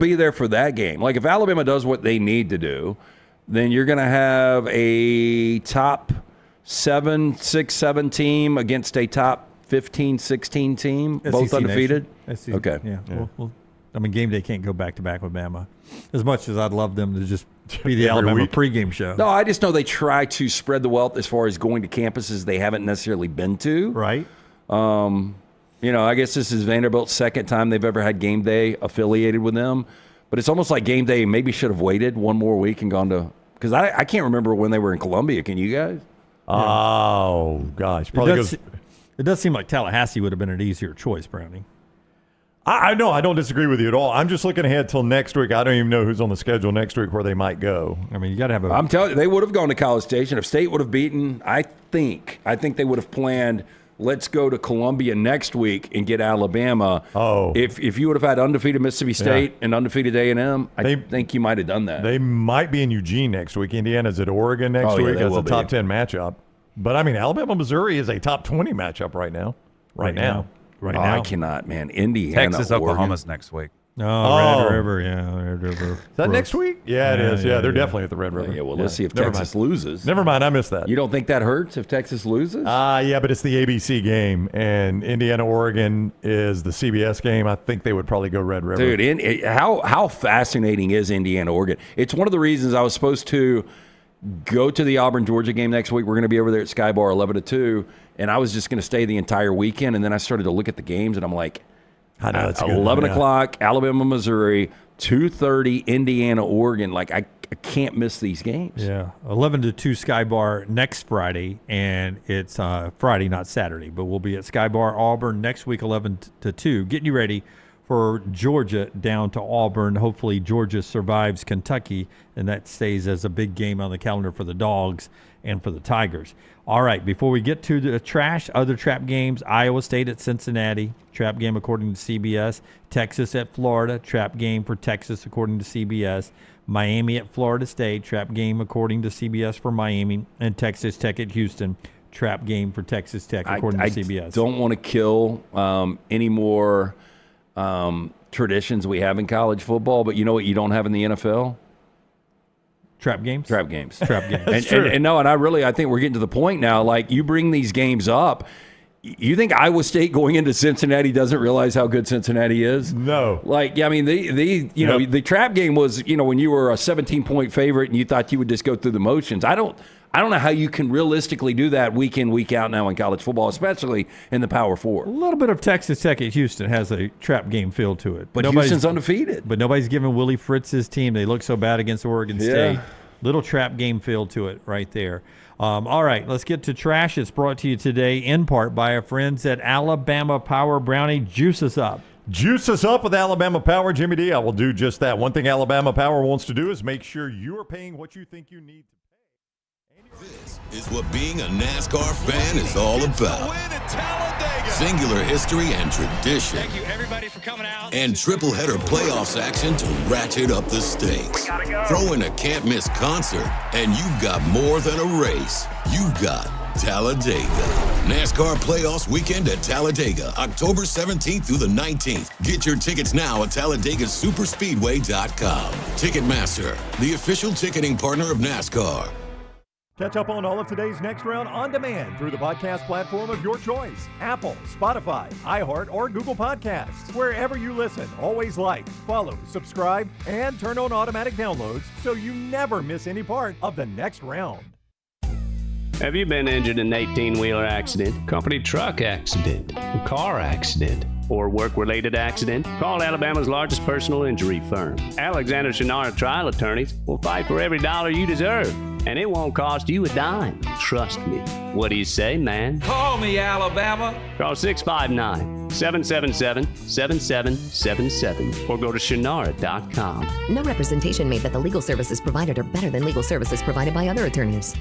be there for that game. Like if Alabama does what they need to do, then you're going to have a top 6-7 team against a top 15-16 team, both undefeated. Okay. Yeah. Well, I mean, game day can't go back-to-back with Bama. As much as I'd love them to just be the Alabama pregame show. No, I just know they try to spread the wealth as far as going to campuses they haven't necessarily been to. Right. I guess this is Vanderbilt's second time they've ever had game day affiliated with them. But it's almost like game day maybe should have waited one more week and gone to – because I can't remember when they were in Columbia. Can you guys? Oh, gosh. Probably it does seem like Tallahassee would have been an easier choice, Brownie. I know. I don't disagree with you at all. I'm just looking ahead till next week. I don't even know who's on the schedule next week where they might go. I mean, you got to have I'm telling you, they would have gone to College Station. If State would have beaten, I think they would have planned, let's go to Columbia next week and get Alabama. Oh. If you would have had undefeated Mississippi State and undefeated A&M, I think you might have done that. They might be in Eugene next week. Indiana's at Oregon next week as a top 10 matchup. But, I mean, Alabama-Missouri is a top 20 matchup right now. Right now. I cannot, man. Indiana, Texas, Oklahoma's next week. Red River, Red River. Is that next week? Yeah, it is. Yeah, they're definitely at the Red River. Yeah, well, let's see if Texas loses. Never mind, I missed that. You don't think that hurts if Texas loses? Yeah, but it's the ABC game, and Indiana-Oregon is the CBS game. I think they would probably go Red River. Dude, how fascinating is Indiana-Oregon? It's one of the reasons I was supposed to go to the Auburn-Georgia game next week. We're going to be over there at Sky Bar 11-2, and I was just going to stay the entire weekend, and then I started to look at the games, and I'm like, I know, it's 11 o'clock, Alabama-Missouri, 2:30, Indiana-Oregon. Like, I can't miss these games. Yeah, 11-2 Sky Bar next Friday, and it's Friday, not Saturday, but we'll be at Sky Bar Auburn next week, 11-2, getting you ready for Georgia down to Auburn. Hopefully Georgia survives Kentucky, and that stays as a big game on the calendar for the Dogs and for the Tigers. All right, before we get to the trash, other trap games, Iowa State at Cincinnati, trap game according to CBS. Texas at Florida, trap game for Texas according to CBS. Miami at Florida State, trap game according to CBS for Miami. And Texas Tech at Houston, trap game for Texas Tech according to CBS. I don't want to kill any more traditions we have in college football, but you know what you don't have in the NFL? Trap games? Trap games. Trap games. And I think we're getting to the point now, like you bring these games up, you think Iowa State going into Cincinnati doesn't realize how good Cincinnati is? No. Like, I mean, the trap game was, when you were a 17-point favorite and you thought you would just go through the motions. I don't know how you can realistically do that week in, week out now in college football, especially in the Power Four. A little bit of Texas Tech at Houston has a trap game feel to it. But Houston's undefeated. But nobody's giving Willie Fritz's team. They look so bad against Oregon State. Little trap game feel to it right there. All right, let's get to trash. It's brought to you today in part by our friends at Alabama Power. Brownie, juice us up. Juice us up with Alabama Power, Jimmy D. I will do just that. One thing Alabama Power wants to do is make sure you are paying what you think you need to pay. This is what being a NASCAR fan is all about. Singular history and tradition. Thank you, everybody, for coming out. And triple header playoffs action to ratchet up the stakes. Throw in a can't-miss concert, and you've got more than a race. You've got Talladega. NASCAR Playoffs Weekend at Talladega, October 17th through the 19th. Get your tickets now at TalladegaSuperspeedway.com. Ticketmaster, the official ticketing partner of NASCAR. Catch up on all of today's Next Round on demand through the podcast platform of your choice. Apple, Spotify, iHeart, or Google Podcasts. Wherever you listen, always like, follow, subscribe, and turn on automatic downloads so you never miss any part of the Next Round. Have you been injured in an 18-wheeler accident, company truck accident, car accident, or work-related accident? Call Alabama's largest personal injury firm. Alexander Shinara Trial Attorneys will fight for every dollar you deserve, and it won't cost you a dime. Trust me. What do you say, man? Call me, Alabama. Call 659-777-7777 or go to Shinara.com. No representation made that the legal services provided are better than legal services provided by other attorneys.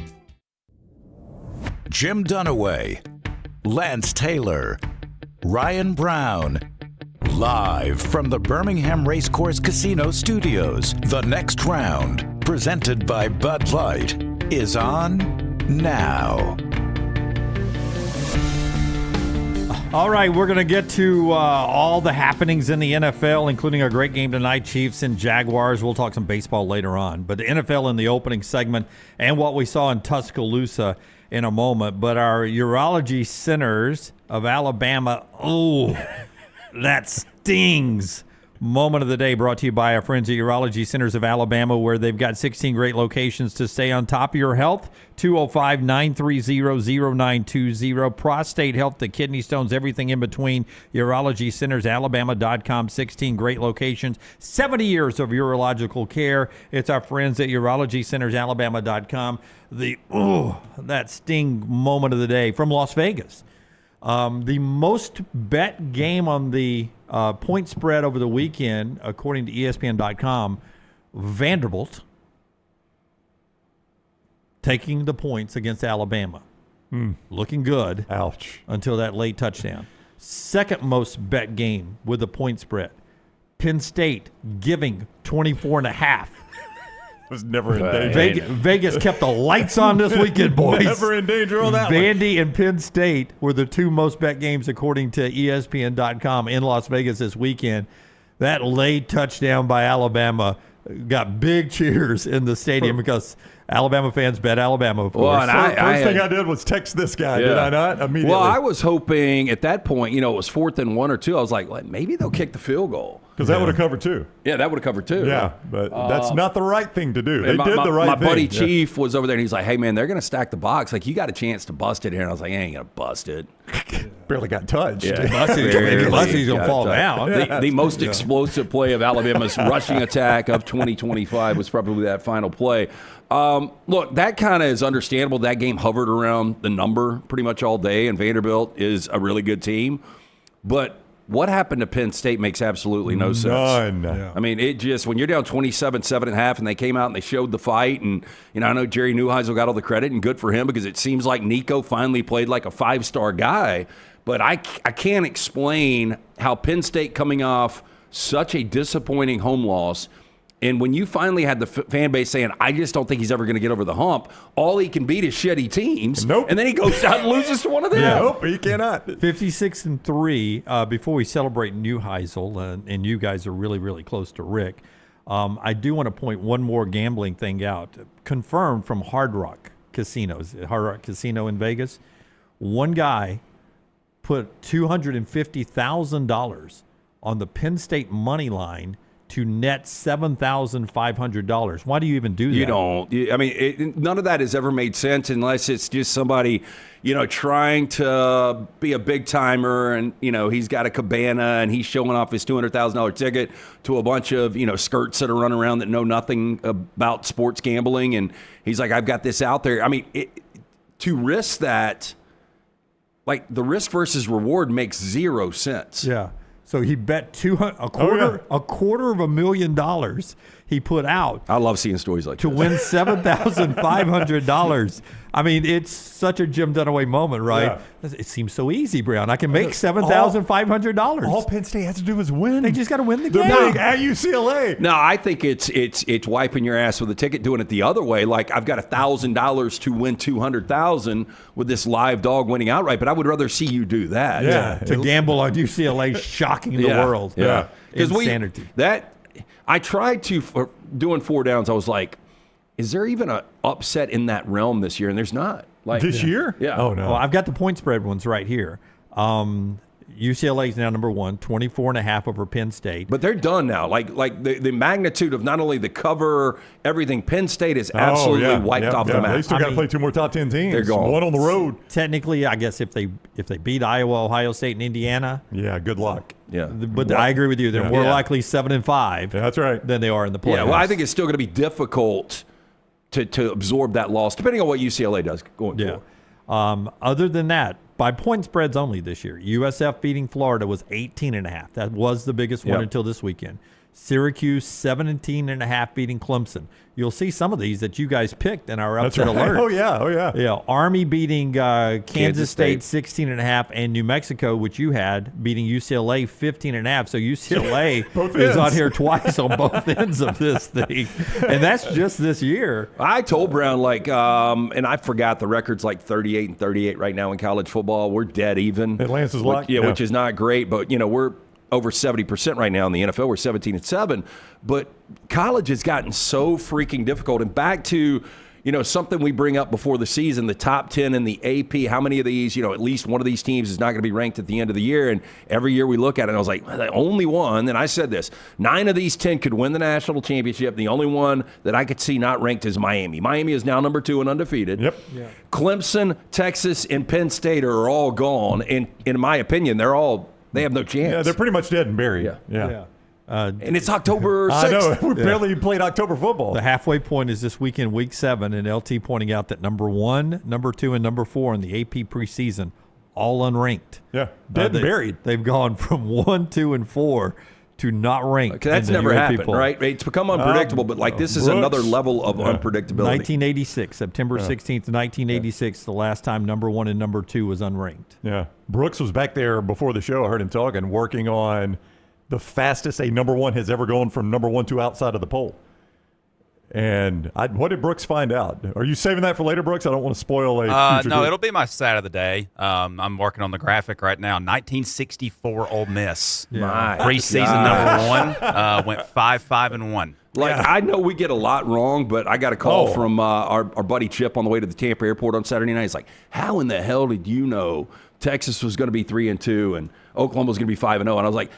Jim Dunaway, Lance Taylor, Ryan Brown. Live from the Birmingham Racecourse Casino Studios, the Next Round, presented by Bud Light, is on now. All right, we're going to get to all the happenings in the NFL, including a great game tonight, Chiefs and Jaguars. We'll talk some baseball later on. But the NFL in the opening segment and what we saw in Tuscaloosa in a moment. But our urology centers of Alabama, that stings. Moment of the day brought to you by our friends at Urology Centers of Alabama, where they've got 16 great locations to stay on top of your health. 205-930-0920. Prostate health, the kidney stones, everything in between. Urology Centers, Alabama.com. 16 great locations. 70 years of urological care. It's our friends at Urology Centers, Alabama.com. That sting moment of the day from Las Vegas. The most bet game on the point spread over the weekend, according to ESPN.com, Vanderbilt taking the points against Alabama. Looking good. Ouch. Until that late touchdown. Second most bet game with the point spread. Penn State giving 24.5. Was never in danger. Vegas kept the lights on this weekend, boys. Never in danger on that one. Vandy and Penn State were the two most bet games, according to ESPN.com, in Las Vegas this weekend. That late touchdown by Alabama got big cheers in the stadium because Alabama fans bet Alabama, of course. Well, and First thing I did was text this guy, did I not? Immediately. Well, I was hoping at that point, it was 4th and 1 or 2. I was like, maybe they'll kick the field goal. Because that would have covered too. Yeah, that would have covered too. Yeah, but that's not the right thing to do. They did the right thing. My buddy Chief was over there, and he's like, hey, man, they're going to stack the box. Like, you got a chance to bust it here. And I was like, I ain't going to bust it. Barely got touched. Yeah. He's going to fall down. The most explosive play of Alabama's rushing attack of 2025 was probably that final play. Look, that kind of is understandable. That game hovered around the number pretty much all day, and Vanderbilt is a really good team. But what happened to Penn State makes absolutely no sense. None. Yeah. I mean, it just, when you're down 27-7.5 and they came out and they showed the fight, and, I know Jerry Neuheisel got all the credit, and good for him, because it seems like Nico finally played like a 5-star guy. But I can't explain how Penn State, coming off such a disappointing home loss, and when you finally had the fan base saying, I just don't think he's ever going to get over the hump, all he can beat is shitty teams. Nope. And then he goes out and loses to one of them. Nope, he cannot. 56-3. Before we celebrate Neuheisel, and you guys are really, really close to Rick, I do want to point one more gambling thing out. Confirmed from Hard Rock Casinos, Hard Rock Casino in Vegas. One guy put $250,000 on the Penn State money line to net $7,500. Why do you even do that? You don't. I mean, none of that has ever made sense unless it's just somebody, trying to be a big timer, and he's got a cabana and he's showing off his $200,000 ticket to a bunch of skirts that are running around that know nothing about sports gambling, and he's like, I've got this out there. I mean, to risk that, like, the risk versus reward makes zero sense. Yeah. So he bet $250,000 he put out. I love seeing stories like to this. win $7,500. I mean, it's such a Jim Dunaway moment, right? Yeah. It seems so easy, Brown. I can make $7,500. All Penn State has to do is win. They just got to win the game. Big at UCLA. No, I think it's wiping your ass with a ticket, doing it the other way. Like, I've got $1,000 to win $200,000 with this live dog winning outright, but I would rather see you do that. Yeah, to gamble on UCLA shocking the world. Yeah, insanity. I tried to, for doing 4 downs, I was like, is there even an upset in that realm this year? And there's not. Like this year? Yeah. Oh, no. Well, I've got the point spread ones right here. UCLA is now number 1, 24.5 over Penn State. But they're done now. Like the magnitude of not only the cover, everything, Penn State is absolutely wiped off the map. They still got to play 2 more top 10 teams. They're gone. One on the road. Technically, I guess if they beat Iowa, Ohio State, and Indiana. Yeah, good luck. Yeah. But I agree with you. They're more likely 7-5 that's right. than they are in the playoffs. Yeah, well, I think it's still going to be difficult to absorb that loss, depending on what UCLA does going forward. Other than that, by point spreads only this year, USF beating Florida was 18.5. That was the biggest one until this weekend. Syracuse 17.5 beating Clemson. You'll see some of these that you guys picked in our That's upset right. alert. Oh, yeah. Yeah, Army beating Kansas State State. 16.5, and New Mexico, which you had, beating UCLA 15.5. So UCLA Both is ends. on here twice on both ends of this thing, and that's just this year. I told Brown, and I forgot the record's like 38 and 38 right now in college football. We're dead even. Atlanta's locked. Yeah, which is not great, but, we're over 70% right now in the NFL. We're 17-7. But college has gotten so freaking difficult. And back to, something we bring up before the season, the top 10 in the AP, how many of these, at least one of these teams is not going to be ranked at the end of the year. And every year we look at it, and I was like, the only one, and I said this, 9 of these 10 could win the national championship. The only one that I could see not ranked is Miami. Miami is now number 2 and undefeated. Yep. Yeah. Clemson, Texas, and Penn State are all gone. And in my opinion, they have no chance. Yeah, they're pretty much dead and buried. Yeah. And it's October 6th. I know. We barely played October football. The halfway point is this weekend, week 7, and LT pointing out that number 1, number 2, and number 4 in the AP preseason, all unranked. Yeah, dead and buried. They've gone from 1, 2, and 4 to not ranked. Okay, that's in the never UAP happened, poll. right? It's become unpredictable, but this is Brooks. another level of unpredictability. 1986, September 16th, 1986, the last time number 1 and number 2 was unranked. Yeah. Brooks was back there before the show. I heard him talking, working on the fastest a number 1 has ever gone from number 1 to outside of the poll. And what did Brooks find out? Are you saving that for later, Brooks? I don't want to spoil a future No, group. it'll be my stat of the day. I'm working on the graphic right now. 1964 Ole Miss. My Preseason gosh. number 1 went 5-5-1. I know we get a lot wrong, but I got a call from our buddy Chip on the way to the Tampa airport on Saturday night. He's like, how in the hell did you know Texas was going to be 3-2 and Oklahoma was going to be 5-0? And I was like,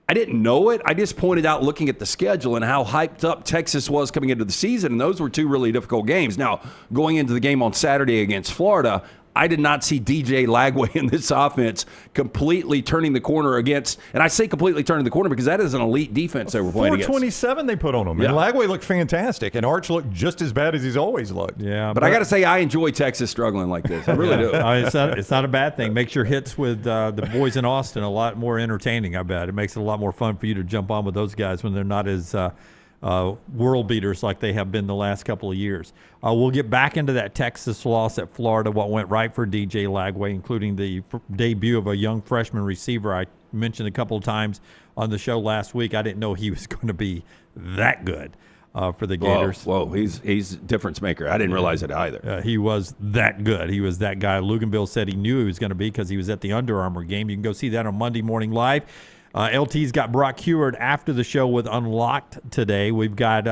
I didn't know it. I just pointed out looking at the schedule and how hyped up Texas was coming into the season, and those were 2 really difficult games. Now, going into the game on Saturday against Florida, I did not see DJ Lagway in this offense completely turning the corner against, and I say completely turning the corner because that is an elite defense they were playing against. 427 they put on him. Yeah. And Lagway looked fantastic, and Arch looked just as bad as he's always looked. Yeah, But I got to say, I enjoy Texas struggling like this. I really do. It's not a bad thing. Makes your hits with the boys in Austin a lot more entertaining, I bet. It makes it a lot more fun for you to jump on with those guys when they're not as world beaters like they have been the last couple of years. We'll get back into that Texas loss at Florida, what went right for DJ Lagway, including the debut of a young freshman receiver I mentioned a couple of times on the show last week. I didn't know he was going to be that good for the Gators. Whoa, he's a difference maker. I didn't realize it either. He was that good. He was that guy. Luganville said he knew he was going to be because he was at the Under Armour game. You can go see that on Monday Morning Live. LT's got Brock Heward after the show with Unlocked today. We've got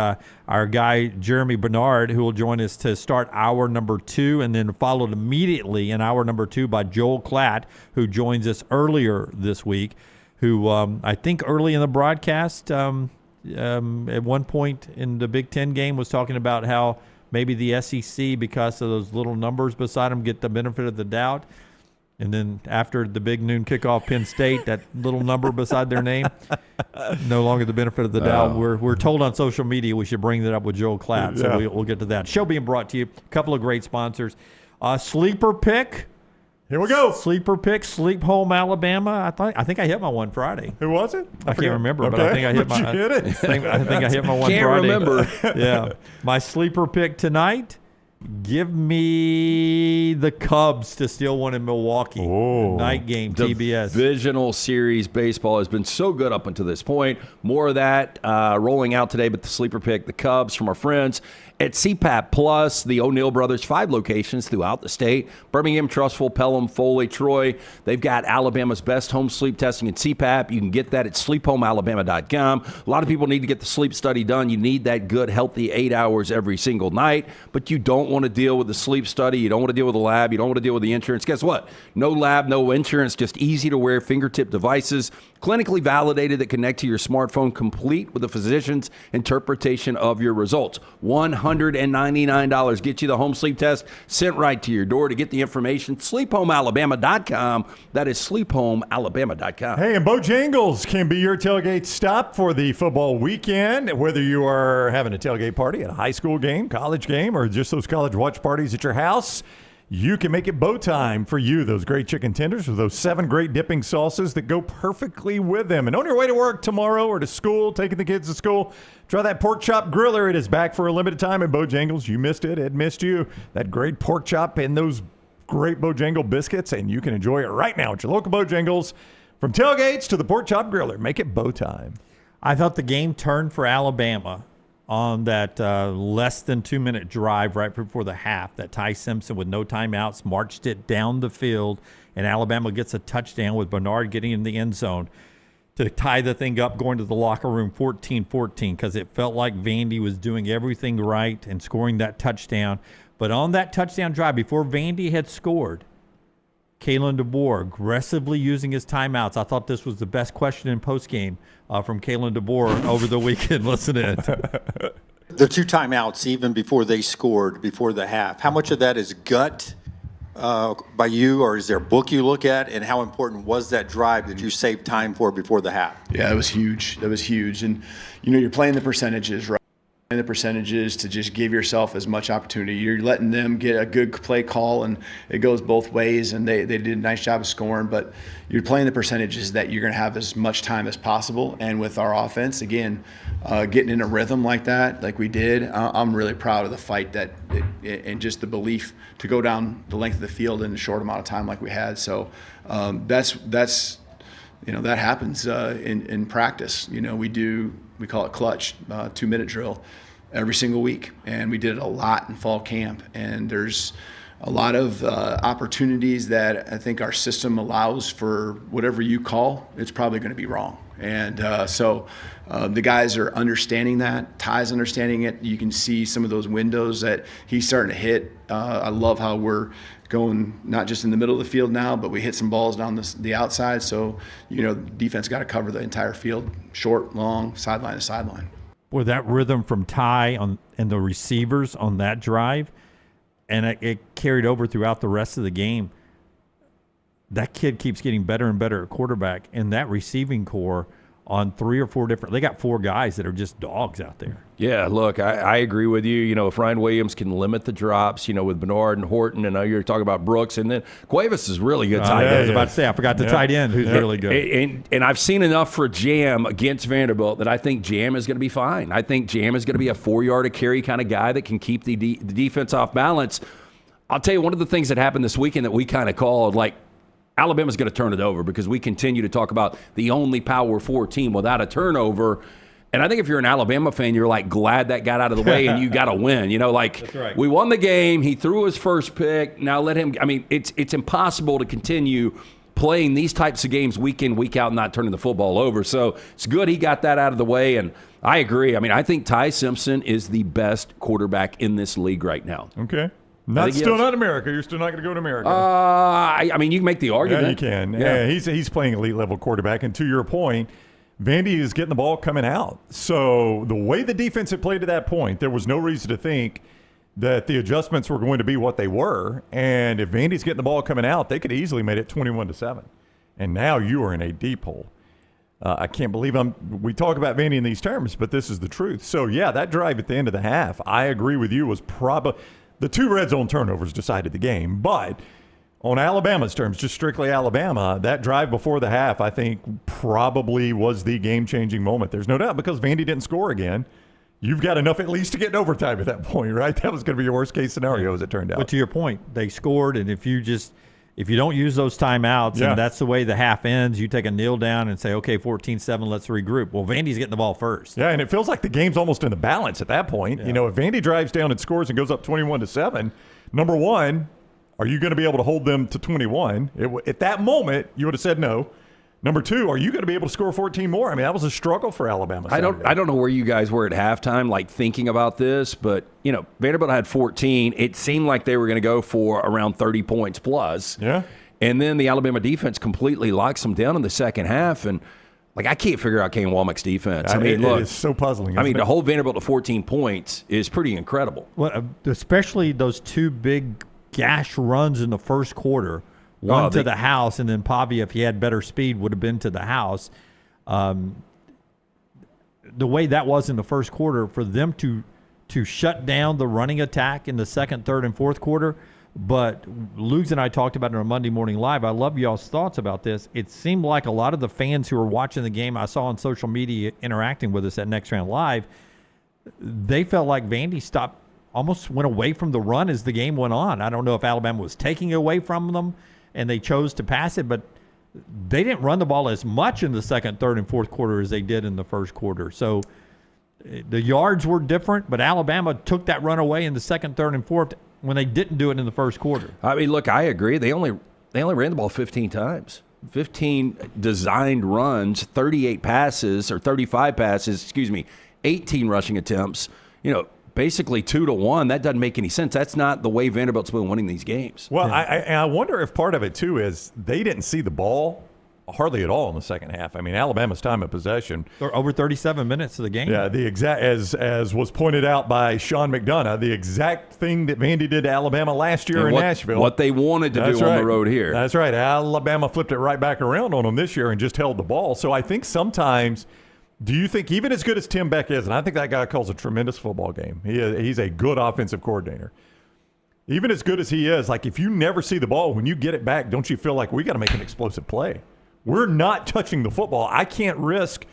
our guy, Jeremie Bernard, who will join us to start hour number 2, and then followed immediately in hour number 2 by Joel Klatt, who joins us earlier this week, who I think early in the broadcast at one point in the Big Ten game was talking about how maybe the SEC, because of those little numbers beside them, get the benefit of the doubt. And then after the big noon kickoff, Penn State, that little number beside their name, no longer the benefit of the doubt. We're told on social media we should bring that up with Joel Klatt, so we'll get to that. Show being brought to you, a couple of great sponsors. Sleeper pick. Here we go. Sleeper pick, Sleep Home, Alabama. I think I hit my one Friday. Who was it? I can't remember, but I think I hit my. You hit it. I think I hit my one Can't Friday. remember. Yeah, my sleeper pick tonight. Give me the Cubs to steal one in Milwaukee. Night game, TBS. Divisional series baseball has been so good up until this point. More of that rolling out today, but the sleeper pick, the Cubs from our friends at CPAP Plus, the O'Neill Brothers, 5 locations throughout the state. Birmingham, Trussville, Pelham, Foley, Troy. They've got Alabama's best home sleep testing and CPAP. You can get that at sleephomealabama.com. A lot of people need to get the sleep study done. You need that good, healthy 8 hours every single night, but you don't want to deal with the sleep study. You don't want to deal with the lab. You don't want to deal with the insurance. Guess what? No lab, no insurance, just easy-to-wear fingertip devices, clinically validated that connect to your smartphone, complete with the physician's interpretation of your results. $199 get you the home sleep test sent right to your door. To get the information, sleephomealabama.com. That is sleephomealabama.com. Hey, and Bojangles can be your tailgate stop for the football weekend. Whether you are having a tailgate party at a high school game, college game, or just those college watch parties at your house, you can make it bow time for you. Those great chicken tenders with those 7 great dipping sauces that go perfectly with them. And on your way to work tomorrow or to school, taking the kids to school, try that pork chop griller. It is back for a limited time at Bojangles. You missed it. It missed you. That great pork chop and those great Bojangle biscuits, and you can enjoy it right now at your local Bojangles. From tailgates to the pork chop griller, make it bow time. I thought the game turned for Alabama on that less than 2-minute drive right before the half that Ty Simpson with no timeouts marched it down the field, and Alabama gets a touchdown with Bernard getting in the end zone to tie the thing up, going to the locker room 14-14, because it felt like Vandy was doing everything right and scoring that touchdown. But on that touchdown drive, before Vandy had scored, Kalen DeBoer aggressively using his timeouts. I thought this was the best question in postgame from Kalen DeBoer over the weekend. Listen in. The 2 timeouts, even before they scored, before the half, how much of that is gut by you, or is there a book you look at, and how important was that drive that you saved time for before the half? Yeah, it was huge. That was huge. And, you're playing the percentages, right? And the percentages to just give yourself as much opportunity. You're letting them get a good play call, and it goes both ways, and they did a nice job of scoring, but you're playing the percentages that you're going to have as much time as possible. And with our offense, again, getting in a rhythm like that, like we did, I'm really proud of the fight and just the belief to go down the length of the field in a short amount of time like we had. So that's that happens in practice. We call it clutch, 2-minute drill every single week. And we did it a lot in fall camp. And there's a lot of opportunities that I think our system allows for whatever you call, it's probably going to be wrong. And so the guys are understanding that. Ty's understanding it. You can see some of those windows that he's starting to hit. I love how we're going not just in the middle of the field now, but we hit some balls down the outside. So, defense got to cover the entire field, short, long, sideline to sideline. Boy, that rhythm from Ty and the receivers on that drive, and it carried over throughout the rest of the game. That kid keeps getting better and better at quarterback, and that receiving core on 3 or 4 different – they got 4 guys that are just dogs out there. Yeah, look, I agree with you. If Ryan Williams can limit the drops, with Bernard and Horton, and you're talking about Brooks, and then Cuevas is really good tight end. I was about to say, I forgot the tight end who's really good. And I've seen enough for Jam against Vanderbilt that I think Jam is going to be fine. I think Jam is going to be a 4-yard-a-carry kind of guy that can keep the defense off balance. I'll tell you, one of the things that happened this weekend that we kind of called, Alabama's going to turn it over because we continue to talk about the only Power 4 team without a turnover. And I think if you're an Alabama fan, you're glad that got out of the way and you got to win. That's right. We won the game. He threw his first pick. Now let him. It's impossible to continue playing these types of games week in, week out, and not turning the football over. So it's good he got that out of the way. And I agree. I think Ty Simpson is the best quarterback in this league right now. Okay. Not America. You're still not going to go to America. You can make the argument. Yeah, you can. Yeah. He's playing elite level quarterback. And to your point, Vandy is getting the ball coming out. So the way the defense had played to that point, there was no reason to think that the adjustments were going to be what they were. And if Vandy's getting the ball coming out, they could easily made it 21-7. And now you are in a deep hole. I can't believe we talk about Vandy in these terms, but this is the truth. So, yeah, that drive at the end of the half, I agree with you, was probably – the 2 red zone turnovers decided the game. But on Alabama's terms, just strictly Alabama, that drive before the half, I think, probably was the game-changing moment. There's no doubt because Vandy didn't score again. You've got enough at least to get in overtime at that point, right? That was going to be your worst-case scenario, as it turned out. But to your point, they scored, and if you don't use those timeouts, and that's the way the half ends, you take a kneel down and say, okay, 14-7, let's regroup. Well, Vandy's getting the ball first. Yeah, and it feels like the game's almost in the balance at that point. Yeah. If Vandy drives down and scores and goes up 21-7, number one, are you going to be able to hold them to 21? At that moment, you would have said no. Number 2, are you going to be able to score 14 more? That was a struggle for Alabama Saturday. I don't know where you guys were at halftime, thinking about this, but Vanderbilt had 14. It seemed like they were going to go for around 30 points plus. Yeah. And then the Alabama defense completely locks them down in the second half, and I can't figure out Kane Womack's defense. Look, it is so puzzling. To hold Vanderbilt to 14 points is pretty incredible. Well, especially those 2 big gash runs in the first quarter. One to the house, and then Pavia, if he had better speed, would have been to the house. The way that was in the first quarter, for them to shut down the running attack in the second, third, and fourth quarter, But Luke's and I talked about it on Monday Morning Live. I love y'all's thoughts about this. It seemed like a lot of the fans who were watching the game, I saw on social media interacting with us at Next Round Live, they felt like Vandy almost went away from the run as the game went on. I don't know if Alabama was taking it away from them and they chose to pass it, but they didn't run the ball as much in the second, third, and fourth quarter as they did in the first quarter. So the yards were different, but Alabama took that run away in the second, third, and fourth when they didn't do it in the first quarter. I mean, look, I agree. They only ran the ball 15 times. 15 designed runs, 38 passes, or 35 passes, 18 rushing attempts. Basically 2-1. That doesn't make any sense. That's not the way Vanderbilt's been winning these games. Well, I wonder if part of it, too, is they didn't see the ball hardly at all in the second half. I mean, Alabama's time of possession. They're over 37 minutes of the game. Yeah, the exact as was pointed out by Sean McDonough, the exact thing that Vandy did to Alabama last year in Nashville. What they wanted to do on the road here. That's right. Alabama flipped it right back around on them this year and just held the ball. So I think sometimes, do you think, even as good as Tim Beck is, and I think that guy calls a tremendous football game. He's a good offensive coordinator. Even as good as he is, like if you never see the ball, when you get it back, don't you feel like we got to make an explosive play? We're not touching the football. I can't risk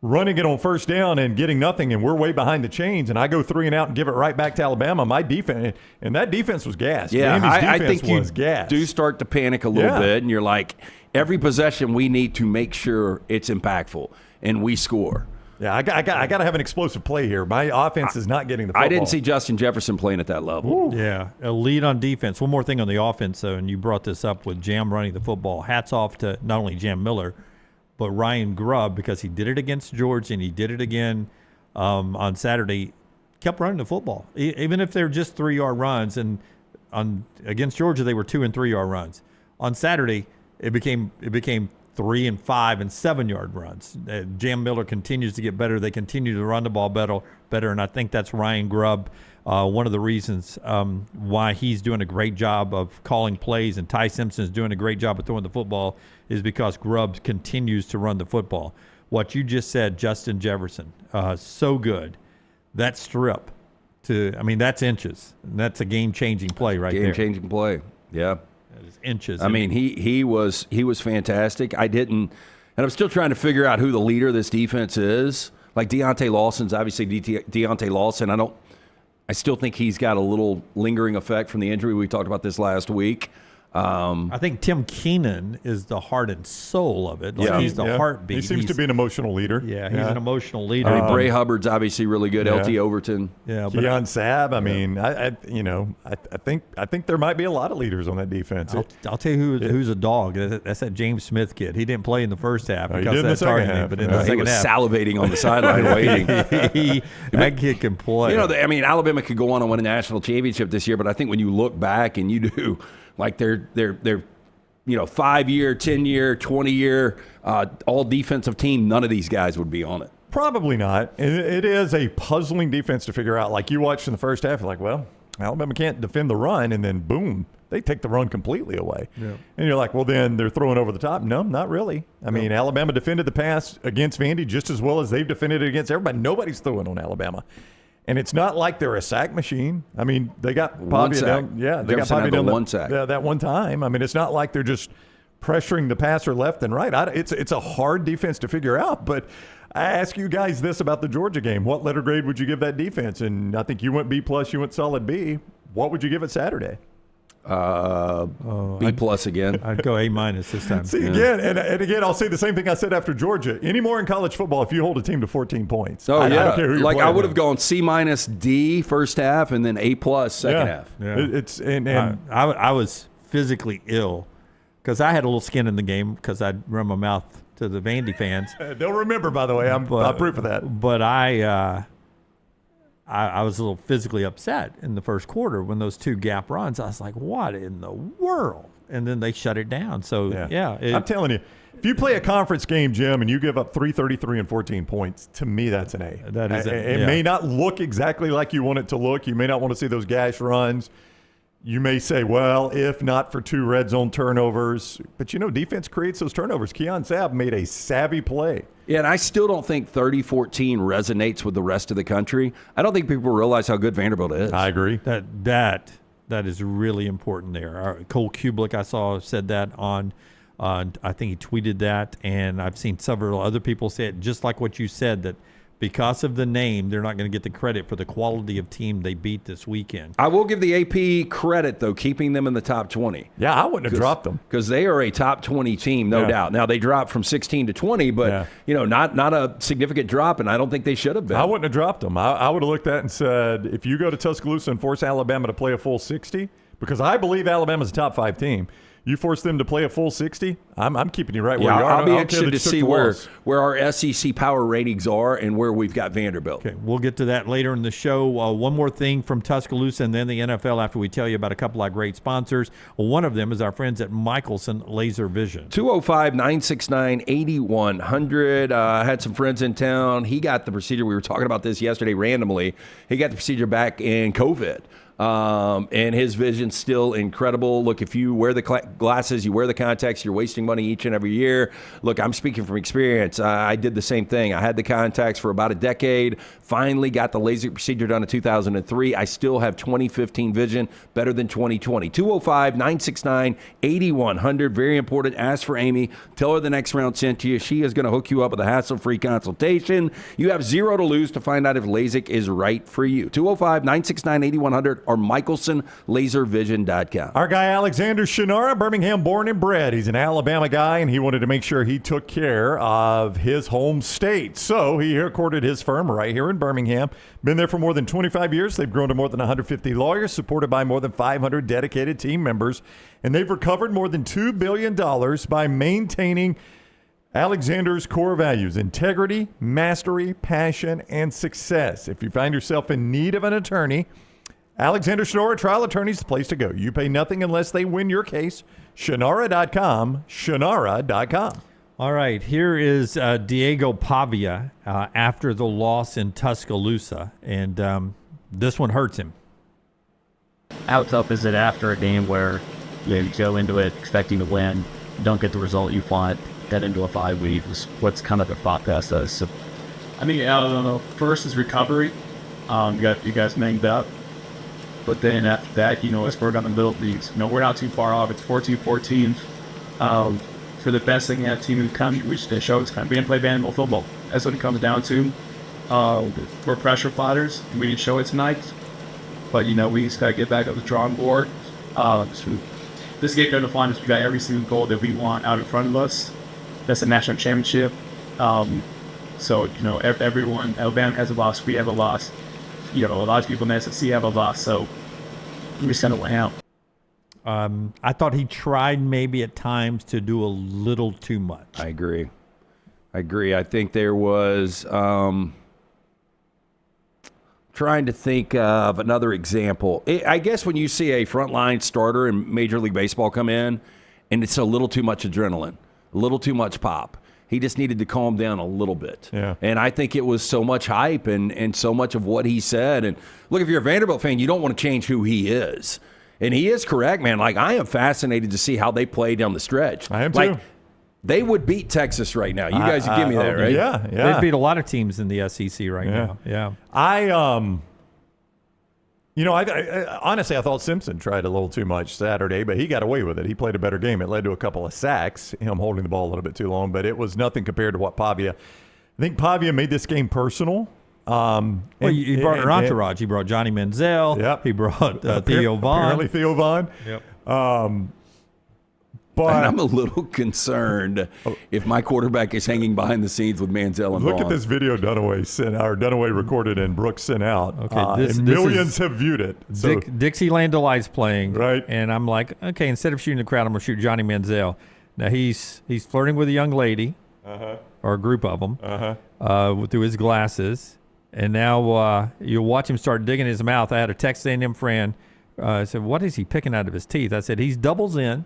running it on first down and getting nothing, and we're way behind the chains, and I go 3 and out and give it right back to Alabama. My defense, and that defense was gassed. Yeah, I think you gassed. do start to panic a little bit, and you're like, every possession we need to make sure it's impactful, and we score. Yeah, I got to have an explosive play here. My offense is not getting the football. I didn't see Justin Jefferson playing at that level. Ooh. Yeah, a lead on defense. One more thing on the offense, though, and you brought this up with Jam running the football. Hats off to not only Jam Miller, but Ryan Grubb, because he did it against Georgia and he did it again on Saturday. Kept running the football, even if they're just 3-yard runs. And against Georgia, they were 2- and 3-yard runs. On Saturday, it became 3- and 5- and 7-yard runs. Jam Miller continues to get better. They continue to run the ball better, and I think that's Ryan Grubb. One of the reasons why he's doing a great job of calling plays and Ty Simpson's doing a great job of throwing the football is because Grubb continues to run the football. What you just said, Justin Jefferson, so good. That strip, that's inches. And that's a game-changing play right there. Game-changing play, yeah. That is inches. I mean, he was fantastic. And I'm still trying to figure out who the leader of this defense is. Like Deontay Lawson's obviously Deontay Lawson. I still think he's got a little lingering effect from the injury. We talked about this last week. I think Tim Keenan is the heart and soul of it. He's the heartbeat. He seems to be an emotional leader. Yeah, he's an emotional leader. I mean, Bray Hubbard's obviously really good. LT Overton. Yeah, Keon Sabb. I mean, I think there might be a lot of leaders on that defense. I'll tell you who's a dog. That's that James Smith kid. He didn't play in the first half he because did in the second half. But in the second half, salivating on the sideline waiting. That kid can play. Alabama could go on and win a national championship this year, but I think when you look back and you do. Like they're 5-year, 10-year, 20-year, all defensive team. None of these guys would be on it. Probably not. It is a puzzling defense to figure out. Like you watched in the first half, you're like, well, Alabama can't defend the run, and then boom, they take the run completely away. Yeah. And you're like, well, then they're throwing over the top. No, not really. I mean, Alabama defended the pass against Vandy just as well as they've defended it against everybody. Nobody's throwing on Alabama. And it's not like they're a sack machine. I mean, they got Pavia down. Yeah, they got Pavia down one sack. That one time. I mean, it's not like they're just pressuring the passer left and right. It's a hard defense to figure out. But I ask you guys this about the Georgia game. What letter grade would you give that defense? And I think you went B+, you went solid B. What would you give it Saturday? B+ again. I'd go A- this time. See, again, and again, I'll say the same thing I said after Georgia. Anymore in college football, if you hold a team to 14 points. Oh, I don't care who you're like playing I would have with. gone C- D first half and then A+ second half. Yeah. I was physically ill because I had a little skin in the game because I'd run my mouth to the Vandy fans. Don't remember, by the way. I'm proof of that. But I was a little physically upset in the first quarter when those 2 gap runs. I was like, what in the world? And then they shut it down. So, I'm telling you, if you play a conference game, Jim, and you give up 333 and 14 points, to me, that's an A. That is it may not look exactly like you want it to look. You may not want to see those gash runs. You may say, well, if not for 2 red zone turnovers. But, defense creates those turnovers. Keon Sabb made a savvy play. Yeah, and I still don't think 30-14 resonates with the rest of the country. I don't think people realize how good Vanderbilt is. I agree. That That is really important there. Cole Kublik, I saw, said that on I think he tweeted that, and I've seen several other people say it, just like what you said, that because of the name, they're not going to get the credit for the quality of team they beat this weekend. I will give the AP credit, though, keeping them in the top 20. Yeah, I wouldn't have dropped them. Because they are a top 20 team, no doubt. Now, they dropped from 16 to 20, but, not a significant drop, and I don't think they should have been. I wouldn't have dropped them. I would have looked at it and said, if you go to Tuscaloosa and force Alabama to play a full 60, because I believe Alabama's a top 5 team, you force them to play a full 60, I'm keeping you right where you are. I'll be interested to see where our SEC power ratings are and where we've got Vanderbilt. Okay, we'll get to that later in the show. One more thing from Tuscaloosa and then the NFL after we tell you about a couple of great sponsors. One of them is our friends at Michelson Laser Vision. 205-969-8100. I had some friends in town. He got the procedure. We were talking about this yesterday randomly. He got the procedure back in COVID. And his vision's still incredible. Look, if you wear the glasses, you wear the contacts, you're wasting money each and every year. Look, I'm speaking from experience. I did the same thing. I had the contacts for about a decade, finally got the LASIK procedure done in 2003. I still have 2015 vision, better than 2020. 205-969-8100. Very important. Ask for Amy. Tell her the next round sent to you. She is going to hook you up with a hassle-free consultation. You have zero to lose to find out if LASIK is right for you. 205-969-8100. Or MichelsonLaserVision.com. Our guy Alexander Shinara, Birmingham born and bred. He's an Alabama guy, and he wanted to make sure he took care of his home state. So he headquartered his firm right here in Birmingham. Been there for more than 25 years. They've grown to more than 150 lawyers, supported by more than 500 dedicated team members. And they've recovered more than $2 billion by maintaining Alexander's core values: integrity, mastery, passion, and success. If you find yourself in need of an attorney, Alexander Shinara Trial Attorney is the place to go. You pay nothing unless they win your case. Shinara.com, Shinara.com. All right, here is Diego Pavia after the loss in Tuscaloosa, and this one hurts him. How tough is it after a game where you go into it expecting to win, don't get the result you want, get into a 5 week? What's kind of the thought process? So, I think, I don't know, first is recovery. You guys manged up. But then after that, let's work on the middle leagues. We're not too far off. It's 14-14. For the best thing that team in the country, we should show it's kind of we didn't play Vanderbilt football. That's what it comes down to. We're pressure fighters. We didn't show it tonight. But, we just got to get back up the drawing board. This game doesn't define us. We got every single goal that we want out in front of us. That's a national championship. So, everyone, Alabama has a loss. We have a loss. A lot of people in the SEC have a loss, so we're just going to win out. I thought he tried maybe at times to do a little too much. I agree. I think there was trying to think of another example. I guess when you see a frontline starter in Major League Baseball come in and it's a little too much adrenaline, a little too much pop. He just needed to calm down a little bit. Yeah. And I think it was so much hype and so much of what he said. And look, if you're a Vanderbilt fan, you don't want to change who he is. And he is correct, man. Like, I am fascinated to see how they play down the stretch. I am too. Like, they would beat Texas right now. You guys would give me that, right? Yeah. They beat a lot of teams in the SEC right now. Yeah. I honestly, I thought Simpson tried a little too much Saturday, but he got away with it. He played a better game. It led to a couple of sacks, him holding the ball a little bit too long, but it was nothing compared to what Pavia. I think Pavia made this game personal. He brought an entourage. He brought Johnny Manziel. Yep. He brought Theo Vaughn. Apparently Theo Vaughn. Yep. But I'm a little concerned if my quarterback is hanging behind the scenes with Manziel and look Vaughn. at this video Dunaway recorded and Brooks sent out. Okay, and millions have viewed it. So, Dixieland Delight's playing, right? And I'm like, okay, instead of shooting the crowd, I'm gonna shoot Johnny Manziel. Now he's flirting with a young lady, or a group of them, through his glasses, and now you watch him start digging his mouth. I had a Texas A&M friend said, "What is he picking out of his teeth?" I said, "He's doubles in."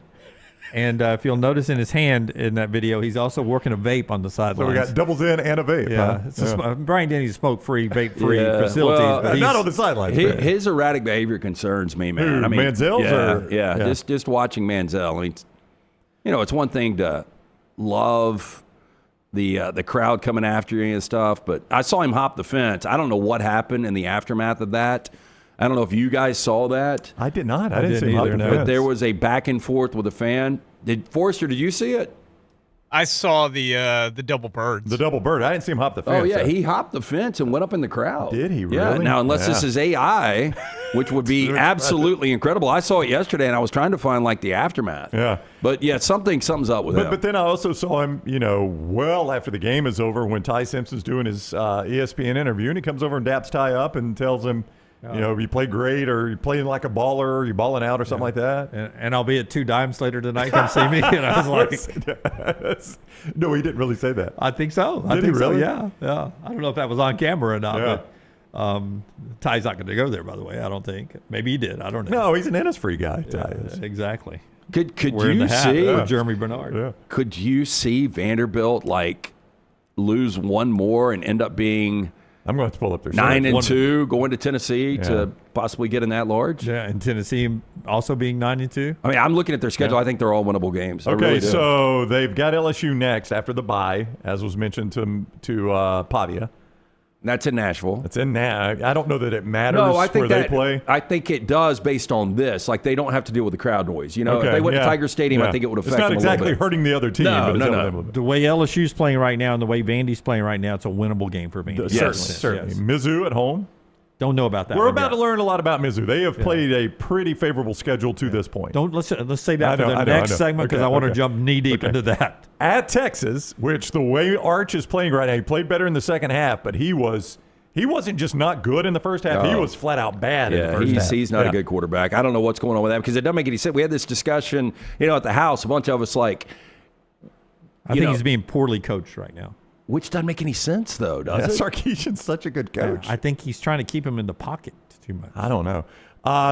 And if you'll notice in his hand in that video, he's also working a vape on the sidelines. So we got doubles in and a vape. Yeah. Huh? Brian Denny's smoke-free, vape-free facilities. Well, but not on the sidelines. His erratic behavior concerns me, man. Who, Manziel's? Yeah. Just watching Manziel. I mean, it's one thing to love the crowd coming after you and stuff, but I saw him hop the fence. I don't know what happened in the aftermath of that. I don't know if you guys saw that. I did not. I didn't see him either, hop the no. fence. But there was a back and forth with a fan. Forrester, did you see it? I saw the double birds. The double bird. I didn't see him hop the fence. Oh, yeah. though. He hopped the fence and went up in the crowd. Did he Yeah. really? Now, unless this Yeah. is AI, which would be absolutely incredible. I saw it yesterday, and I was trying to find, like, the aftermath. Yeah. But, yeah, something's up with him. But then I also saw him, well after the game is over when Ty Simpson's doing his ESPN interview, and he comes over and daps Ty up and tells him, you played great, or you playing like a baller, or you balling out, or something like that. And I'll be at 2 Dimes later tonight. Come see me. And I was like, no, he didn't really say that. I think so. Did he really? So, yeah. I don't know if that was on camera or not. Yeah. But Ty's not going to go there, by the way. I don't think. Maybe he did. I don't know. No, he's an Innisfree guy. Ty is. Exactly. Could Wearing you the hat see with Jermie Bernard? Yeah. Could you see Vanderbilt lose one more and end up being I'm going to have to pull up their 9-2, going to Tennessee to possibly get in that large? Yeah, and Tennessee also being 9-2. I mean, I'm looking at their schedule. I think they're all winnable games. I Okay, really do. so they've got LSU next after the bye, as was mentioned to Pavia. That's in Nashville. It's in I don't know that it matters No, I think where they play. I think it does based on this. Like, they don't have to deal with the crowd noise. If they went to Tiger Stadium, I think it would affect It's not them a exactly little bit. hurting the other team. No, but it's no, helping no. them a little bit. The way LSU's playing right now and the way Vandy's playing right now, it's a winnable game for Vandy. Certainly. Mizzou at home. Don't know about that. We're one about yet. to learn a lot about Mizzou. They have played a pretty favorable schedule to this point. Let's say that I for know, the I next know. segment because Okay, I want to okay. jump knee deep Okay. into that. At Texas, which the way Arch is playing right now, he played better in the second half, but he wasn't just not good in the first half. He was flat out bad in the first half. He's not a good quarterback. I don't know what's going on with that because it doesn't make any sense. We had this discussion, at the house. A bunch of us I think he's being poorly coached right now. Which doesn't make any sense, though, does it? Sarkisian's such a good coach. I think he's trying to keep him in the pocket too much. I don't know.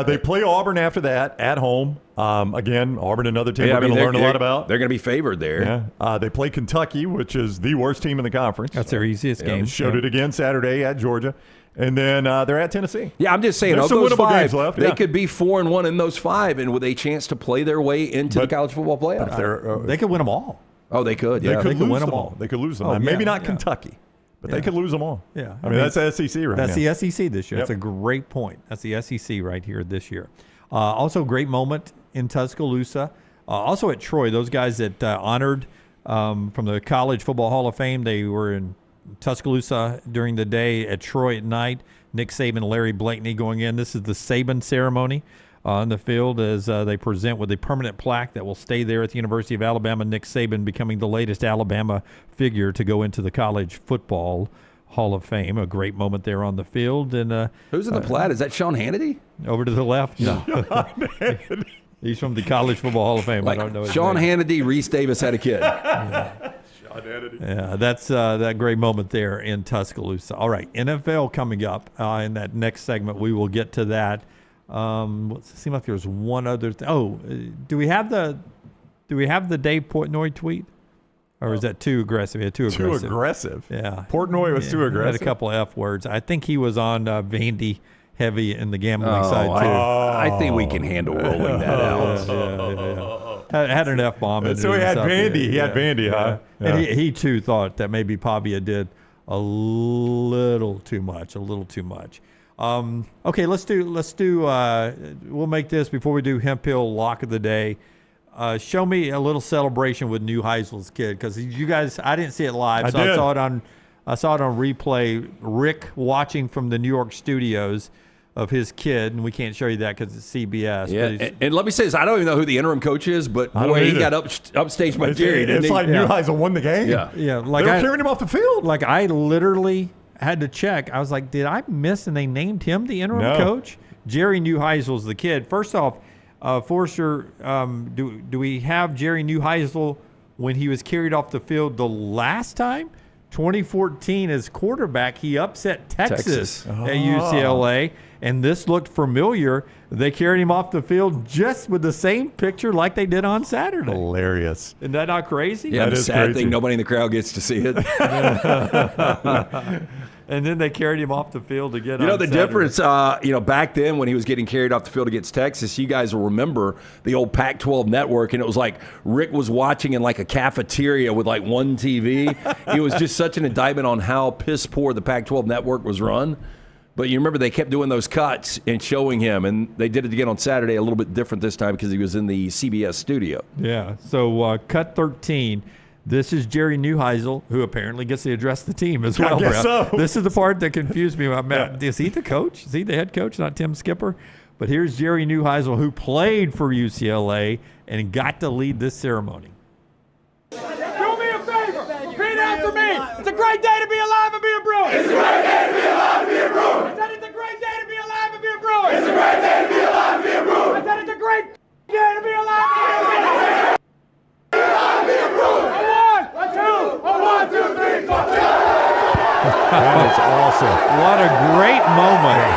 They play Auburn after that at home. Again, Auburn, another team we're going to learn a lot about. They're going to be favored there. Yeah. They play Kentucky, which is the worst team in the conference. That's their easiest game. Showed it again Saturday at Georgia. And then they're at Tennessee. Yeah, I'm just saying, There's of some those winnable 5, games left. they could be 4-1 in those 5 and with a chance to play their way into the college football playoff. They could win them all. Oh, they could, yeah. They could win lose them them all. They could lose them. Oh, Maybe yeah, not yeah. Kentucky, but they could lose them all. Yeah. I mean, that's the SEC right now. That's the SEC this year. Yep. That's a great point. That's the SEC right here this year. Also, great moment in Tuscaloosa. Also at Troy, those guys that honored from the College Football Hall of Fame, they were in Tuscaloosa during the day, at Troy at night. Nick Saban and Larry Blakeney going in. This is the Saban ceremony on the field as they present with a permanent plaque that will stay there at the University of Alabama. Nick Saban becoming the latest Alabama figure to go into the College Football Hall of Fame. A great moment there on the field. And who's in the plaid? Is that Sean Hannity? Over to the left? No. He's from the College Football Hall of Fame. I don't know his Sean name. Hannity, Reese Davis had a kid. Yeah, that's that great moment there in Tuscaloosa. All right, NFL coming up in that next segment. We will get to that. It seems like there's one other thing. Do we have the Dave Portnoy tweet? Or is that too aggressive? Yeah, too aggressive. Too aggressive. Yeah. Portnoy was too aggressive. Had a couple of F words. I think he was on Vandy heavy in the gambling Oh, side, too. I think we can handle rolling that out. Had an F-bomb. in So he it had and stuff. Vandy. He had Vandy, huh? And he too thought that maybe Pavia did a little too much. Okay, let's do. We'll make this before we do Hemp Hill Lock of the Day. Show me a little celebration with Neuheisel's kid, because you guys, I didn't see it live, so I saw it on replay. Rick watching from the New York studios of his kid, and we can't show you that because it's CBS. Yeah, and let me say this: I don't even know who the interim coach is, but I don't boy, he either. got upstaged by Jerry. Didn't It's he? like Neuheisel won the game. Yeah. Like they were carrying him off the field. Like I literally had to check. I was like, did I miss? And they named him the interim coach. Jerry Neuheisel's the kid. First off, Forrester, do we have Jerry Neuheisel when he was carried off the field the last time? 2014 as quarterback, he upset Texas at UCLA, and this looked familiar. They carried him off the field just with the same picture like they did on Saturday. Hilarious. Isn't that not crazy? Yeah, That the is sad crazy. thing, nobody in the crowd gets to see it. And then they carried him off the field again. You know on the Saturday. difference. Back then when he was getting carried off the field against Texas, you guys will remember the old Pac-12 network, and it was like Rick was watching in like a cafeteria with like one TV. It was just such an indictment on how piss poor the Pac-12 network was run. But you remember they kept doing those cuts and showing him, and they did it again on Saturday, a little bit different this time because he was in the CBS studio. Yeah, so cut 13. This is Jerry Neuheisel, who apparently gets to address the team as well. I guess so. This is the part that confused me. Is he the coach? Is he the head coach, not Tim Skipper? But here's Jerry Neuheisel, who played for UCLA and got to lead this ceremony. Do me a favor. Repeat after me. It's a great day to be alive and be a Bruin. It's a great day to be alive and be a Bruin. I said it's a great day to be alive and be a Bruin. It's a great day to be alive and be a Bruin. I said it's a great day to be alive and be a Bruin. One, two, three, four. That is awesome. What a great moment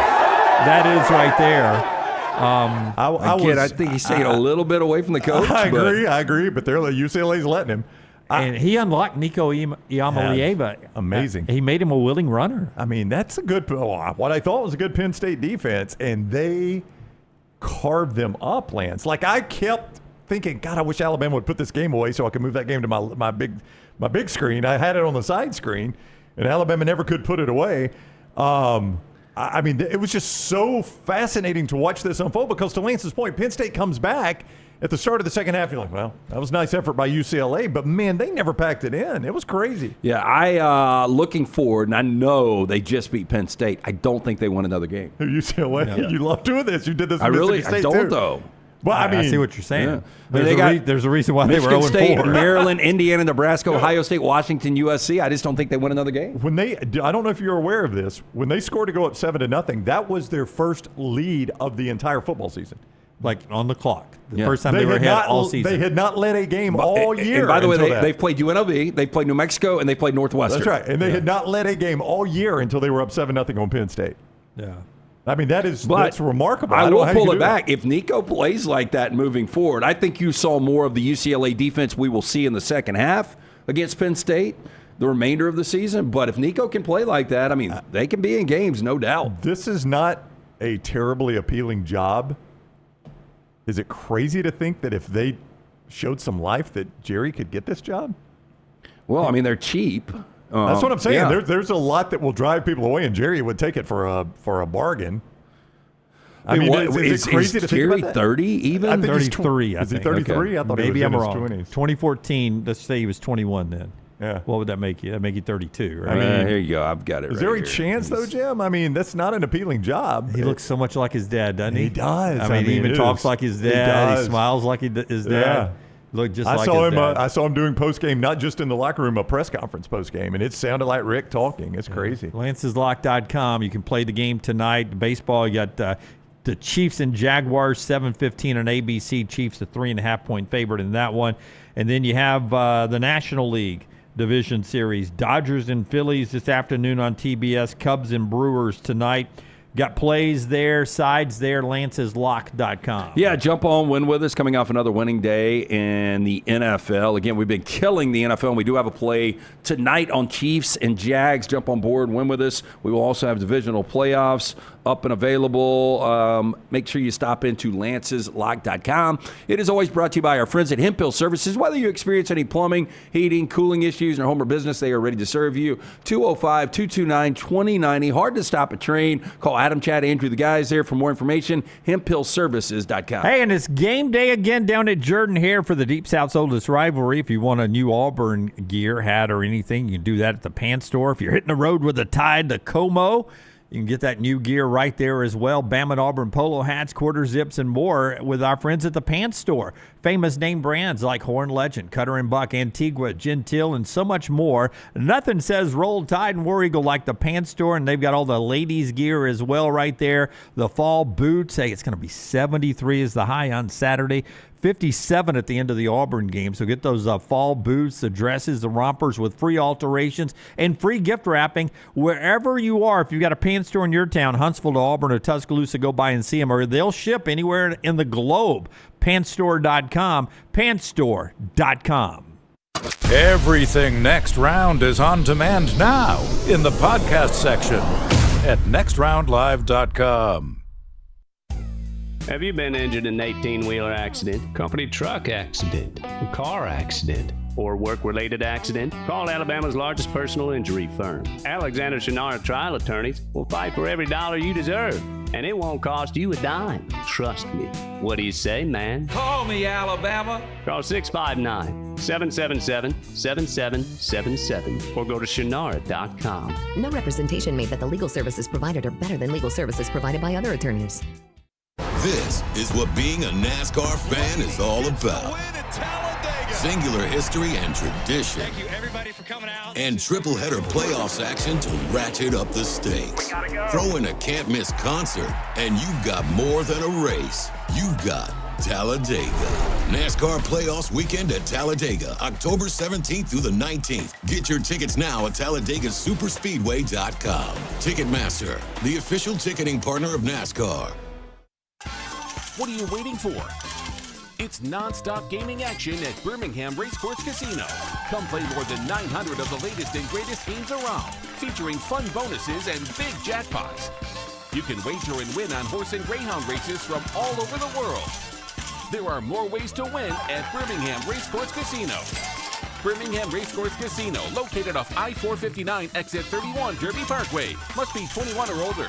that is right there. I think he's staying a little bit away from the coach. I agree, but UCLA's letting him. And he unlocked Nico Iamaleava. Amazing. He made him a willing runner. I mean, that's a good, what I thought was a good Penn State defense, and they carved them up, Lance. Like, I kept thinking, God, I wish Alabama would put this game away so I could move that game to my big screen. I had it on the side screen, and Alabama never could put it away. I mean, it was just so fascinating to watch this unfold because, to Lance's point, Penn State comes back at the start of the second half. You're like, well, that was a nice effort by UCLA, but, man, they never packed it in. It was crazy. Yeah, I looking forward, and I know they just beat Penn State. I don't think they won another game. UCLA, yeah. You love doing this. You did this. I State don't, too. though. Well, I see what you're saying. Yeah. There's a reason why Michigan they were 0-4. State, Maryland, Indiana, Nebraska, Ohio State, Washington, USC. I just don't think they win another game. I don't know if you're aware of this. When they scored to go up 7-0, that was their first lead of the entire football season. Like on the clock. The first time they ever had all season. They had not led a game all year. And by the way, they've played UNLV, they've played New Mexico, and they played Northwestern. That's right. And they had not led a game all year until they were up 7-0 on Penn State. Yeah. I mean, that's remarkable. I will pull it back. If Nico plays like that moving forward, I think you saw more of the UCLA defense we will see in the second half against Penn State, the remainder of the season. But if Nico can play like that, I mean, they can be in games, no doubt. This is not a terribly appealing job. Is it crazy to think that if they showed some life that Jerry could get this job? Well, I mean, they're cheap. That's what I'm saying. Yeah. There's a lot that will drive people away, and Jerry would take it for a bargain. I mean, is it crazy to Jerry think about that? 30 even? I think 33. Is he 33? Okay. I thought maybe he was I'm in wrong. his 20s. 2014. Let's say he was 21 then. Yeah. What would that make you? That'd make you 32, right? Here you go. I've got it. Is there a chance though, Jim? I mean, that's not an appealing job. He looks so much like his dad, doesn't he? He does. I mean, he even talks like his dad. He smiles like his dad. Yeah. Look just I like saw his him. dad. I saw him doing post game, not just in the locker room, a press conference post game, and it sounded like Rick talking. It's crazy. Lance'sLock.com. You can play the game tonight. Baseball. You got the Chiefs and Jaguars 7:15 on ABC. Chiefs a 3.5-point favorite in that one, and then you have the National League Division Series. Dodgers and Phillies this afternoon on TBS. Cubs and Brewers tonight. Got plays there, sides there, Lance'sLock.com. Yeah, jump on, win with us, coming off another winning day in the NFL. Again, we've been killing the NFL, and we do have a play tonight on Chiefs and Jags. Jump on board, win with us. We will also have divisional playoffs up and available. Make sure you stop into Lance'sLock.com. It is always brought to you by our friends at Hemp Hill Services. Whether you experience any plumbing, heating, cooling issues in your home or business, they are ready to serve you. 205-229-2090. Hard to stop a train. Call Adam, Chad, Andrew, the guys there for more information. HempHillServices.com. Hey, and it's game day again down at Jordan-Hare for the Deep South's oldest rivalry. If you want a new Auburn gear, hat, or anything, you can do that at the Pants Store. If you're hitting the road with a Tide to Como, you can get that new gear right there as well. Bama and Auburn polo hats, quarter zips, and more with our friends at the Pants Store. Famous name brands like Horn Legend, Cutter & Buck, Antigua, Gentile, and so much more. Nothing says Roll Tide and War Eagle like the Pants Store, and they've got all the ladies' gear as well right there. The fall boots, hey, it's going to be 73 is the high on Saturday. 57 at the end of the Auburn game. So get those fall boots, the dresses, the rompers with free alterations and free gift wrapping wherever you are. If you've got a Pants Store in your town, Huntsville to Auburn or Tuscaloosa, go by and see them, or they'll ship anywhere in the globe. Pantstore.com, Pantstore.com. Everything Next Round is on demand now in the podcast section at nextroundlive.com. Have you been injured in an 18-wheeler accident, company truck accident, car accident, or work-related accident, call Alabama's largest personal injury firm. Alexander Shinara Trial Attorneys will fight for every dollar you deserve, and it won't cost you a dime. Trust me. What do you say, man? Call me, Alabama. Call 659-777-7777 or go to shinara.com. No representation made that the legal services provided are better than legal services provided by other attorneys. This is what being a NASCAR fan is all about. Singular history and tradition. Thank you, everybody, for coming out. And triple header playoffs action to ratchet up the stakes. Throw in a can't miss concert, and you've got more than a race. You've got Talladega. NASCAR playoffs weekend at Talladega, October 17th through the 19th. Get your tickets now at TalladegaSuperspeedway.com. Ticketmaster, the official ticketing partner of NASCAR. What are you waiting for? It's non-stop gaming action at Birmingham Racecourse Casino. Come play more than 900 of the latest and greatest games around, featuring fun bonuses and big jackpots. You can wager and win on horse and greyhound races from all over the world. There are more ways to win at Birmingham Racecourse Casino. Birmingham Racecourse Casino, located off I-459 exit 31 Derby Parkway. Must be 21 or older.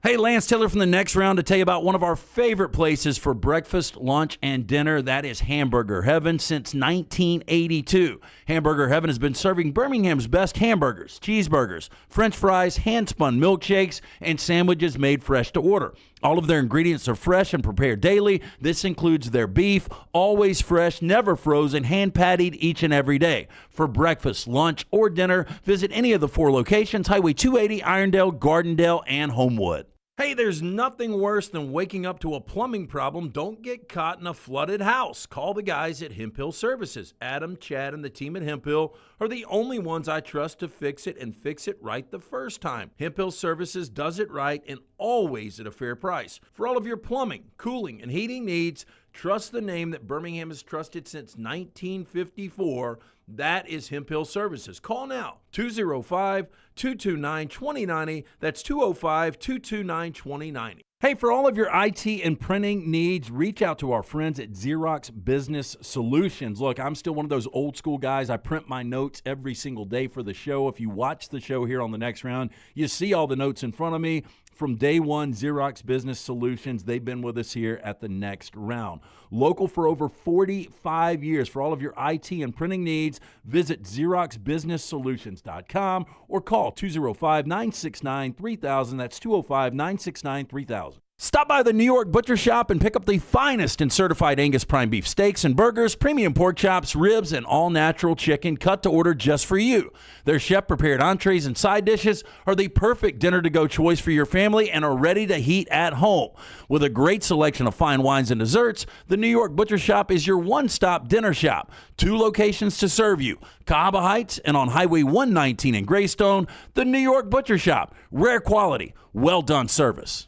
Hey, Lance Taylor from the Next Round to tell you about one of our favorite places for breakfast, lunch, and dinner. That is Hamburger Heaven since 1982. Hamburger Heaven has been serving Birmingham's best hamburgers, cheeseburgers, French fries, hand-spun milkshakes, and sandwiches made fresh to order. All of their ingredients are fresh and prepared daily. This includes their beef, always fresh, never frozen, hand-pattied each and every day. For breakfast, lunch, or dinner, visit any of the 4 locations, Highway 280, Irondale, Gardendale, and Homewood. Hey, there's nothing worse than waking up to a plumbing problem. Don't get caught in a flooded house. Call the guys at Hemp Hill Services. Adam, Chad, and the team at Hemp Hill are the only ones I trust to fix it and fix it right the first time. Hemp Hill Services does it right and always at a fair price. For all of your plumbing, cooling, and heating needs, trust the name that Birmingham has trusted since 1954. That is Hemp Hill Services. Call now, 205-229-2090. That's 205-229-2090. Hey, for all of your IT and printing needs, reach out to our friends at Xerox Business Solutions. Look, I'm still one of those old school guys. I print my notes every single day for the show. If you watch the show here on the Next Round, you see all the notes in front of me. From day one, Xerox Business Solutions, they've been with us here at the Next Round. Local for over 45 years. For all of your IT and printing needs, visit XeroxBusinessSolutions.com or call 205-969-3000. That's 205-969-3000. Stop by the New York Butcher Shop and pick up the finest in certified Angus prime beef steaks and burgers, premium pork chops, ribs, and all-natural chicken cut to order just for you. Their chef-prepared entrees and side dishes are the perfect dinner-to-go choice for your family and are ready to heat at home. With a great selection of fine wines and desserts, the New York Butcher Shop is your one-stop dinner shop. 2 locations to serve you, Cahaba Heights and on Highway 119 in Greystone. The New York Butcher Shop, rare quality, well-done service.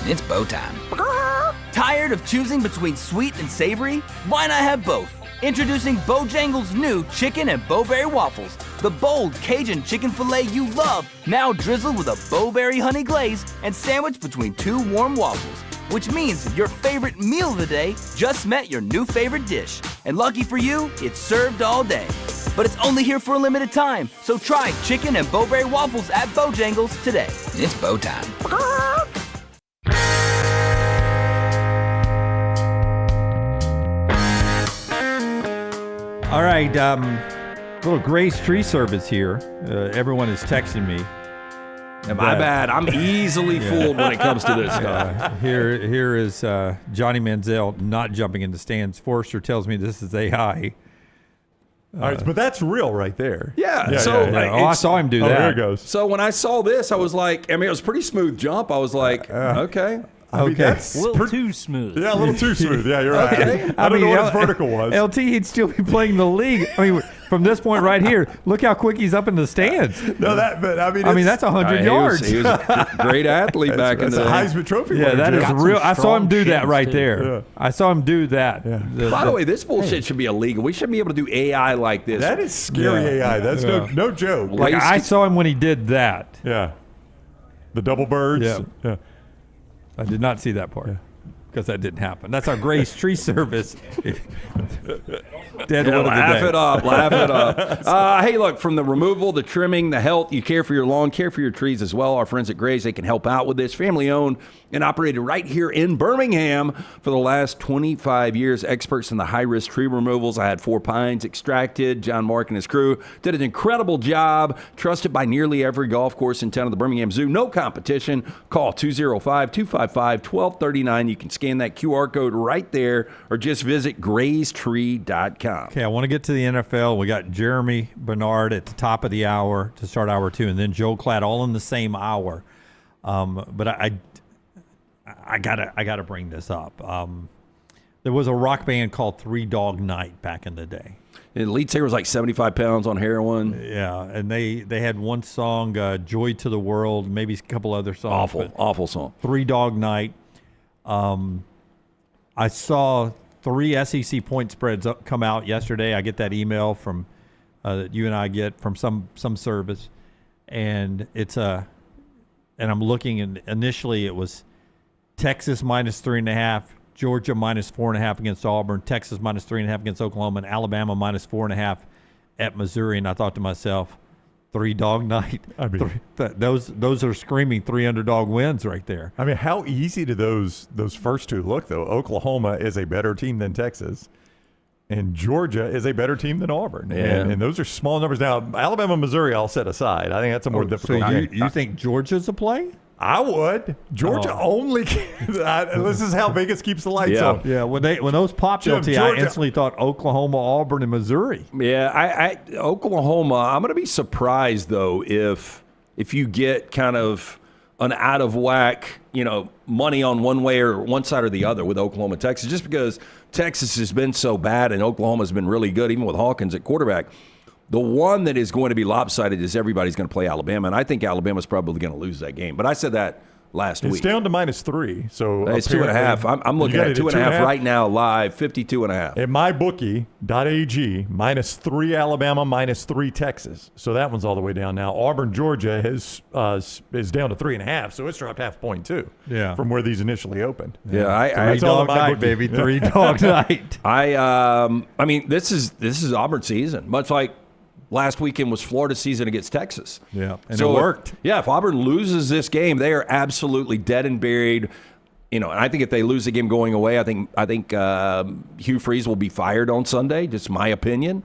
It's bow time. Tired of choosing between sweet and savory? Why not have both? Introducing Bojangles' new chicken and bowberry waffles. The bold Cajun chicken filet you love, now drizzled with a bowberry honey glaze and sandwiched between 2 warm waffles. Which means your favorite meal of the day just met your new favorite dish. And lucky for you, it's served all day. But it's only here for a limited time, so try chicken and bowberry waffles at Bojangles today. It's bow time. All right, little Grace Tree Service here. Everyone is texting me. My bad. I'm easily fooled when it comes to this stuff. Here is Johnny Manziel not jumping in the stands. Forrester tells me this is AI. All right, but that's real right there. Yeah. I saw him do that. There it goes. So when I saw this, I was like, I mean, it was a pretty smooth jump. I was like, okay. I mean, that's a little too smooth. Yeah, a little too smooth. Yeah, you're right. Okay. I don't know what his vertical was. LT, he'd still be playing the league. I mean, from this point right here, look how quick he's up in the stands. No, but I mean, that's 100 yards. He was a great athlete back in the day. That's a Heisman Trophy winner. Yeah, that is real. I saw him do that right there. Yeah. I saw him do that. Yeah. By the way, this bullshit should be illegal. We shouldn't be able to do AI like this. That is scary AI. That's no joke. Like I saw him when he did that. Yeah. The double birds. Yeah. I did not see that part. Yeah. because that didn't happen. That's our Grace Tree Service. Dead Yeah, one of the laugh day. it up, laugh it up. Hey, look, from the removal, the trimming, the health, you care for your lawn, care for your trees as well. Our friends at Gray's, they can help out with this. Family owned and operated right here in Birmingham for the last 25 years. Experts in the high-risk tree removals. I had 4 pines extracted. John Mark and his crew did an incredible job. Trusted by nearly every golf course in town of the Birmingham Zoo. No competition. Call 205-255-1239. You can scan that QR code right there or just visit graystree.com. Okay, I want to get to the NFL. We got Jeremie Bernard at the top of the hour to start hour 2, and then Joel Klatt all in the same hour. But I gotta bring this up. There was a rock band called Three Dog Night back in the day. And the lead singer was like 75 pounds on heroin. Yeah, and they had one song, Joy to the World, maybe a couple other songs. Awful song. Three Dog Night. I saw 3 SEC point spreads come out yesterday. I get that email from that you and I get from some service, and it's and I'm looking, and initially it was Texas minus 3.5, Georgia minus 4.5 against Auburn, Texas minus 3.5 against Oklahoma, and Alabama minus 4.5 at Missouri. And I thought to myself, 3 Dog Night. I mean, those are screaming 3 underdog wins right there. I mean, how easy do those first two look, though? Oklahoma is a better team than Texas, and Georgia is a better team than Auburn. Yeah. And those are small numbers. Now, Alabama, Missouri, I'll set aside. I think that's a more difficult So game. you think Georgia's a play? I would. Georgia only. This is how Vegas keeps the lights on. Yeah, when those popped, Jim, I Georgia- instantly thought Oklahoma, Auburn, and Missouri. Yeah, Oklahoma, I'm going to be surprised, though, if you get kind of an out of whack, money on one way or one side or the other with Oklahoma, Texas, just because Texas has been so bad and Oklahoma's been really good, even with Hawkins at quarterback. The one that is going to be lopsided is everybody's going to play Alabama, and I think Alabama's probably going to lose that game. But I said that last It's week. down to minus 3. So It's 2.5. I'm looking at 2.5 right now live, 52.5. At mybookie.ag, minus 3 Alabama, minus 3 Texas. So that one's all the way down now. Auburn, Georgia is down to 3.5, so it's dropped half point too. Yeah. From where these initially opened. Yeah, 3 Dog Night, baby. 3 Dog Night. I mean, this is Auburn season, much like last weekend was Florida season against Texas. Yeah, and so it worked. If Auburn loses this game, they are absolutely dead and buried. And I think if they lose the game going away, I think Hugh Freeze will be fired on Sunday. Just my opinion.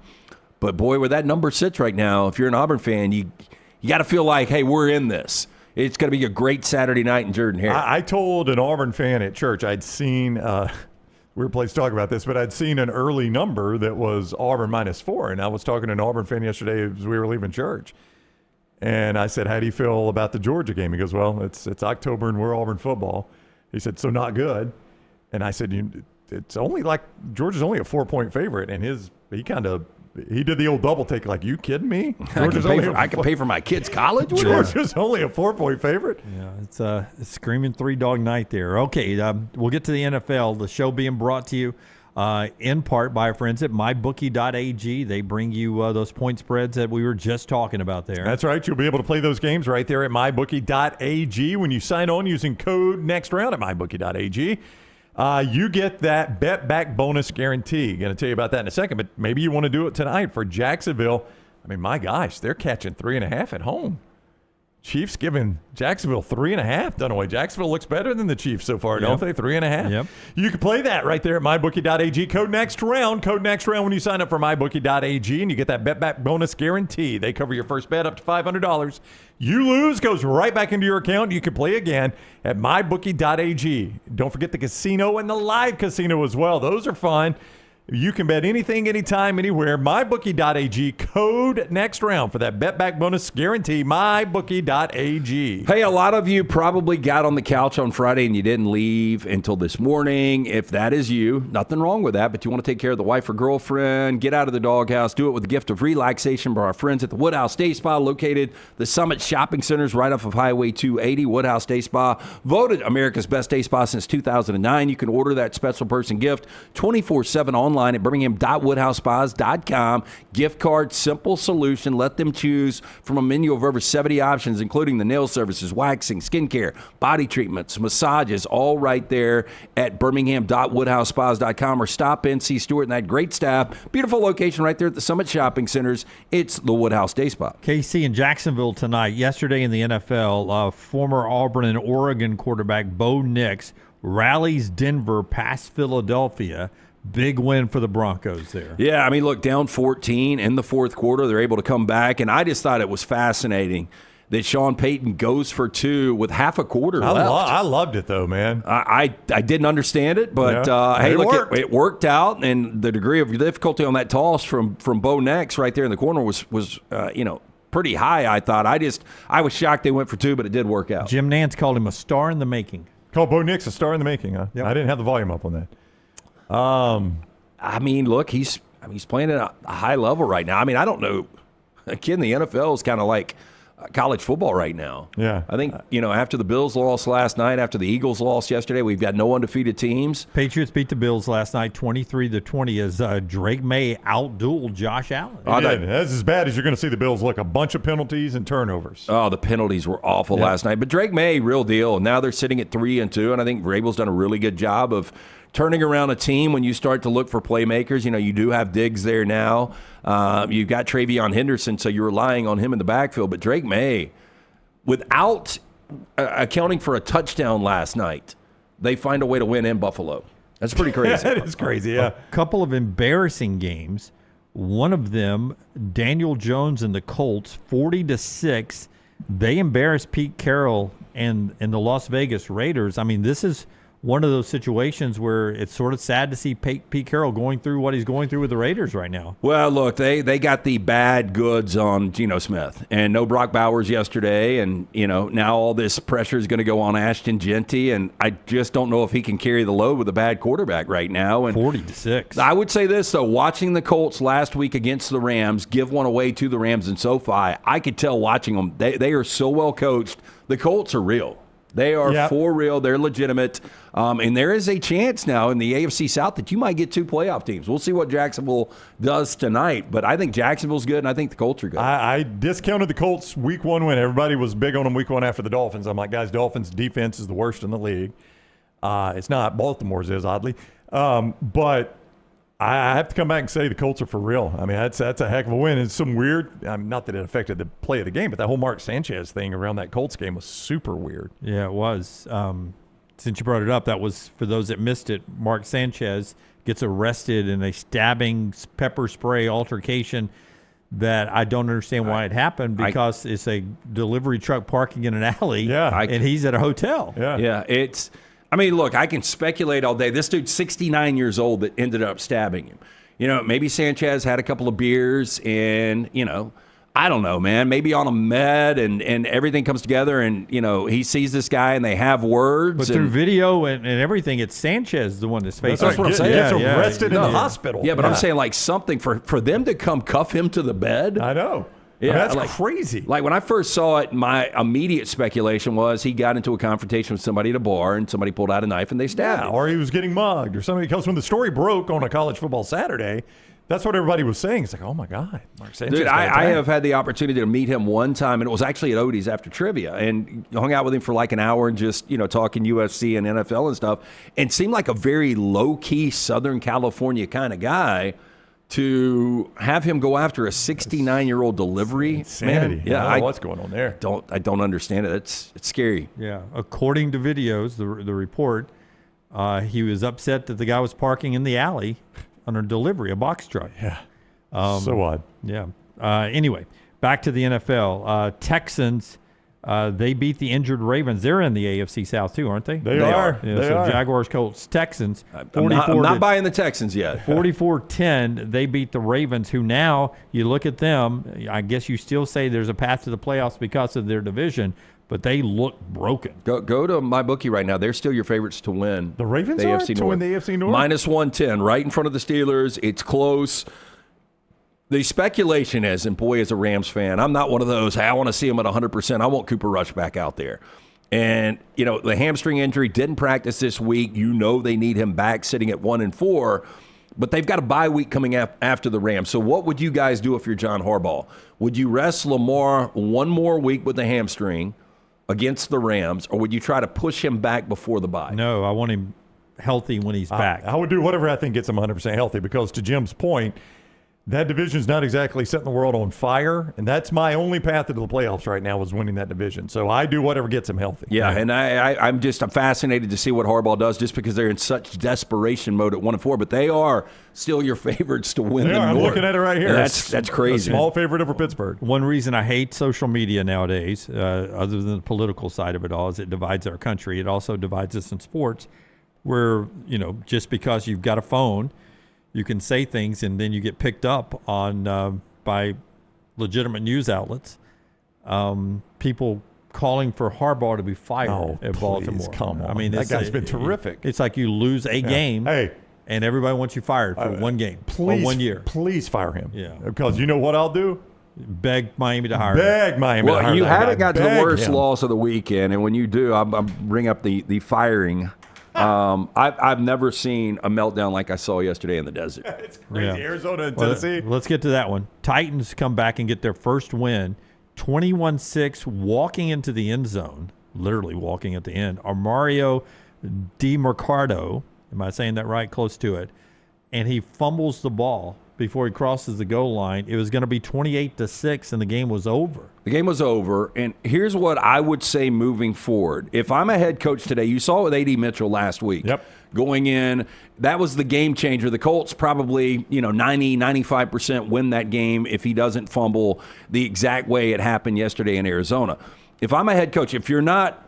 But boy, where that number sits right now, if you're an Auburn fan, you got to feel like, hey, we're in this. It's going to be a great Saturday night in Jordan-Hare. I told an Auburn fan at church I'd seen. Weird place to talk about this, but I'd seen an early number that was Auburn minus 4, and I was talking to an Auburn fan yesterday as we were leaving church, and I said, "How do you feel about the Georgia game?" He goes, "Well, it's October and we're Auburn football." He said, "So not good," and I said, "It's only like Georgia's only a 4-point favorite," and he did the old double take, like, you kidding me? I can pay for my kids' college. Georgia's only a 4-point favorite. Yeah, it's a screaming 3 Dog Night there. Okay, we'll get to the NFL. The show being brought to you in part by our friends at mybookie.ag. They bring you those point spreads that we were just talking about there. That's right. You'll be able to play those games right there at mybookie.ag when you sign on using code NEXTROUND at mybookie.ag. You get that bet back bonus guarantee. Going to tell you about that in a second, but maybe you want to do it tonight for Jacksonville. I mean, my gosh, they're catching 3.5 at home. Chiefs giving Jacksonville 3.5. Don't know why Jacksonville looks better than the Chiefs so far, don't they? 3.5. Yep. You can play that right there at mybookie.ag. Code next round when you sign up for mybookie.ag, and you get that bet back bonus guarantee. They cover your first bet up to $500. You lose, goes right back into your account. You can play again at mybookie.ag. Don't forget the casino and the live casino as well. Those are fun. You can bet anything, anytime, anywhere. MyBookie.ag, code next round for that bet back bonus guarantee. MyBookie.ag. Hey, a lot of you probably got on the couch on Friday and you didn't leave until this morning. If that is you, nothing wrong with that, but you want to take care of the wife or girlfriend, get out of the doghouse, do it with the gift of relaxation by our friends at the Woodhouse Day Spa, located the Summit Shopping Centers right off of Highway 280. Woodhouse Day Spa, voted America's best day spa since 2009. You can order that special person gift 24/7 online online at birmingham.woodhousespas.com. Gift card, simple solution. Let them choose from a menu of over 70 options, including the nail services, waxing, skincare, body treatments, massages, all right there at birmingham.woodhousespas.com, or stop in, see Stuart and that great staff. Beautiful location right there at the Summit Shopping Centers. It's the Woodhouse Day Spa. KC in Jacksonville tonight. Yesterday in the NFL, former Auburn and Oregon quarterback Bo Nix rallies Denver past Philadelphia. Big win for the Broncos there. Yeah, I mean, look, down 14 in the fourth quarter. They're able to come back, and I just thought it was fascinating that Sean Payton goes for 2 with half a quarter left. I loved it, though, man. I didn't understand it, but hey, look, it worked out, and the degree of difficulty on that toss from Bo Nix right there in the corner was pretty high, I thought. I was shocked they went for 2, but it did work out. Jim Nantz called him a star in the making. Called Bo Nix a star in the making, huh? Yep. I didn't have the volume up on that. I mean, look, he's playing at a high level right now. I mean, I don't know. Again, the NFL is kind of like college football right now. Yeah. I think, after the Bills lost last night, after the Eagles lost yesterday, we've got no undefeated teams. Patriots beat the Bills last night 23-20 as Drake May outdueled Josh Allen. He did. That's as bad as you're going to see the Bills look. A bunch of penalties and turnovers. Oh, the penalties were awful last night. But Drake May, real deal. Now they're sitting at 3-2, and I think Vrabel's done a really good job of turning around a team when you start to look for playmakers. You do have Diggs there now. You've got Travion Henderson, so you're relying on him in the backfield. But Drake May, without accounting for a touchdown last night, they find a way to win in Buffalo. That's pretty crazy. That is crazy, yeah. A couple of embarrassing games. One of them, Daniel Jones and the Colts, 40-6. They embarrassed Pete Carroll and the Las Vegas Raiders. I mean, this is one of those situations where it's sort of sad to see Pete Carroll going through what he's going through with the Raiders right now. Well, look, they got the bad goods on Geno Smith, and no Brock Bowers yesterday, and now all this pressure is going to go on Ashton Genty, and I just don't know if he can carry the load with a bad quarterback right now. And 40-6. I would say this though: watching the Colts last week against the Rams, give one away to the Rams in SoFi, I could tell watching them they are so well coached. The Colts are real. They are for real. They're legitimate. And there is a chance now in the AFC South that you might get 2 playoff teams. We'll see what Jacksonville does tonight. But I think Jacksonville's good, and I think the Colts are good. I discounted the Colts week 1 win. Everybody was big on them week 1 after the Dolphins. I'm like, guys, Dolphins' defense is the worst in the league. It's not. Baltimore's is, oddly. But I have to come back and say the Colts are for real. I mean, that's a heck of a win. It's some weird, not that it affected the play of the game, but that whole Mark Sanchez thing around that Colts game was super weird. Yeah, it was. Since you brought it up, that was, for those that missed it, Mark Sanchez gets arrested in a stabbing pepper spray altercation that I don't understand why it happened, because it's a delivery truck parking in an alley, and he's at a hotel. Yeah, it's – I mean, look, I can speculate all day. This dude's 69 years old that ended up stabbing him. Maybe Sanchez had a couple of beers and, I don't know, man. Maybe on a med and everything comes together and, he sees this guy and they have words. But through video and everything, it's Sanchez the one that's facing. That's what I'm saying. He gets arrested in the hospital. Yeah, but I'm saying like something for them to come cuff him to the bed. I know. Yeah, that's crazy. Like when I first saw it, my immediate speculation was he got into a confrontation with somebody at a bar and somebody pulled out a knife and they stabbed him. Or he was getting mugged or something. Because when the story broke on a college football Saturday, that's what everybody was saying. It's like, oh my God, Mark Sanchez. Dude, I have had the opportunity to meet him one time, and it was actually at Odie's after trivia, and hung out with him for like an hour and just talking UFC and NFL and stuff, and seemed like a very low key Southern California kind of guy. To have him go after a 69-year-old delivery, insanity. Man, yeah, I don't know what's going on there. I don't understand it. It's scary. Yeah, according to videos, the report, he was upset that the guy was parking in the alley on a delivery, a box truck. Yeah, so odd. Yeah. Anyway, back to the NFL. Texans. They beat the injured Ravens. They're in the AFC South too, aren't they? They are. Yeah, they are. Jaguars, Colts, Texans. I'm not buying the Texans yet. 44-10, they beat the Ravens, who now, you look at them, I guess you still say there's a path to the playoffs because of their division, but they look broken. Go to my bookie right now. They're still your favorites to win. The Ravens are to win the AFC North? Minus 110, right in front of the Steelers. It's close. The speculation is, and boy, as a Rams fan, I'm not one of those, hey, I want to see him at 100%. I want Cooper Rush back out there. And, the hamstring injury, didn't practice this week. They need him back sitting at 1-4. But they've got a bye week coming after the Rams. So what would you guys do if you're John Harbaugh? Would you rest Lamar one more week with the hamstring against the Rams, or would you try to push him back before the bye? No, I want him healthy when he's back. I would do whatever I think gets him 100% healthy, because to Jim's point, that division's not exactly setting the world on fire, and that's my only path into the playoffs right now is winning that division. So I do whatever gets him healthy. Yeah, and I'm fascinated to see what Harbaugh does, just because they're in such desperation mode at 1-4, but they are still your favorites to win the North. I'm looking at it right here. And that's crazy. A small favorite over Pittsburgh. One reason I hate social media nowadays, other than the political side of it all, is it divides our country. It also divides us in sports, where, just because you've got a phone, you can say things and then you get picked up on by legitimate news outlets. People calling for Harbaugh to be fired at Baltimore. Come on. I mean, that guy's been terrific. It's like you lose a game, and everybody wants you fired for one game or 1 year. Please fire him. Yeah. Because you know what I'll do? Beg Miami to hire him. Beg Miami to hire him. Well, you haven't got to the worst him. loss of the weekend, and when you do, I'll bring up the firing. I've never seen a meltdown like I saw yesterday in the desert. It's crazy. Arizona and Tennessee. Let's get to that one. Titans come back and get their first win, 21-6, walking into the end zone, literally walking at the end. Mario DiMercado, am I saying that right? Close to it. And he fumbles the ball before he crosses the goal line. It was going to be 28-6, and the game was over. The game was over, and here's what I would say moving forward. If I'm a head coach today, you saw it with A.D. Mitchell last week. Yep. Going in, that was the game changer. The Colts probably, 90, 95% win that game if he doesn't fumble the exact way it happened yesterday in Arizona. If I'm a head coach, if you're not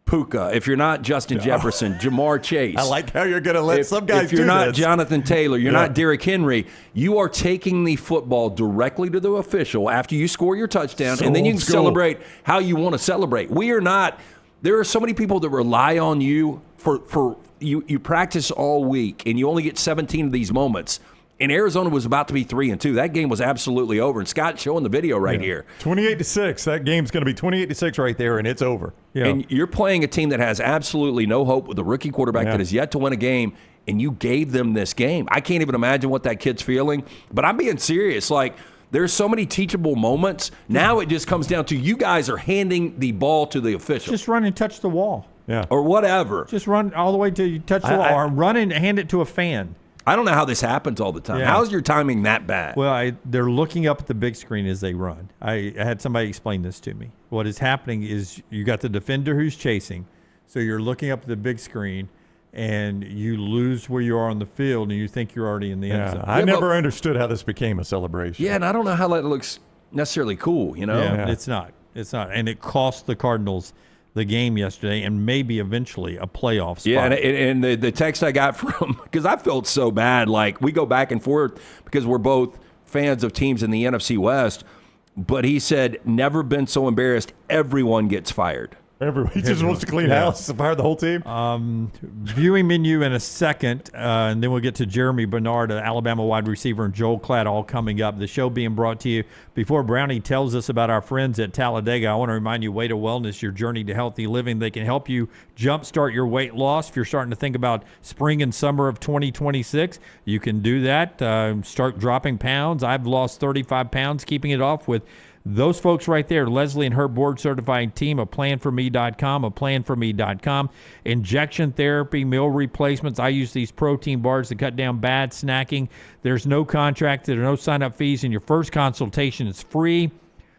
Puka, if you're not Justin Jefferson, Jamar Chase. I like how you're going to let some guys do this. If you're not Jonathan Taylor, you're not Derrick Henry, you are taking the football directly to the official after you score your touchdown, and then you can celebrate how you want to celebrate. We are not – there are so many people that rely on you for you practice all week, and you only get 17 of these moments. And Arizona was about to be 3-2. That game was absolutely over. And Scott's showing the video right here. 28-6. That game's going to be 28-6 right there, and it's over. Yeah. And you're playing a team that has absolutely no hope with a rookie quarterback that has yet to win a game, and you gave them this game. I can't even imagine what that kid's feeling. But I'm being serious. Like, there's so many teachable moments. Now it just comes down to you guys are handing the ball to the official. Just run and touch the wall. Yeah. Or whatever. Just run all the way till you touch the wall, or run and hand it to a fan. I don't know how this happens all the time. Yeah. How's your timing that bad? Well, they're looking up at the big screen as they run. I had somebody explain this to me. What is happening is you got the defender who's chasing, so you're looking up at the big screen, and you lose where you are on the field, and you think you're already in the end zone. I never understood how this became a celebration. Yeah, and I don't know how that looks necessarily cool, Yeah, it's not. It's not. And it cost the Cardinals the game yesterday and maybe eventually a playoff spot. Yeah, and the text I got from, because I felt so bad, like we go back and forth because we're both fans of teams in the NFC West, but he said, never been so embarrassed, everyone gets fired. He just wants to clean house and fire the whole team. Viewing menu in a second, and then we'll get to Jeremie Bernard, an Alabama wide receiver, and Joel Klatt all coming up. The show being brought to you. Before Brownie tells us about our friends at Talladega, I want to remind you, Way to Wellness, your journey to healthy living. They can help you jumpstart your weight loss. If you're starting to think about spring and summer of 2026, you can do that. Start dropping pounds. I've lost 35 pounds, keeping it off with those folks right there, Leslie and her board-certified team, aplanforme.com. Injection therapy, meal replacements. I use these protein bars to cut down bad snacking. There's no contract. There are no sign-up fees, and your first consultation is free.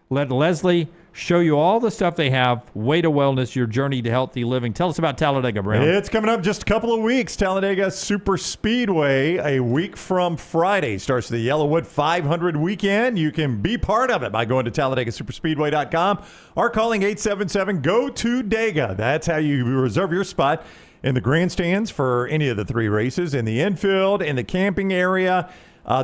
Let Leslie show you all the stuff they have. Way to Wellness, your journey to healthy living. Tell us about Talladega, Brown. It's coming up just a couple of weeks. Talladega Super Speedway, a week from Friday, starts the Yellowwood 500 weekend. You can be part of it by going to TalladegaSuperspeedway.com or calling 877-GO-TO-DEGA. That's how you reserve your spot in the grandstands for any of the three races, in the infield, in the camping area.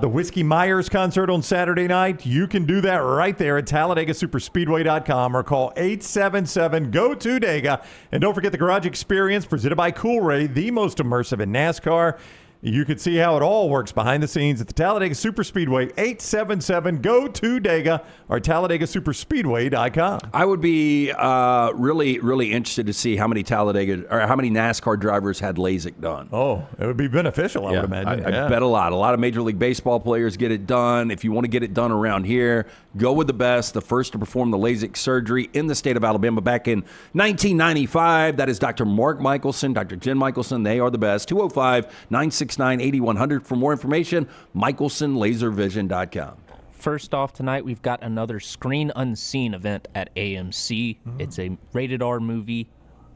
The Whiskey Myers concert on Saturday night, you can do that right there at TalladegaSuperspeedway.com or call 877-GO-TO-DEGA. And don't forget the Garage Experience presented by Cool Ray, the most immersive in NASCAR. You can see how it all works behind the scenes at the Talladega Superspeedway, 877-GO-TO-DEGA, or TalladegaSuperspeedway.com. I would be really, really interested to see how many NASCAR drivers had LASIK done. Oh, it would be beneficial, I would imagine. I bet a lot. A lot of Major League Baseball players get it done. If you want to get it done around here, go with the best, the first to perform the LASIK surgery in the state of Alabama back in 1995. That is Dr. Mark Michelson, Dr. Jen Michelson. They are the best. 205-969-8100 for more information. MichelsonLaserVision.com. First off tonight, we've got another Screen Unseen event at AMC. It's a rated R movie,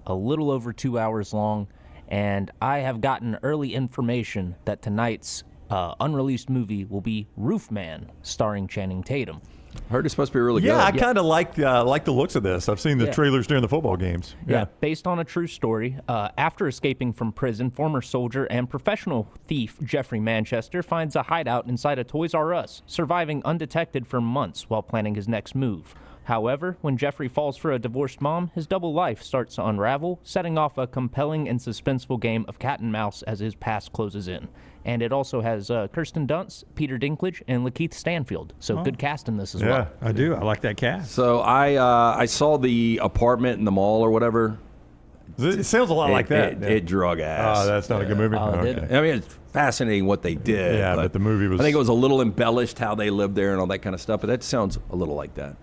a little over 2 hours long, and I have gotten early information that tonight's unreleased movie will be Roof Man, starring Channing Tatum. Heard it's supposed to be really good. Yeah, I kind of like the looks of this. I've seen the trailers during the football games. Yeah, based on a true story. After escaping from prison, former soldier and professional thief Jeffrey Manchester finds a hideout inside a Toys R Us, surviving undetected for months while planning his next move. However, when Jeffrey falls for a divorced mom, his double life starts to unravel, setting off a compelling and suspenseful game of cat and mouse as his past closes in. And it also has Kirsten Dunst, Peter Dinklage, and Lakeith Stanfield. So good cast in this as well. I do. I like that cast. So I saw the apartment in the mall or whatever. It sounds a lot like that. It drug ass. Oh, that's not a good movie? Okay. I mean, it's fascinating what they did. Yeah, but the movie was... I think it was a little embellished how they lived there and all that kind of stuff, but that sounds a little like that.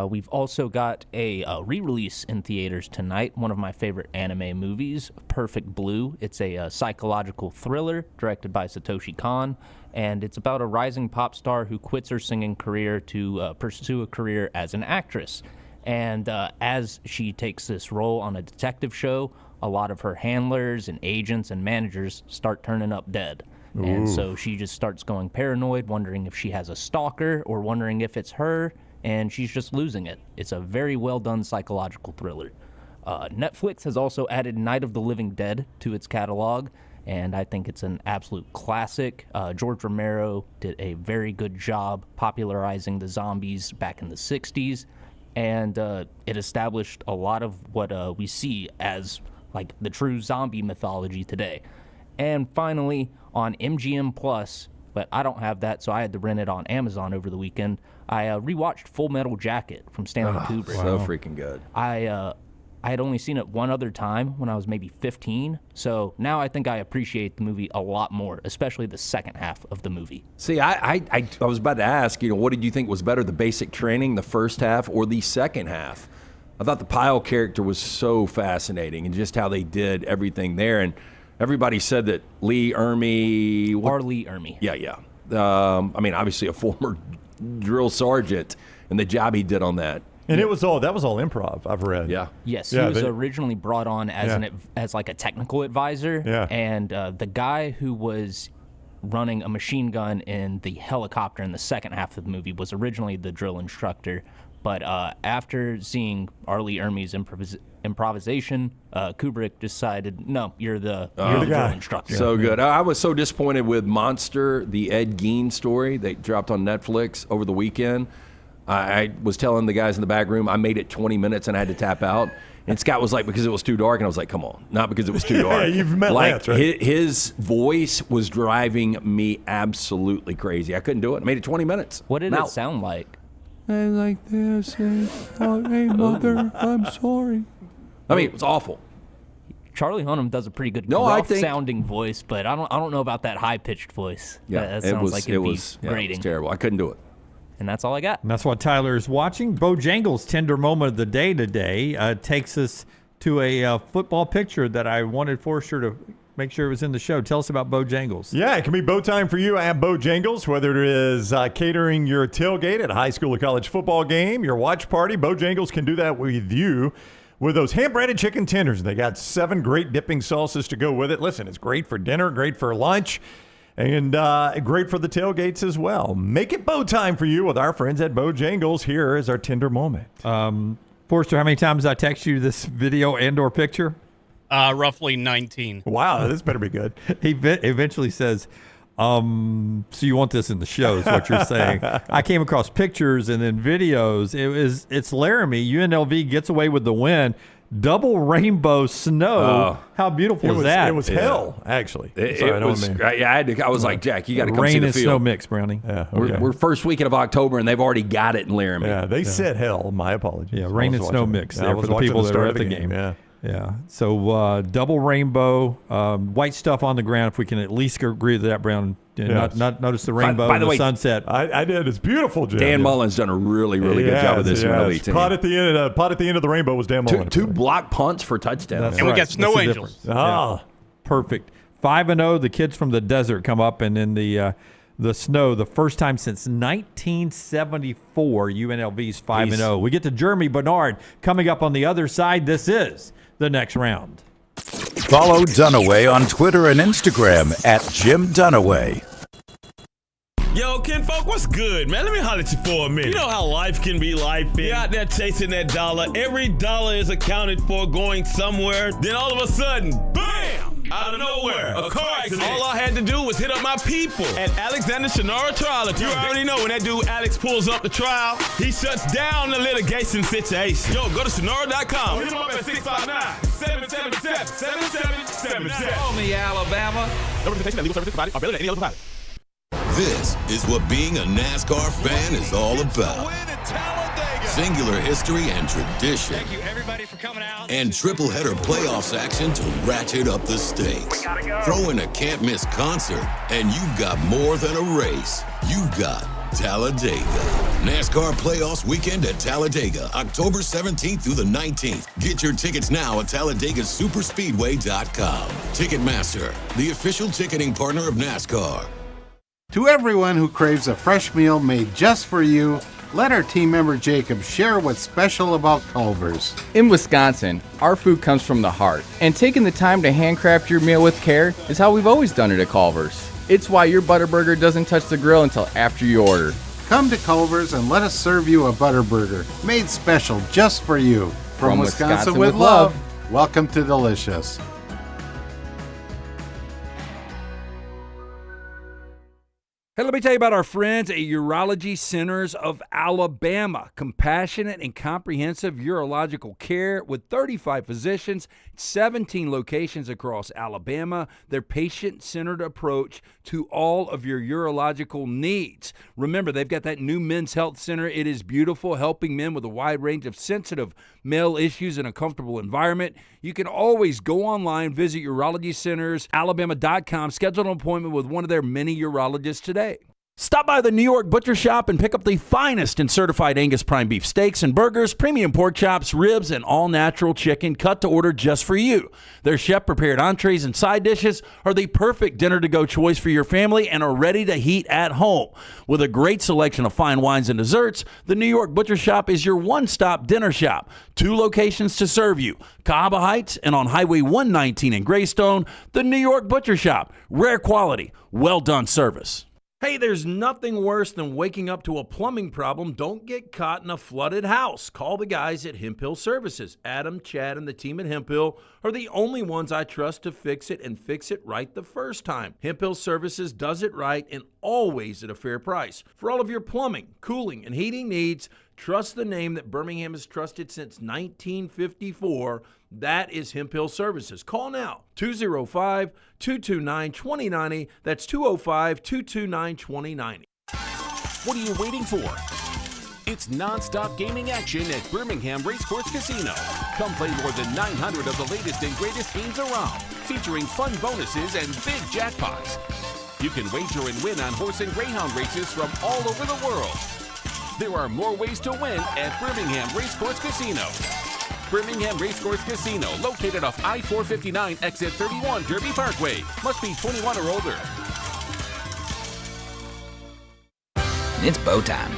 We've also got a re-release in theaters tonight, one of my favorite anime movies, Perfect Blue. It's a psychological thriller directed by Satoshi Kon, and it's about a rising pop star who quits her singing career to pursue a career as an actress. And as she takes this role on a detective show, a lot of her handlers and agents and managers start turning up dead. Ooh. And so she just starts going paranoid, wondering if she has a stalker or wondering if it's her, and she's just losing it. It's a very well-done psychological thriller. Netflix has also added Night of the Living Dead to its catalog, and I think it's an absolute classic. George Romero did a very good job popularizing the zombies back in the 60s, and it established a lot of what we see as like the true zombie mythology today. And finally, on MGM Plus, but I don't have that, so I had to rent it on Amazon over the weekend. I rewatched Full Metal Jacket from Stanley Kubrick. So freaking good. I had only seen it one other time when I was maybe 15, so now I think I appreciate the movie a lot more, especially the second half of the movie. See, I was about to ask, what did you think was better, the basic training, the first half, or the second half? I thought the Pyle character was so fascinating and just how they did everything there. And everybody said that Lee Ermey... Lee Ermey. Yeah. I mean, obviously a former drill sergeant and the job he did on that. And that was all improv, I've read. Yeah. Yes, he was originally brought on as as like a technical advisor. Yeah. And the guy who was running a machine gun in the helicopter in the second half of the movie was originally the drill instructor. But after seeing Lee Ermey's improvisation, Kubrick decided, no, you're the drill instructor. So good. I was so disappointed with Monster, the Ed Gein story that dropped on Netflix over the weekend. I was telling the guys in the back room, I made it 20 minutes and I had to tap out. And Scott was like, because it was too dark. And I was like, come on, not because it was too dark. You've met Lance, right? His voice was driving me absolutely crazy. I couldn't do it. I made it 20 minutes. What did it sound like? I like this. Hey, mother, I'm sorry. I mean, it was awful. Charlie Hunnam does a pretty good sounding voice, but I don't know about that high pitched voice. Yeah, that sounds like it'd be grating. It was terrible. I couldn't do it. And that's all I got. And that's what Tyler is watching. Bojangles' tender moment of the day today takes us to a football picture that I wanted Forrester to make sure it was in the show. Tell us about Bojangles. Yeah, it can be bow time for you at Bojangles, whether it is catering your tailgate at a high school or college football game, your watch party. Bojangles can do that with you with those hand-breaded chicken tenders. They got 7 great dipping sauces to go with it. Listen, it's great for dinner, great for lunch, and great for the tailgates as well. Make it bow time for you with our friends at Bojangles. Here is our tender moment. Forrester, how many times I text you this video and or picture? Roughly 19. Wow, this better be good. He eventually says, so you want this in the show is what you're saying. I came across pictures and then videos. It's Laramie. UNLV gets away with the win. double rainbow snow. Oh. How beautiful is that? It was hell, actually. I was like, Jack, you got to come rain see the and field. snow mix, Brownie. Yeah, okay. We're first weekend of October, and they've already got it in Laramie. Yeah, they said hell. My apologies. Yeah, rain and snow mix there for the people that are at the game. Yeah. So double rainbow, white stuff on the ground. If we can at least agree with that, Brown. And not notice the rainbow by the way, sunset. I did. It's beautiful, Jim. Dan Mullen's done a really good job of this in Elite team. Pot at the end of the rainbow was Dan Mullen. Two block punts for touchdowns. That's And we right. got Snow That's the Angels. difference. Ah. Perfect. 5-0. The kids from the desert come up, and in the snow, the first time since 1974, UNLV's 5-0. We get to Germie Bernard coming up on the other side. This is the next round. Follow Dunaway on Twitter and Instagram at Jim Dunaway. Yo, kinfolk, what's good, man? Let me holler at you for a minute. You know how life can be life. You're out there chasing that dollar. Every dollar is accounted for going somewhere. Then all of a sudden, bam! Out of nowhere, a car accident. All I had to do was hit up my people at Alexander Shannara Trial. You already know when that dude Alex pulls up the trial, he shuts down the litigation situation. Yo, go to Shannara.com. Hit him up at 659-777-7777. Call me, Alabama. No representation and legal services provided are better than any other provider. This is what being a NASCAR fan is all about. Singular history and tradition. Thank you, everybody, for coming out. And triple header playoffs action to ratchet up the stakes. Throw in a can't miss concert, and you've got more than a race. You've got Talladega. NASCAR Playoffs Weekend at Talladega, October 17th through the 19th. Get your tickets now at TalladegaSuperspeedway.com. Ticketmaster, the official ticketing partner of NASCAR. To everyone who craves a fresh meal made just for you, let our team member Jacob share what's special about Culver's. In Wisconsin, our food comes from the heart, and taking the time to handcraft your meal with care is how we've always done it at Culver's. It's why your Butterburger doesn't touch the grill until after you order. Come to Culver's and let us serve you a Butterburger made special just for you. From Wisconsin with love, welcome to Delicious. Hey, let me tell you about our friends at Urology Centers of Alabama. Compassionate and comprehensive urological care with 35 physicians, 17 locations across Alabama. Their patient-centered approach to all of your urological needs. Remember, they've got that new men's health center. It is beautiful, helping men with a wide range of sensitive male issues in a comfortable environment. You can always go online, visit urologycentersalabama.com, schedule an appointment with one of their many urologists today. Stop by the New York Butcher Shop and pick up the finest in certified Angus prime beef steaks and burgers, premium pork chops, ribs, and all-natural chicken cut to order just for you. Their chef-prepared entrees and side dishes are the perfect dinner-to-go choice for your family and are ready to heat at home. With a great selection of fine wines and desserts, the New York Butcher Shop is your one-stop dinner shop. 2 locations to serve you, Cahaba Heights and on Highway 119 in Greystone. The New York Butcher Shop, rare quality, well-done service. Hey, there's nothing worse than waking up to a plumbing problem. Don't get caught in a flooded house. Call the guys at Hemp Hill Services. Adam, Chad, and the team at Hemp Hill are the only ones I trust to fix it and fix it right the first time. Hemp Hill Services does it right and always at a fair price. For all of your plumbing, cooling, and heating needs, trust the name that Birmingham has trusted since 1954. That is Hemp Hill Services. Call now, 205-229-2090. That's 205-229-2090. What are you waiting for? It's non-stop gaming action at Birmingham Racecourse Casino. Come play more than 900 of the latest and greatest games around, featuring fun bonuses and big jackpots. You can wager and win on horse and greyhound races from all over the world. There are more ways to win at Birmingham Racecourse Casino. Birmingham Racecourse Casino, located off I-459, exit 31, Derby Parkway. Must be 21 or older. It's bow time.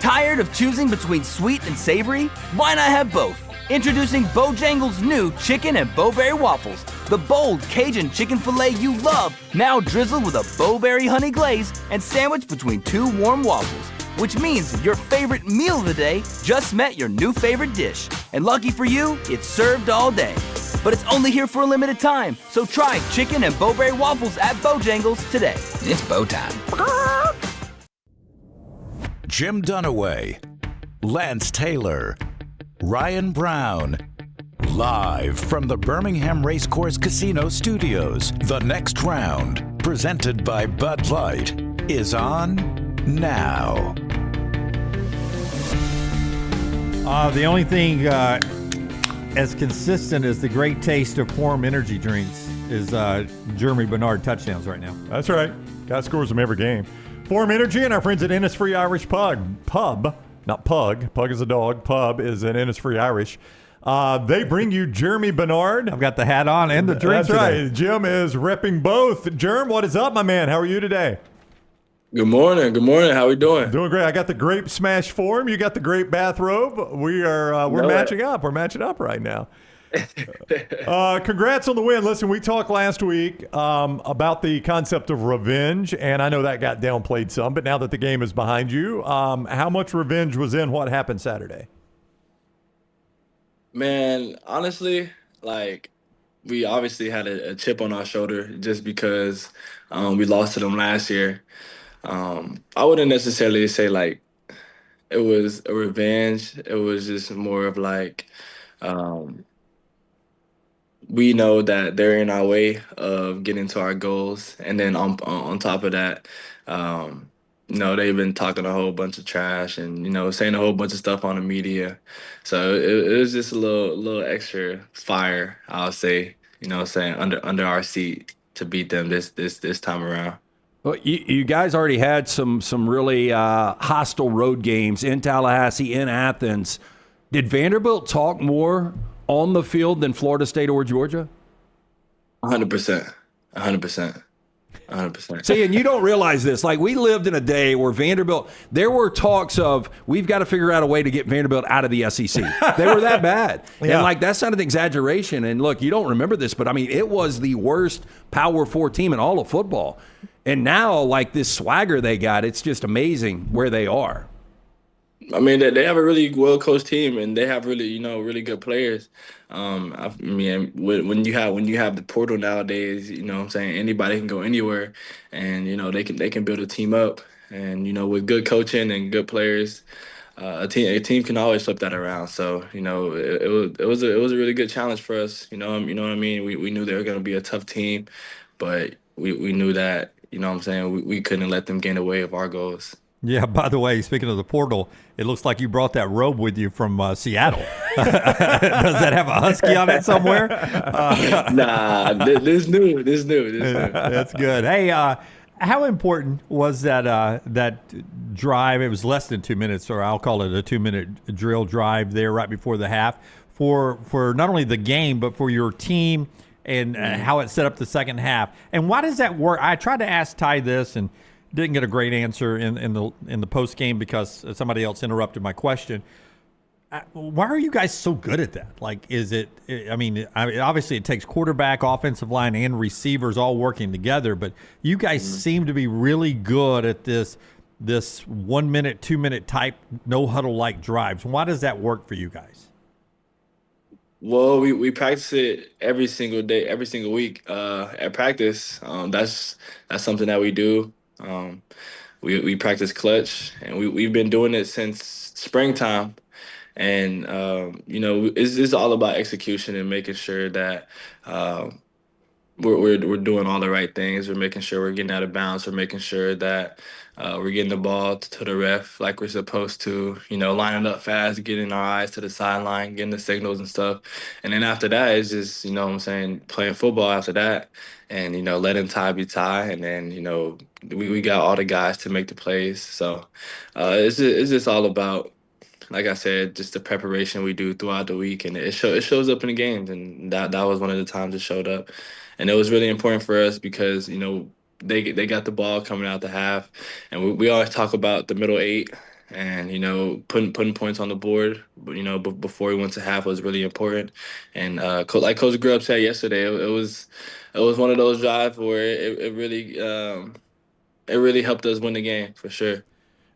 Tired of choosing between sweet and savory? Why not have both? Introducing Bojangles' new chicken and bowberry waffles. The bold Cajun chicken filet you love, now drizzled with a bowberry honey glaze and sandwiched between 2 warm waffles. Which means your favorite meal of the day just met your new favorite dish. And lucky for you, it's served all day. But it's only here for a limited time, so try chicken and bowberry waffles at Bojangles today. It's bow time. Jim Dunaway, Lance Taylor, Ryan Brown, Live from the Birmingham Racecourse Casino Studios, the next round, presented by Bud Light, is on now. The only thing as consistent as the great taste of Form energy drinks is Germie Bernard touchdowns right now. That's right. Guy scores them every game. Form Energy and our friends at Innisfree Irish Pub, not Pug. Pug is a dog. Pub is an Innisfree Irish. They bring you Jermie Bernard. I've got the hat on and the drink That's today. right. Jim is repping both. Germ, what is up, my man? How are you today? Good morning. Good morning. How we doing? Doing great. I got the grape smash form. You got the grape bathrobe. We're matching up. We're matching up right now. Congrats on the win. Listen, we talked last week about the concept of revenge, and I know that got downplayed some, but now that the game is behind you, how much revenge was in what happened Saturday? Man, honestly, like, we obviously had a chip on our shoulder just because we lost to them last year. I wouldn't necessarily say like it was a revenge. It was just more of like we know that they're in our way of getting to our goals, and then on top of that, they've been talking a whole bunch of trash and saying a whole bunch of stuff on the media. So it was just a little extra fire, I'll say. Saying under our seat to beat them this time around. Well, you guys already had some really hostile road games in Tallahassee, in Athens. Did Vanderbilt talk more on the field than Florida State or Georgia? 100%. 100%. See, and you don't realize this. Like, we lived in a day where Vanderbilt, there were talks of, we've got to figure out a way to get Vanderbilt out of the SEC. They were that bad. Yeah. And, like, that's not an exaggeration. And, look, you don't remember this, but, I mean, it was the worst Power 4 team in all of football. And now, like, this swagger they got, it's just amazing where they are. I mean, they have a really well-coached team, and they have really, really good players. I mean, when you have the portal nowadays, what I'm saying, anybody can go anywhere, and they can build a team up, and with good coaching and good players, a team can always flip that around. So it was a really good challenge for us. You know what I mean. We knew they were going to be a tough team, but we knew that we couldn't let them get in the way of our goals. Yeah, by the way, speaking of the portal, it looks like you brought that robe with you from Seattle. Does that have a husky on it somewhere? Nah, this new. That's good. Hey, how important was that drive? It was less than 2 minutes, or I'll call it a 2-minute drill drive there right before the half for not only the game, but for your team and how it set up the second half. And why does that work? I tried to ask Ty this and didn't get a great answer in the post game because somebody else interrupted my question. Why are you guys so good at that? Like, is it? I mean, obviously it takes quarterback, offensive line, and receivers all working together. But you guys seem to be really good at this 1 minute, 2 minute type no huddle like drives. Why does that work for you guys? Well, we practice it every single day, every single week at practice. That's something that we do. We practice clutch, and we've been doing it since springtime. And it's all about execution and making sure that we're doing all the right things. We're making sure we're getting out of bounds. We're making sure that we're getting the ball to the ref like we're supposed to. Lining up fast, getting our eyes to the sideline, getting the signals and stuff. And then after that, it's just playing football after that, and letting tie be tie. And then we got all the guys to make the plays. So it's just all about, like I said, just the preparation we do throughout the week, and it shows up in the games, and that was one of the times it showed up. And it was really important for us because they got the ball coming out the half, and we always talk about the middle eight, and putting points on the board, before we went to half was really important. And like Coach Grubb said yesterday, it was one of those drives where it really helped us win the game for sure.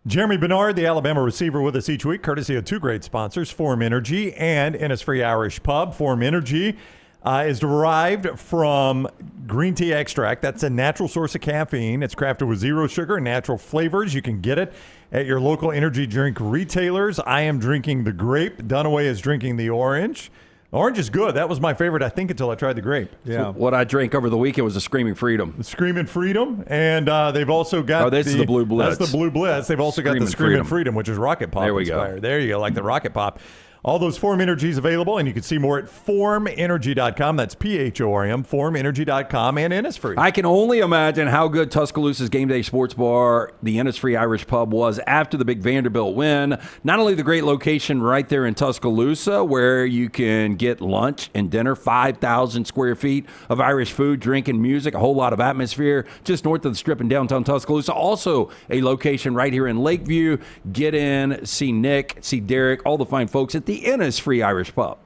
Jermie Bernard, the Alabama receiver, with us each week, courtesy of two great sponsors, Form Energy and Innisfree Irish Pub. Form Energy is derived from green tea extract. That's a natural source of caffeine. It's crafted with zero sugar and natural flavors. You can get it at your local energy drink retailers. I am drinking the grape. Dunaway is drinking the orange. Orange is good. That was my favorite, I think, until I tried the grape. Yeah. What I drank over the weekend was a Screaming Freedom. Screaming Freedom, and they've also got this is the Blue Blitz. That's the Blue Blitz. They've also got the Screaming Freedom, which is Rocket Pop there we inspired. go. There you go, like the Rocket Pop. All those Form Energies available, and you can see more at formenergy.com. That's PHORM, formenergy.com, and Innisfree. I can only imagine how good Tuscaloosa's Game Day Sports Bar, the Innisfree Irish Pub, was after the big Vanderbilt win. Not only the great location right there in Tuscaloosa, where you can get lunch and dinner, 5,000 square feet of Irish food, drink, and music, a whole lot of atmosphere, just north of the Strip in downtown Tuscaloosa. Also a location right here in Lakeview. Get in, see Nick, see Derek, all the fine folks at the Innisfree Irish Pub.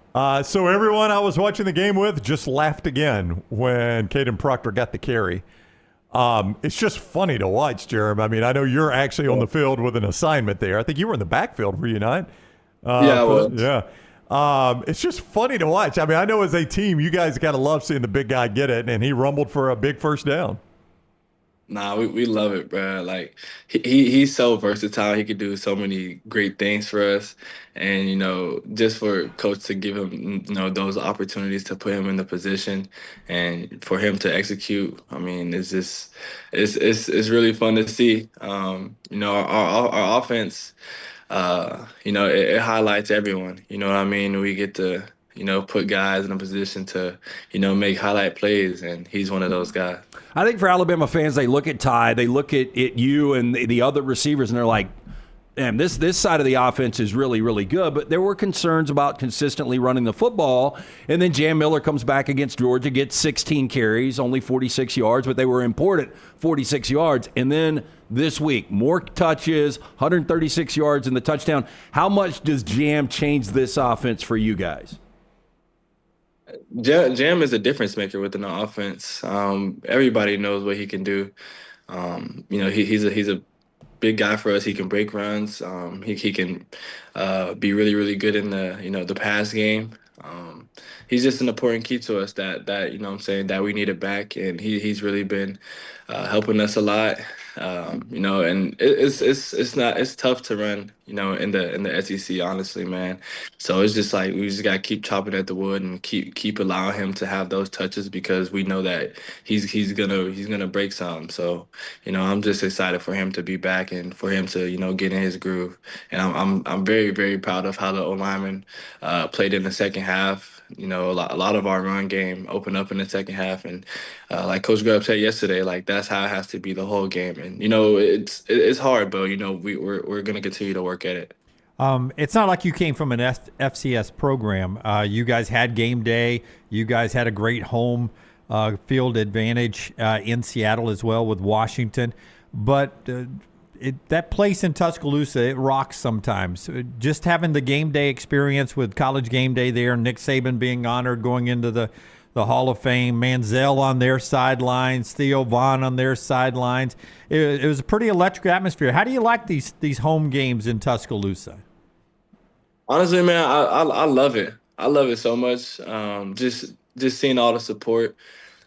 So everyone I was watching the game with just laughed again when Caden Proctor got the carry. It's just funny to watch, Jeremy. I mean, I know you're actually on the field with an assignment there. I think you were in the backfield, were you not? Yeah, I was. Yeah. It's just funny to watch. I mean, I know as a team, you guys got to love seeing the big guy get it, and he rumbled for a big first down. Nah, we love it, bro. Like he's so versatile. He could do so many great things for us, and just for coach to give him those opportunities to put him in the position, and for him to execute. I mean, it's really fun to see. Our offense. It highlights everyone. You know what I mean? We get to put guys in a position to make highlight plays, and he's one of those guys. I think for Alabama fans, they look at Ty, they look at you and the other receivers, and they're like, damn, this side of the offense is really, really good. But there were concerns about consistently running the football. And then Jam Miller comes back against Georgia, gets 16 carries, only 46 yards, but they were important 46 yards. And then this week, more touches, 136 yards in the touchdown. How much does Jam change this offense for you guys? Jam is a difference maker within the offense. Everybody knows what he can do. He's a big guy for us. He can break runs. He can be really, really good in the pass game. He's just an important key to us that that we needed back, and he's really been helping us a lot. And it's tough to run, in the SEC, honestly, man. So it's just like we just gotta keep chopping at the wood and keep allowing him to have those touches, because we know that he's gonna break some. So I'm just excited for him to be back and for him to get in his groove. And I'm very, very proud of how the O-linemen played in the second half. A lot of our run game opened up in the second half, and like Coach Grubb said yesterday, like that's how it has to be the whole game. And it's hard, but we're gonna continue to work at it. It's not like you came from an FCS program. You guys had game day. You guys had a great home field advantage in Seattle as well with Washington, but. That place in Tuscaloosa, it rocks sometimes. Just having the game day experience with College Game Day there, Nick Saban being honored going into the Hall of Fame, Manziel on their sidelines, Theo Vaughn on their sidelines. It was a pretty electric atmosphere. How do you like these home games in Tuscaloosa? Honestly, man, I love it. I love it so much. Just seeing all the support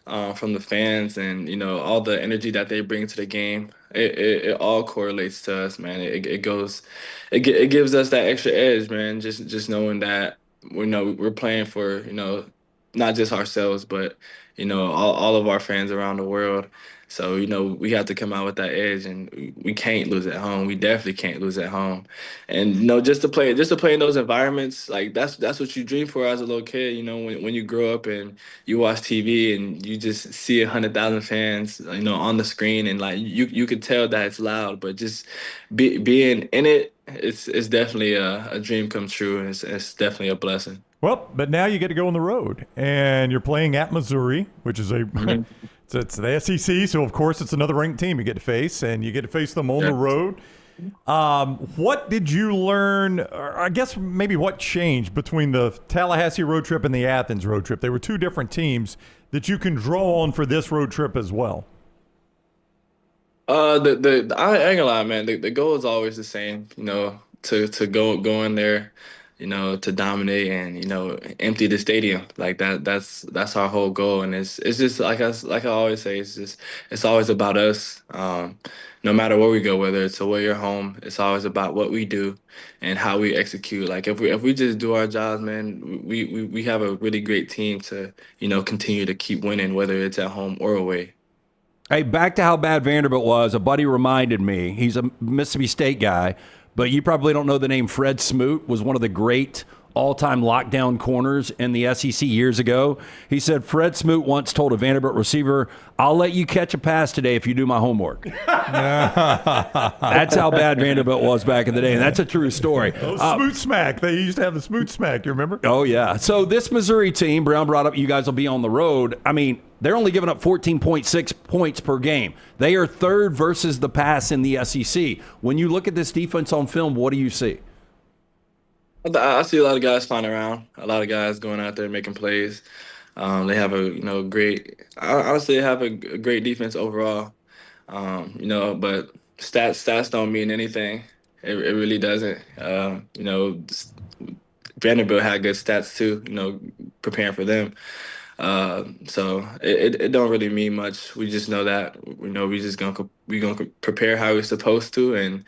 from the fans and all the energy that they bring to the game. It all correlates to us, man. It gives us that extra edge, man. Just knowing that we're playing for not just ourselves, but all of our fans around the world. So we have to come out with that edge, and we can't lose at home. We definitely can't lose at home. And just to play in those environments, like that's what you dream for as a little kid. When you grow up and you watch TV and you just see 100,000 fans, on the screen, and like you could tell that it's loud, but just being in it, it's definitely a dream come true, and it's definitely a blessing. Well, but now you get to go on the road, and you're playing at Missouri, which is it's the SEC, so of course it's another ranked team you get to face, and you get to face them on the road. What did you learn, or I guess maybe what changed between the Tallahassee road trip and the Athens road trip? They were two different teams that you can draw on for this road trip as well. I ain't gonna lie, man. The goal is always the same, to go in there, to dominate and empty the stadium. Like that's our whole goal, and it's just like I always say, it's always about us. No matter where we go, whether it's away or home, it's always about what we do and how we execute. Like if we just do our jobs, man, we have a really great team to continue to keep winning, whether it's at home or away. Hey, back to how bad Vanderbilt was. A buddy reminded me, he's a Mississippi State guy, but you probably don't know the name. Fred Smoot was one of the great all-time lockdown corners in the SEC years ago. He said Fred Smoot once told a Vanderbilt receiver, "I'll let you catch a pass today if you do my homework." That's how bad Vanderbilt was back in the day, and that's a true story. Smoot Smack. They used to have the Smoot Smack. You remember? Oh, yeah. So this Missouri team, Brown brought up, you guys will be on the road. I mean, they're only giving up 14.6 points per game. They are third versus the pass in the SEC. When you look at this defense on film, what do you see? I see a lot of guys flying around, a lot of guys going out there making plays. They have a great, honestly, they have a great defense overall. But stats don't mean anything. It really doesn't. Vanderbilt had good stats too. Preparing for them. So it don't really mean much. We just know that we gonna prepare how we're supposed to, and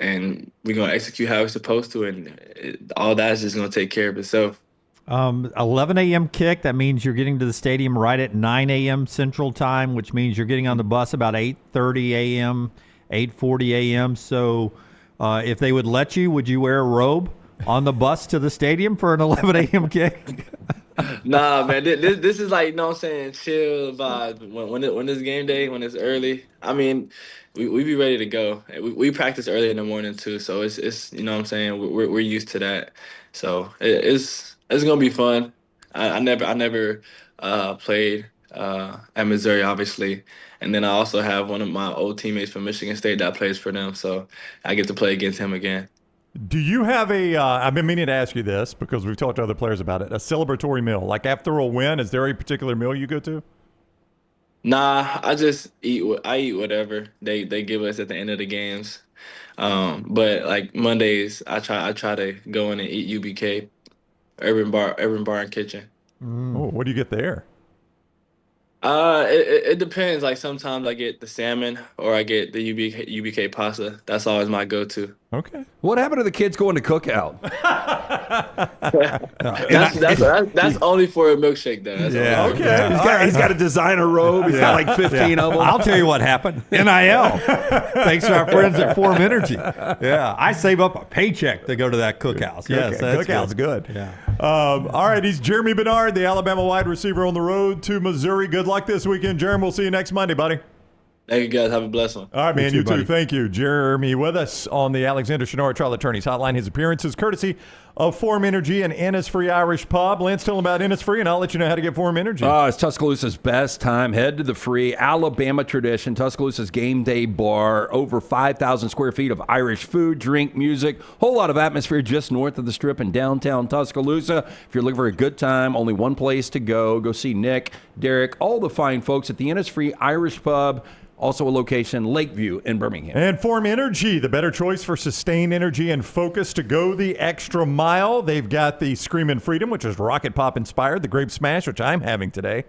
and we're going to execute how we're supposed to, and all that is just going to take care of itself. 11 a.m. kick, that means you're getting to the stadium right at 9 a.m. Central Time, which means you're getting on the bus about 8:30 a.m., 8:40 a.m. So if they would let you, would you wear a robe on the bus to the stadium for an 11 a.m. kick? Nah, man, this is like, what I'm saying, chill vibe. When it's game day, when it's early, I mean, we be ready to go. We practice early in the morning too, so it's what I'm saying, we're used to that. So it's gonna be fun. I never played at Missouri, obviously, and then I also have one of my old teammates from Michigan State that plays for them, so I get to play against him again. Do you have I've been meaning to ask you this because we've talked to other players about it, a celebratory meal? Like after a win, is there a particular meal you go to? Nah, I just eat whatever they give us at the end of the games. But like Mondays, I try to go in and eat UBK, Urban Bar and Kitchen. Oh, what do you get there? It depends. Like sometimes I get the salmon or I get the UBK pasta. That's always my go-to. Okay. What happened to the kids going to cookout? That's only for a milkshake, though. Yeah. Okay. He's got a designer robe. He's got like 15 of them. I'll tell you what happened. NIL. Thanks to our friends at Form Energy. Yeah. I save up a paycheck to go to that cookhouse. Yes, that's Cookout's good. Yeah. All right. He's Jermie Bernard, the Alabama wide receiver on the road to Missouri. Good luck this weekend, Jeremy. We'll see you next Monday, buddy. Thank you, guys. Have a blessed one. All right, man. You too. Thank you. Jeremy with us on the Alexander Shinard Trial Attorneys Hotline. His appearances courtesy of Form Energy and Innisfree Irish Pub. Lance, tell them about Innisfree, and I'll let you know how to get Form Energy. It's Tuscaloosa's best time. Head to the free Alabama tradition, Tuscaloosa's game day bar. Over 5,000 square feet of Irish food, drink, music. Whole lot of atmosphere just north of the Strip in downtown Tuscaloosa. If you're looking for a good time, only one place to go. Go see Nick, Derek, all the fine folks at the Innisfree Irish Pub. Also a location, Lakeview in Birmingham. And Form Energy, the better choice for sustained energy and focus to go the extra mile. They've got the Screamin' Freedom, which is Rocket Pop inspired, the Grape Smash, which I'm having today,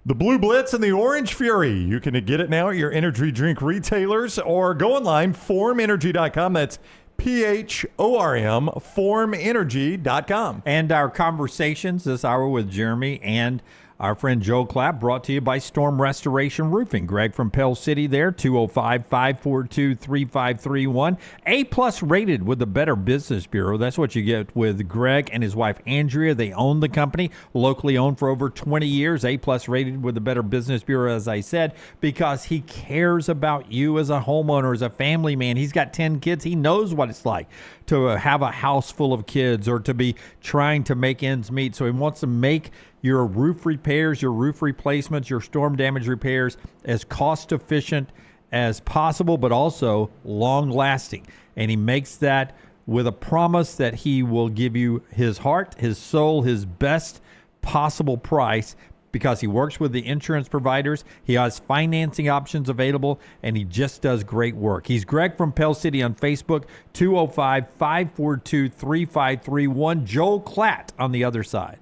the Blue Blitz, and the Orange Fury. You can get it now at your energy drink retailers or go online, formenergy.com. That's PHORM, formenergy.com. And our conversations this hour with Jeremy and our friend Joel Klatt, brought to you by Storm Restoration Roofing. Greg from Pell City there, 205-542-3531. A-plus rated with the Better Business Bureau. That's what you get with Greg and his wife Andrea. They own the company, locally owned for over 20 years. A-plus rated with the Better Business Bureau, as I said, because he cares about you as a homeowner, as a family man. He's got 10 kids. He knows what it's like to have a house full of kids or to be trying to make ends meet. So he wants to make your roof repairs, your roof replacements, your storm damage repairs as cost efficient as possible, but also long lasting. And he makes that with a promise that he will give you his heart, his soul, his best possible price because he works with the insurance providers. He has financing options available, and he just does great work. He's Greg from Pell City on Facebook, 205-542-3531. Joel Klatt on the other side.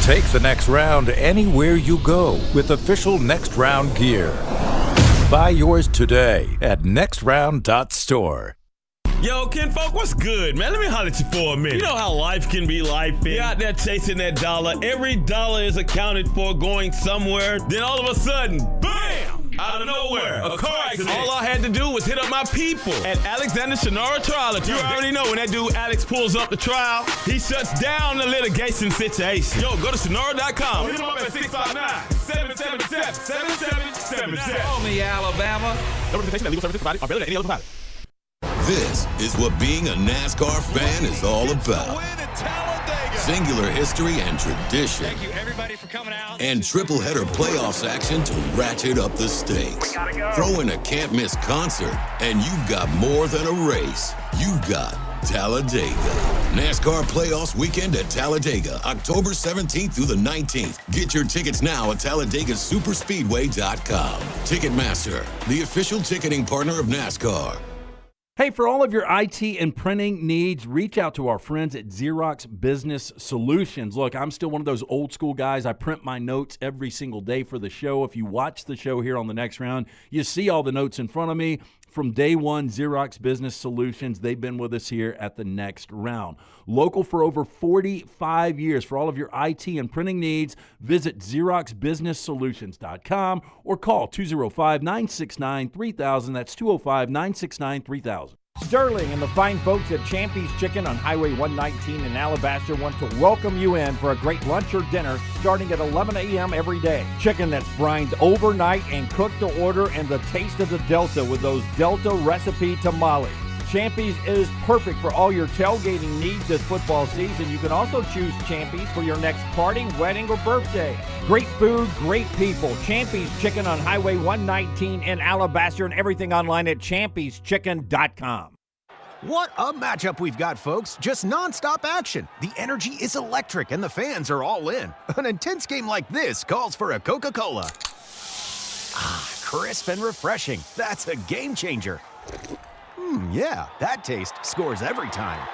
Take the next round anywhere you go with official Next Round gear. Buy yours today at nextround.store. Yo, kinfolk, what's good, man? Let me holler at you for a minute. You know how life can be life. You're out there chasing that dollar. Every dollar is accounted for going somewhere. Then all of a sudden, bam! Out of nowhere, a car accident. All I had to do was hit up my people at Alexander Shannara Trial Attorney. You already know when that dude Alex pulls up the trial, he shuts down the litigation situation. Yo, go to Shannara.com. Hit him up at 659-777-7777. Call me, Alabama. No representation and legal services provided are better than any other provider. This is what being a NASCAR fan is all about. Singular history and tradition. Thank you, everybody, for coming out. And triple header playoffs action to ratchet up the stakes. Throw in a can't miss concert, and you've got more than a race. You've got Talladega. NASCAR playoffs weekend at Talladega, October 17th through the 19th. Get your tickets now at TalladegaSuperspeedway.com. Ticketmaster, the official ticketing partner of NASCAR. Hey, for all of your IT and printing needs, reach out to our friends at Xerox Business Solutions. Look, I'm still one of those old school guys. I print my notes every single day for the show. If you watch the show here on the Next Round, you see all the notes in front of me. From day one, Xerox Business Solutions, they've been with us here at the Next Round. Local for over 45 years. For all of your IT and printing needs, visit XeroxBusinessSolutions.com or call 205-969-3000. That's 205-969-3000. Sterling and the fine folks at Champy's Chicken on Highway 119 in Alabaster want to welcome you in for a great lunch or dinner starting at 11 a.m. every day. Chicken that's brined overnight and cooked to order, and the taste of the Delta with those Delta recipe tamales. Champy's is perfect for all your tailgating needs this football season. You can also choose Champy's for your next party, wedding, or birthday. Great food, great people. Champy's Chicken on Highway 119 in Alabaster, and everything online at champyschicken.com. What a matchup we've got, folks. Just nonstop action. The energy is electric and the fans are all in. An intense game like this calls for a Coca-Cola. Ah, crisp and refreshing. That's a game changer. Yeah, that taste scores every time.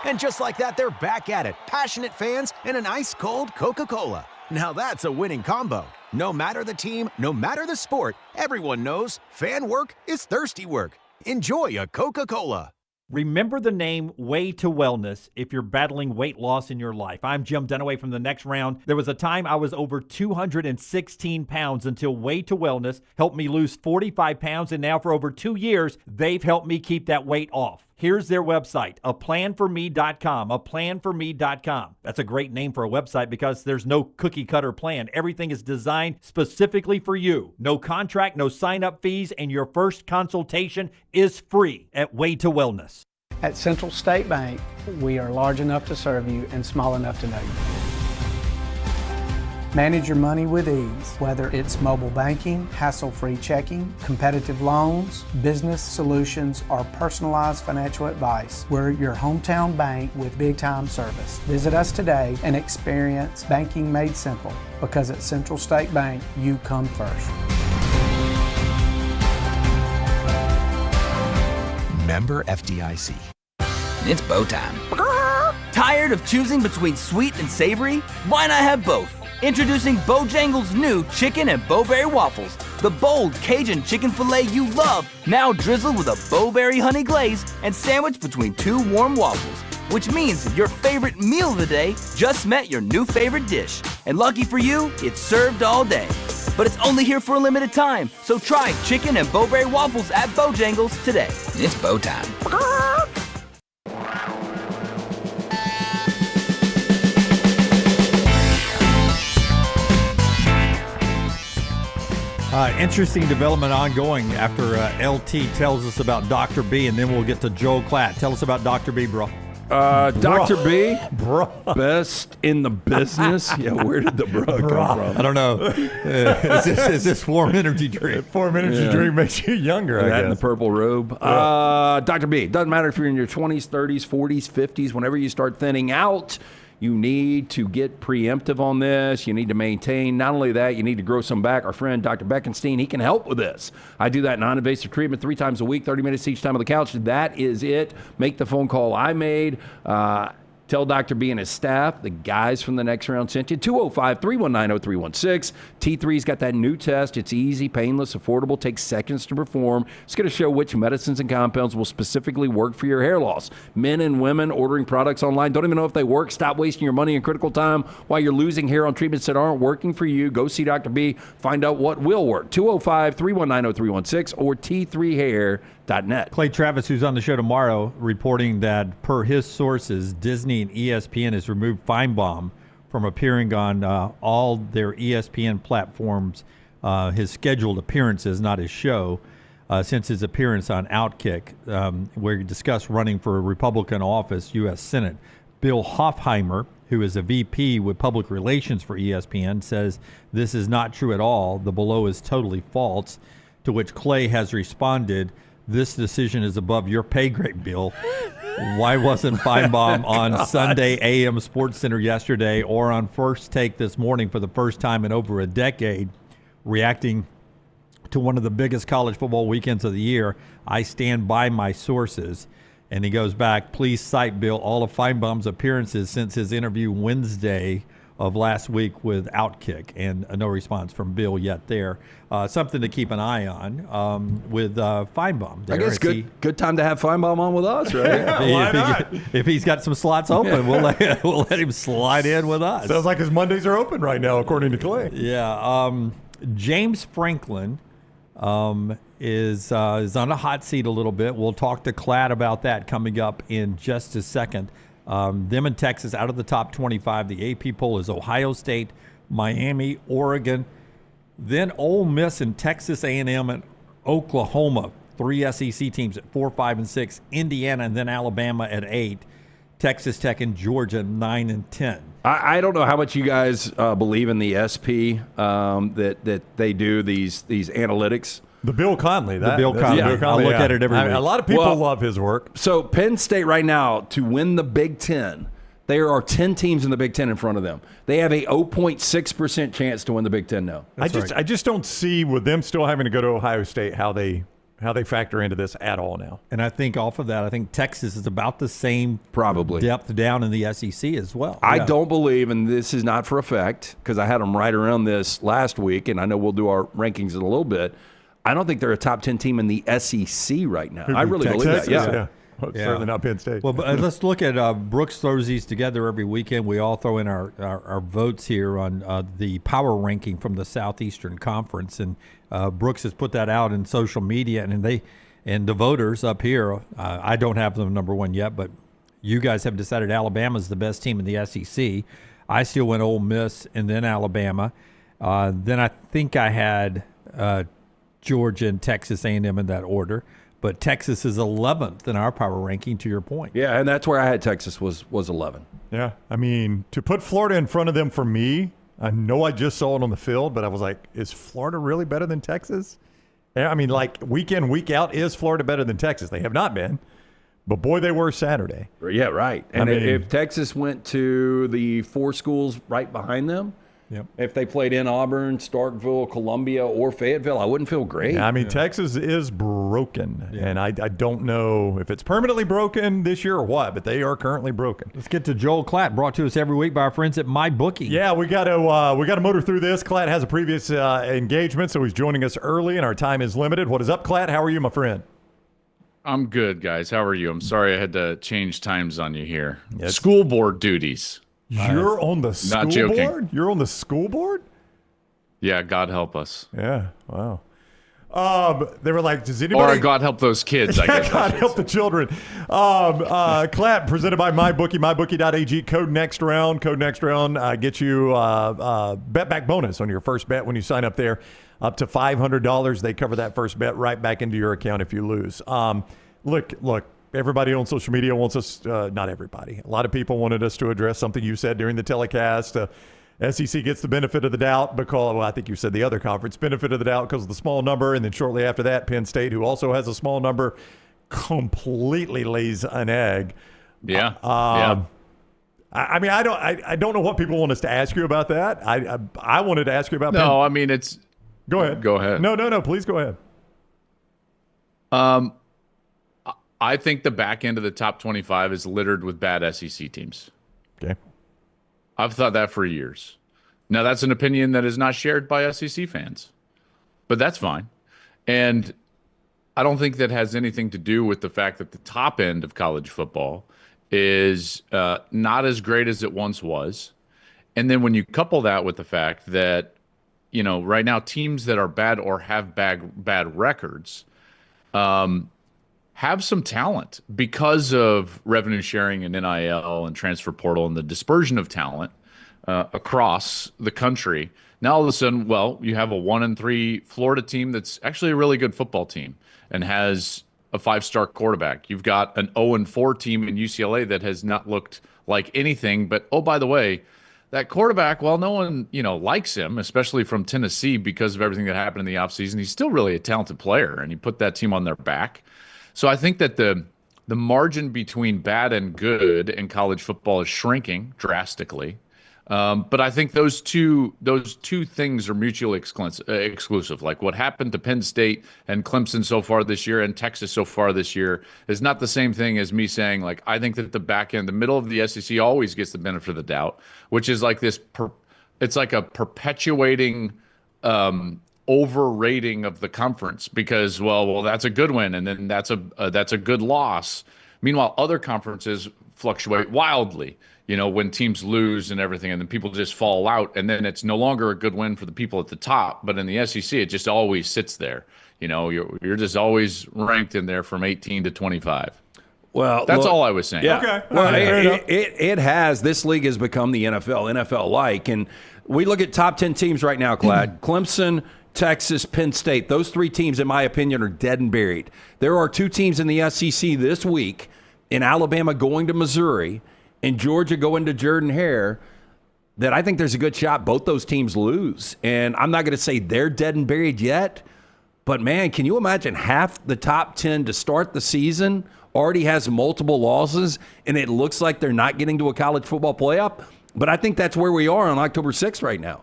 And just like that, they're back at it. Passionate fans and an ice-cold Coca-Cola. Now that's a winning combo. No matter the team, no matter the sport, everyone knows fan work is thirsty work. Enjoy a Coca-Cola. Remember the name Way to Wellness if you're battling weight loss in your life. I'm Jim Dunaway from the Next Round. There was a time I was over 216 pounds until Way to Wellness helped me lose 45 pounds, and now for over 2 years, they've helped me keep that weight off. Here's their website, aplanforme.com, aplanforme.com. That's a great name for a website because there's no cookie-cutter plan. Everything is designed specifically for you. No contract, no sign-up fees, and your first consultation is free at Way to Wellness. At Central State Bank, we are large enough to serve you and small enough to know you. Manage your money with ease, whether it's mobile banking, hassle-free checking, competitive loans, business solutions, or personalized financial advice. We're your hometown bank with big-time service. Visit us today and experience banking made simple, because at Central State Bank, you come first. Member FDIC. It's bow time. Tired of choosing between sweet and savory? Why not have both? Introducing Bojangles' new Chicken and Bowberry Waffles. The bold Cajun chicken filet you love, now drizzled with a Bowberry honey glaze and sandwiched between two warm waffles. Which means your favorite meal of the day just met your new favorite dish. And lucky for you, it's served all day. But it's only here for a limited time, so try Chicken and Bowberry Waffles at Bojangles today. It's bow time. Interesting development ongoing after LT tells us about Dr. B, and then we'll get to Joel Klatt. Tell us about Dr. B, bro. Dr. B, best in the business. Yeah, where did the bro come from? I don't know. Is this warm energy drink? Warm energy drink makes you younger, I guess. That in the purple robe. Dr. B, doesn't matter if you're in your 20s, 30s, 40s, 50s, whenever you start thinning out, You need to get preemptive on this. You need to maintain. Not only that, you need to grow some back. Our friend, Dr. Beckenstein, he can help with this. I do that non-invasive treatment 3 times a week, 30 minutes each time on the couch. That is it. Make the phone call I made. Tell Dr. B and his staff, the guys from the next round sent you. 205-319-0316. T3's got that new test. It's easy, painless, affordable, takes seconds to perform. It's going to show which medicines and compounds will specifically work for your hair loss. Men and women ordering products online don't even know if they work. Stop wasting your money and critical time while you're losing hair on treatments that aren't working for you. Go see Dr. B. Find out what will work. 205-319-0316 or T3hair.net. Clay Travis, who's on the show tomorrow, reporting that per his sources, Disney and ESPN has removed Feinbaum from appearing on all their ESPN platforms, his scheduled appearances, not his show, since his appearance on Outkick, where he discussed running for a Republican office, U.S. Senate. Bill Hoffheimer, who is a VP with public relations for ESPN, says this is not true at all. The below is totally false, to which Clay has responded, this decision is above your pay grade, Bill. Why wasn't Feinbaum on Sunday AM Sports Center yesterday or on First Take this morning for the first time in over a decade, reacting to one of the biggest college football weekends of the year? I stand by my sources. And he goes back, please cite, Bill, all of Feinbaum's appearances since his interview Wednesday of last week with Outkick, and no response from Bill yet there. Something to keep an eye on with Feinbaum. I guess good time to have Feinbaum on with us, right? Why not? If he's got some slots open, we'll let him slide in with us. Sounds like his Mondays are open right now, according to Clay. Yeah. James Franklin is on a hot seat a little bit. We'll talk to Klatt about that coming up in just a second. Them and Texas out of the top 25. The AP poll is Ohio State, Miami, Oregon, then Ole Miss and Texas A&M and Oklahoma. 3 SEC teams at 4, 5, and 6. Indiana and then Alabama at 8. Texas Tech and Georgia 9 and 10. I don't know how much you guys believe in the SP that they do these analytics. The Bill Conley. I look at it every week. A lot of people love his work. So Penn State right now, to win the Big Ten, there are 10 teams in the Big Ten in front of them. They have a 0.6% chance to win the Big Ten now. I just don't see, with them still having to go to Ohio State, how they factor into this at all now. And I think off of that, I think Texas is about the same probably depth down in the SEC as well. I don't believe, and this is not for effect, because I had them right around this last week, and I know we'll do our rankings in a little bit. I don't think they're a top 10 team in the SEC right now. I really believe that. Yeah. Well, certainly not Penn State. Well, but let's look at Brooks throws these together every weekend. We all throw in our votes here on the power ranking from the Southeastern Conference, and Brooks has put that out in social media, and the voters up here, I don't have them number one yet, but you guys have decided Alabama's the best team in the SEC. I still went Ole Miss and then Alabama. Then I think I had Georgia and Texas A&M in that order. But Texas is 11th in our power ranking, to your point. Yeah, and that's where I had Texas was 11. Yeah, I mean, to put Florida in front of them for me, I know I just saw it on the field, but I was like, is Florida really better than Texas? Yeah, I mean, like, week in, week out, is Florida better than Texas? They have not been. But, boy, they were Saturday. Yeah, right. And if Texas went to the 4 schools right behind them, if they played in Auburn, Starkville, Columbia, or Fayetteville, I wouldn't feel great. Yeah, I mean, Texas is broken, and I don't know if it's permanently broken this year or what, but they are currently broken. Let's get to Joel Klatt, brought to us every week by our friends at MyBookie. Yeah, we got to motor through this. Klatt has a previous engagement, so he's joining us early, and our time is limited. What is up, Klatt? How are you, my friend? I'm good, guys. How are you? I'm sorry I had to change times on you here. School board duties. You're on the school board? You're on the school board? Yeah, God help us. Yeah, wow. They were like, does anybody... Or God help those kids, I guess. God help the children. Klatt, presented by MyBookie, mybookie.ag. Code next round. Get you bet back bonus on your first bet when you sign up there. Up to $500. They cover that first bet right back into your account if you lose. Look. Everybody on social media wants us, not everybody. A lot of people wanted us to address something you said during the telecast. SEC gets the benefit of the doubt because, I think you said the other conference, benefit of the doubt because of the small number. And then shortly after that, Penn State, who also has a small number, completely lays an egg. Yeah. I mean, I don't know what people want us to ask you about that. I wanted to ask you about. No, I mean it's. Go ahead. Go ahead. No. Please go ahead. I think the back end of the top 25 is littered with bad SEC teams. Okay. I've thought that for years. Now, that's an opinion that is not shared by SEC fans, but that's fine. And I don't think that has anything to do with the fact that the top end of college football is not as great as it once was. And then when you couple that with the fact that, right now teams that are bad or have bad records have some talent because of revenue sharing and NIL and transfer portal and the dispersion of talent across the country. Now all of a sudden, you have a 1-3 Florida team that's actually a really good football team and has a 5-star quarterback. You've got an 0-4 team in UCLA that has not looked like anything. But, oh, by the way, that quarterback, no one, likes him, especially from Tennessee because of everything that happened in the offseason. He's still really a talented player, and he put that team on their back. So I think that the margin between bad and good in college football is shrinking drastically. But I think those two things are mutually exclusive. Like what happened to Penn State and Clemson so far this year and Texas so far this year is not the same thing as me saying, like, I think that the back end, the middle of the SEC always gets the benefit of the doubt, which is like this, it's like a perpetuating overrating of the conference because, well, that's a good win and then that's a good loss. Meanwhile, other conferences fluctuate wildly. When teams lose and everything, and then people just fall out, and then it's no longer a good win for the people at the top. But in the SEC, it just always sits there. You're just always ranked in there from 18 to 25. Well, that's all I was saying. Yeah. Okay. Well, it has. This league has become the NFL-like. And we look at top 10 teams right now, Klatt. Clemson, Texas, Penn State. Those three teams, in my opinion, are dead and buried. There are two teams in the SEC this week, in Alabama going to Missouri, and Georgia going to Jordan-Hare, that I think there's a good shot both those teams lose. And I'm not going to say they're dead and buried yet, but, man, can you imagine half the top 10 to start the season already has multiple losses, and it looks like they're not getting to a college football playoff? But I think that's where we are on October 6th right now.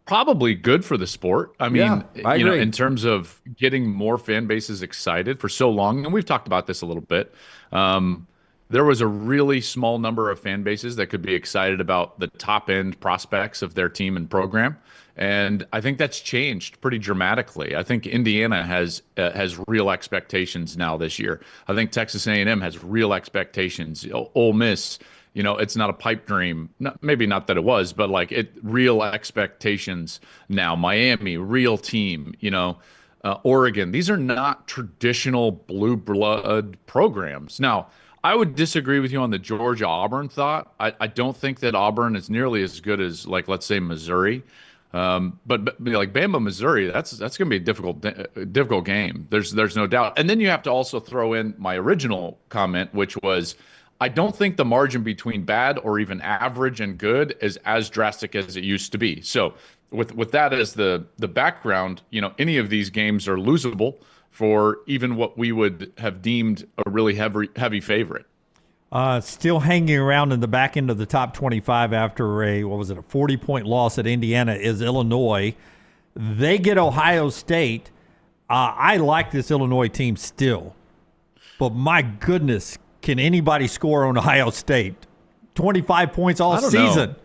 Probably good for the sport. I mean, I agree. In terms of getting more fan bases excited for so long, and we've talked about this a little bit, there was a really small number of fan bases that could be excited about the top end prospects of their team and program. And I think that's changed pretty dramatically. I think Indiana has real expectations now this year. I think Texas A&M has real expectations. Ole Miss, it's not a pipe dream. Maybe not that it was, but real expectations now. Miami, real team, Oregon. These are not traditional blue blood programs. Now, I would disagree with you on the Georgia-Auburn thought. I don't think that Auburn is nearly as good as, let's say, Missouri. But Bama, Missouri, that's going to be a difficult game. There's no doubt. And then you have to also throw in my original comment, which was I don't think the margin between bad or even average and good is as drastic as it used to be. So with that as the background, any of these games are losable for even what we would have deemed a really heavy favorite. Still hanging around in the back end of the top 25 after a 40-point loss at Indiana is Illinois. They get Ohio State. I like this Illinois team still, but my goodness, can anybody score on Ohio State? 25 points all season.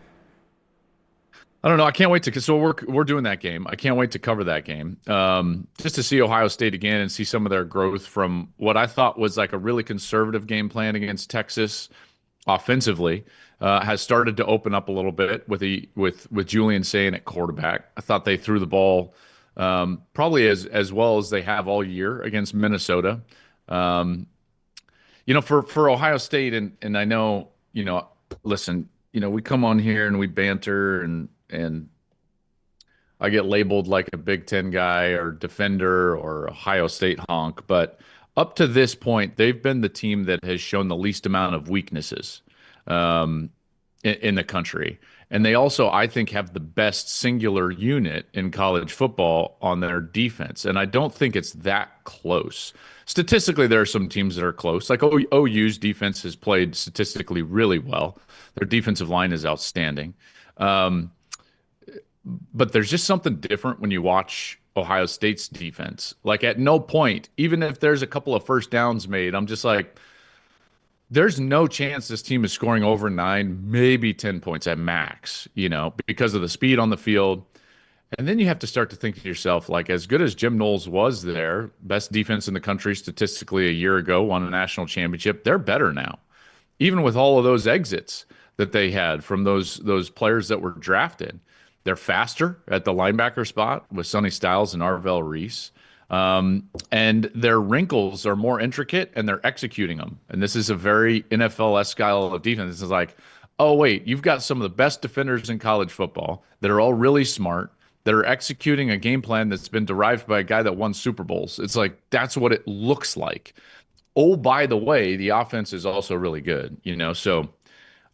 I don't know. I can't wait to. So we're doing that game. I can't wait to cover that game. Just to see Ohio State again and see some of their growth from what I thought was like a really conservative game plan against Texas, offensively, has started to open up a little bit with Julian Sayin at quarterback. I thought they threw the ball probably as well as they have all year against Minnesota. For Ohio State, and I know listen, we come on here and we banter and I get labeled like a Big Ten guy or defender or Ohio State honk. But up to this point, they've been the team that has shown the least amount of weaknesses in the country. And they also, I think, have the best singular unit in college football on their defense. And I don't think it's that close. Statistically, there are some teams that are close. Like OU's defense has played statistically really well. Their defensive line is outstanding. But there's just something different when you watch Ohio State's defense. Like, at no point, even if there's a couple of first downs made, I'm just like, there's no chance this team is scoring over 9, maybe 10 points at max, because of the speed on the field. And then you have to start to think to yourself, like, as good as Jim Knowles was there, best defense in the country statistically a year ago, won a national championship, they're better now. Even with all of those exits that they had from those players that were drafted. They're faster at the linebacker spot with Sonny Styles and Arvell Reese. And their wrinkles are more intricate, and they're executing them. And this is a very NFL-esque style of defense. It's like, oh, wait, you've got some of the best defenders in college football that are all really smart, that are executing a game plan that's been derived by a guy that won Super Bowls. It's like, that's what it looks like. Oh, by the way, the offense is also really good, So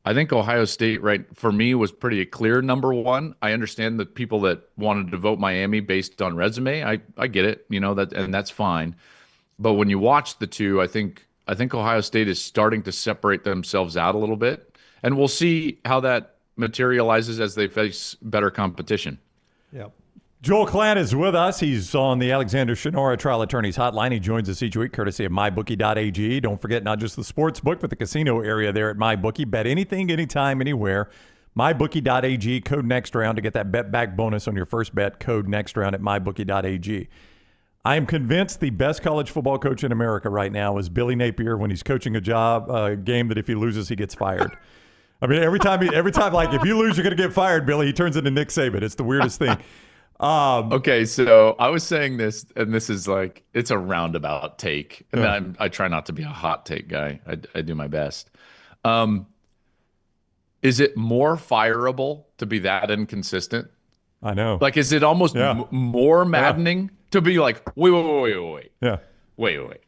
I think Ohio State, right, for me, was pretty clear number one. I understand the people that wanted to vote Miami based on resume. I get it, and that's fine. But when you watch the two, I think Ohio State is starting to separate themselves out a little bit, and we'll see how that materializes as they face better competition. Yep. Joel Klatt is with us. He's on the Alexander Shinora Trial Attorneys Hotline. He joins us each week courtesy of MyBookie.ag. Don't forget, not just the sports book, but the casino area there at MyBookie. Bet anything, anytime, anywhere. MyBookie.ag, code NEXTROUND to get that bet back bonus on your first bet. Code NEXTROUND at MyBookie.ag. I am convinced the best college football coach in America right now is Billy Napier when he's coaching a game that if he loses, he gets fired. I mean, every time, like, if you lose, you're going to get fired, Billy. He turns into Nick Saban. It's the weirdest thing. Okay, so I was saying this, and this is like, it's a roundabout take, and I try not to be a hot take guy. I do my best. Is it more fireable to be that inconsistent? I know. Like, is it almost more maddening to be like, wait. Yeah. Wait.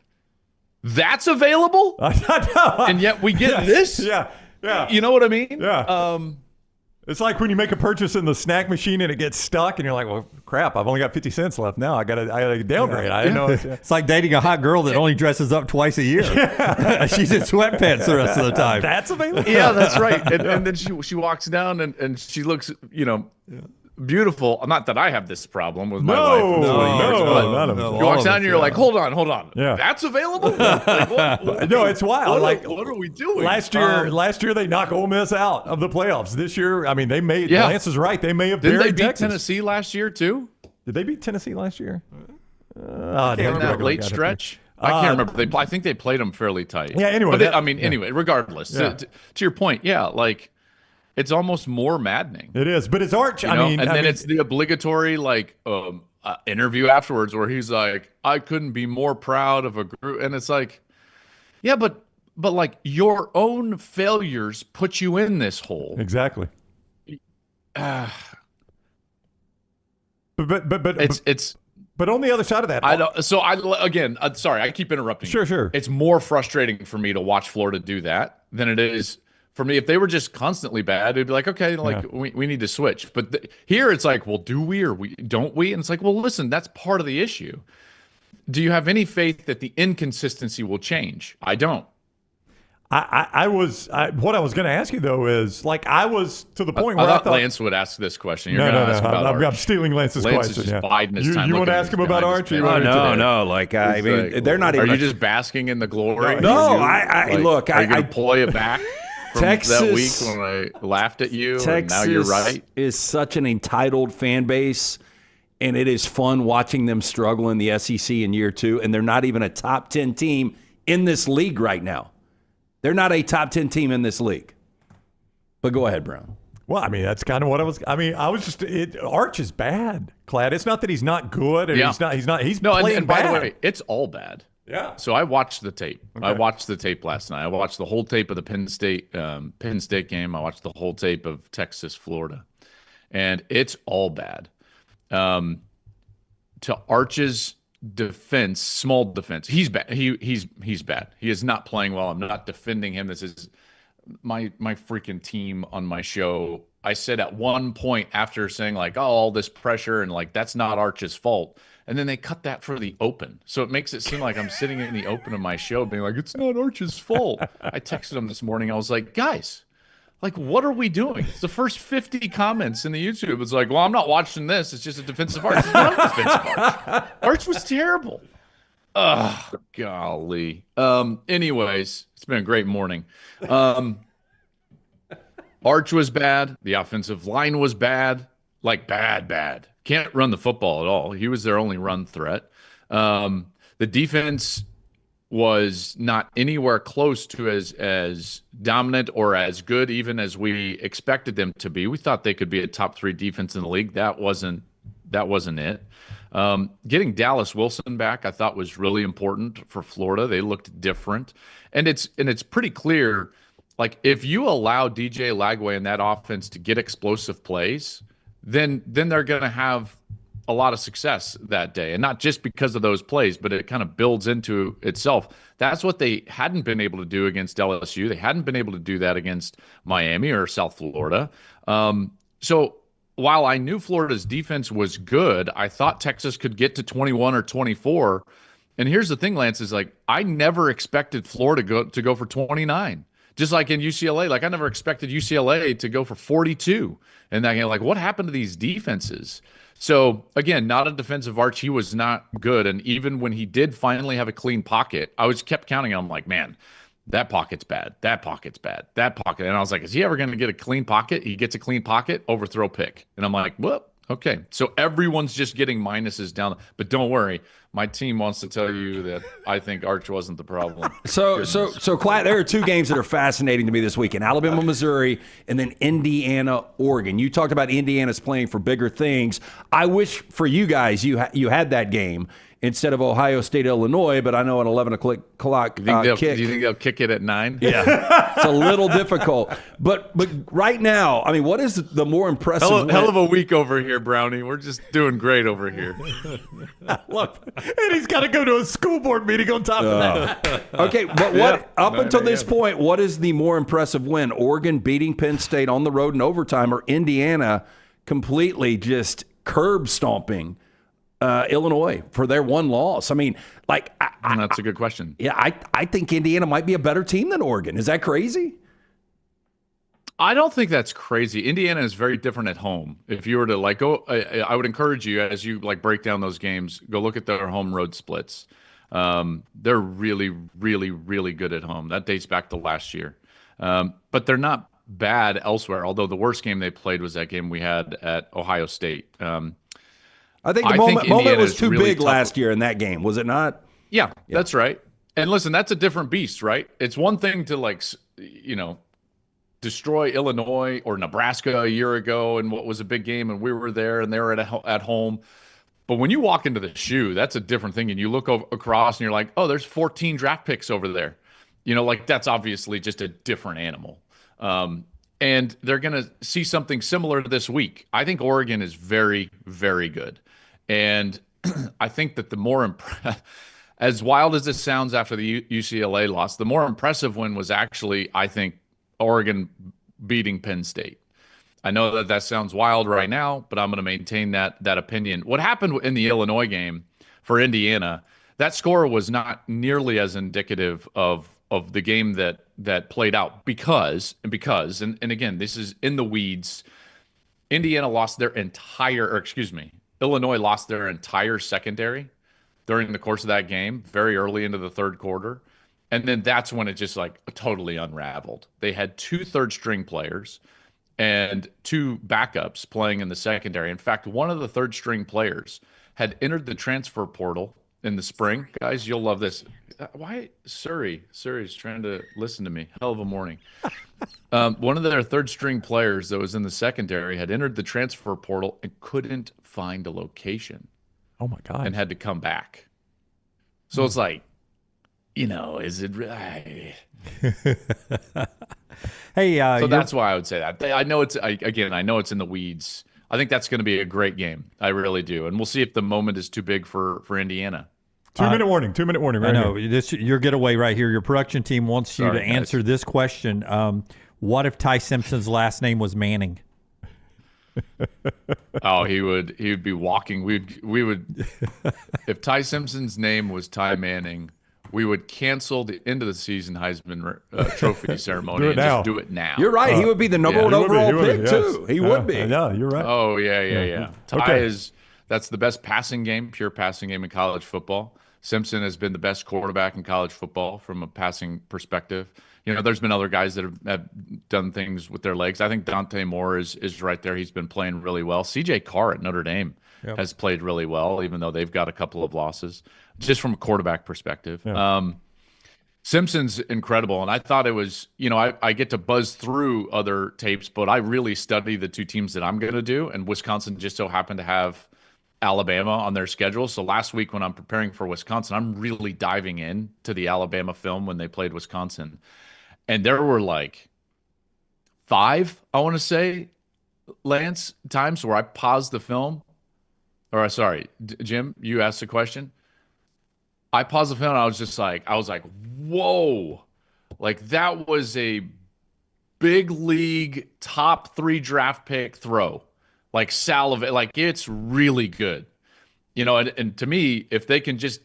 That's available? And yet we get this? Yeah. You know what I mean? Yeah. It's like when you make a purchase in the snack machine and it gets stuck, and you're like, "Well, crap! I've only got 50 cents left now. I gotta downgrade." I know. It's like dating a hot girl that only dresses up twice a year. She's in sweatpants the rest of the time. That's available. Yeah, that's right. And then she walks down and she looks, beautiful. Not that I have this problem with my wife. No. She walks down and you're like, hold on. Yeah. That's available? Like, no, it's wild. What are we doing? Last year they knocked Ole Miss out of the playoffs. This year, I mean, they made Lance is right. They may have Didn't buried they beat Texas. Tennessee last year too? Did they beat Tennessee last year? In that late stretch. I can't remember. I think they played them fairly tight. Yeah. Anyway, but regardless, to your point, like, it's almost more maddening. It is, but it's Arch. It's the obligatory interview afterwards where he's like, "I couldn't be more proud of a group," and it's like, yeah, but like, your own failures put you in this hole. Exactly. But on the other side of that, sorry, I keep interrupting. Sure. It's more frustrating for me to watch Florida do that than it is for me. If they were just constantly bad, it'd be like, okay, we need to switch. But here it's like, well, do we or don't we? And it's like, well, listen, that's part of the issue. Do you have any faith that the inconsistency will change? I don't. What I was going to ask you, though, is, like, I was to the point where I thought Lance would ask this question. You're going to ask about Arch. I'm stealing Lance's Lance question. Is just biding his time. You want to ask him about Arch? No. Like, they're not even. Are you just basking in the glory? No, look. Are you going to play it back from Texas, that week when I laughed at you? Texas and now you're right. Is such an entitled fan base, and it is fun watching them struggle in the SEC in year two, and they're not even a top 10 team in this league right now. They're not a top 10 team in this league. But go ahead, Brown. Well, that's kind of what I was. Arch is bad, Klatt. It's not that he's not good, and he's playing and bad. By the way, it's all bad. Yeah. So I watched the tape. Okay. I watched the tape last night. I watched the whole tape of the Penn State game. I watched the whole tape of Texas, Florida, and it's all bad. To Arch's defense, small defense, he's bad. He's bad. He is not playing well. I'm not defending him. This is my freaking team on my show I said at one point after saying like, oh, all this pressure and like that's not Arch's fault. And then they cut that for the open. So it makes it seem like I'm sitting in the open of my show being like, it's not Arch's fault. I texted him this morning. I was like, guys, like, what are we doing? It's the first 50 comments in the YouTube. It's like, well, I'm not watching this. It's just a defensive Arch. It's not a defensive Arch. Arch was terrible. Oh, golly. Anyways, it's been a great morning. Arch was bad. The offensive line was bad. Like, bad. Can't run the football at all. He was their only run threat. The defense was not anywhere close to as dominant or as good even as we expected them to be. We thought they could be a top 3 defense in the league. That wasn't it. Getting Dallas Wilson back, I thought was really important for Florida. They looked different. And it's pretty clear, like, if you allow DJ Lagway in that offense to get explosive plays, then they're going to have a lot of success that day. And not just because of those plays, but it kind of builds into itself. That's what they hadn't been able to do against LSU. They hadn't been able to do that against Miami or South Florida. So while I knew Florida's defense was good, I thought Texas could get to 21 or 24. And here's the thing, Lance, is like, I never expected Florida to go for 29. Just like in UCLA, like I never expected UCLA to go for 42. And then, like, what happened to these defenses? So, again, not a defensive Arch. He was not good. And even when he did finally have a clean pocket, I kept counting on him like, man, that pocket's bad. That pocket's bad. That pocket. And I was like, is he ever going to get a clean pocket? He gets a clean pocket, overthrow pick. And I'm like, well, okay. So everyone's just getting minuses down. But don't worry. My team wants to tell you that I think Arch wasn't the problem. So Klatt, there are 2 games that are fascinating to me this weekend: Alabama, Missouri, and then Indiana, Oregon. You talked about Indiana's playing for bigger things. I wish for you guys you had that game instead of Ohio State, Illinois, but I know at 11 o'clock Do kick. you think they'll kick it at 9? Yeah, it's a little difficult. But right now, I mean, what is the more impressive? Hell of a week over here, Brownie. We're just doing great over here. Look, and he's got to go to a school board meeting on top of that. Okay, but until this point, what is the more impressive win? Oregon beating Penn State on the road in overtime, or Indiana completely just curb stomping Illinois for their one loss? I mean, like, that's a good question. Yeah, I think Indiana might be a better team than Oregon. Is that crazy? I don't think that's crazy. Indiana is very different at home. If you were to like go, I would encourage you, as you like break down those games, go look at their home road splits. They're really, really, really good at home. That dates back to last year. But they're not bad elsewhere, although the worst game they played was that game we had at Ohio State. I think the moment was too really big last year in that game, was it not? Yeah, that's right. And listen, that's a different beast, right? It's one thing to, like, destroy Illinois or Nebraska a year ago and what was a big game, and we were there and they were at home. But when you walk into the shoe, that's a different thing. And you look across and you're like, oh, there's 14 draft picks over there. Like, that's obviously just a different animal. And they're going to see something similar to this week. I think Oregon is very, very good. And I think that the more as wild as this sounds after the UCLA loss, the more impressive win was actually, I think, Oregon beating Penn State. I know that sounds wild right now, but I'm going to maintain that opinion. What happened in the Illinois game for Indiana, that score was not nearly as indicative of the game that played out because again, this is in the weeds. Illinois lost their entire secondary during the course of that game, very early into the third quarter. And then that's when it just like totally unraveled. They had 2 third-string players and 2 backups playing in the secondary. In fact, one of the third-string players had entered the transfer portal in the spring. Guys, you'll love this. Why? Surrey's trying to listen to me. Hell of a morning. One of their third-string players that was in the secondary had entered the transfer portal and couldn't find a location. Oh, my God. And had to come back. So it's like, is it really? Hey, so that's why I would say that. I know it's in the weeds. I think that's going to be a great game. I really do. And we'll see if the moment is too big for Indiana. 2-minute warning. 2-minute warning. Right, I know this. Your getaway right here. Your production team wants you to answer this question. What if Ty Simpson's last name was Manning? Oh, he would be walking. We would if Ty Simpson's name was Ty Manning, we would cancel the end of the season Heisman Trophy ceremony and just do it now. You're right. He would be the number one overall pick too. He would be. No, you're right. Oh yeah. Ty that's the best passing game, pure passing game in college football. Simpson has been the best quarterback in college football from a passing perspective. You know, there's been other guys that have done things with their legs. I think Dante Moore is right there. He's been playing really well. CJ Carr at Notre Dame has played really well, even though they've got a couple of losses, just from a quarterback perspective. Yeah. Simpson's incredible, and I thought it was, you know, I get to buzz through other tapes, but I really study the two teams that I'm going to do, and Wisconsin just so happened to have Alabama on their schedule. So last week when I'm preparing for Wisconsin, I'm really diving in to the Alabama film when they played Wisconsin. And there were like 5, I want to say, Lance, times where I paused the film. Or sorry, Jim, you asked a question. I paused the film and I was like, whoa. Like that was a big league top 3 draft pick throw. Like salivate, like it's really good, you know. And to me, if they can just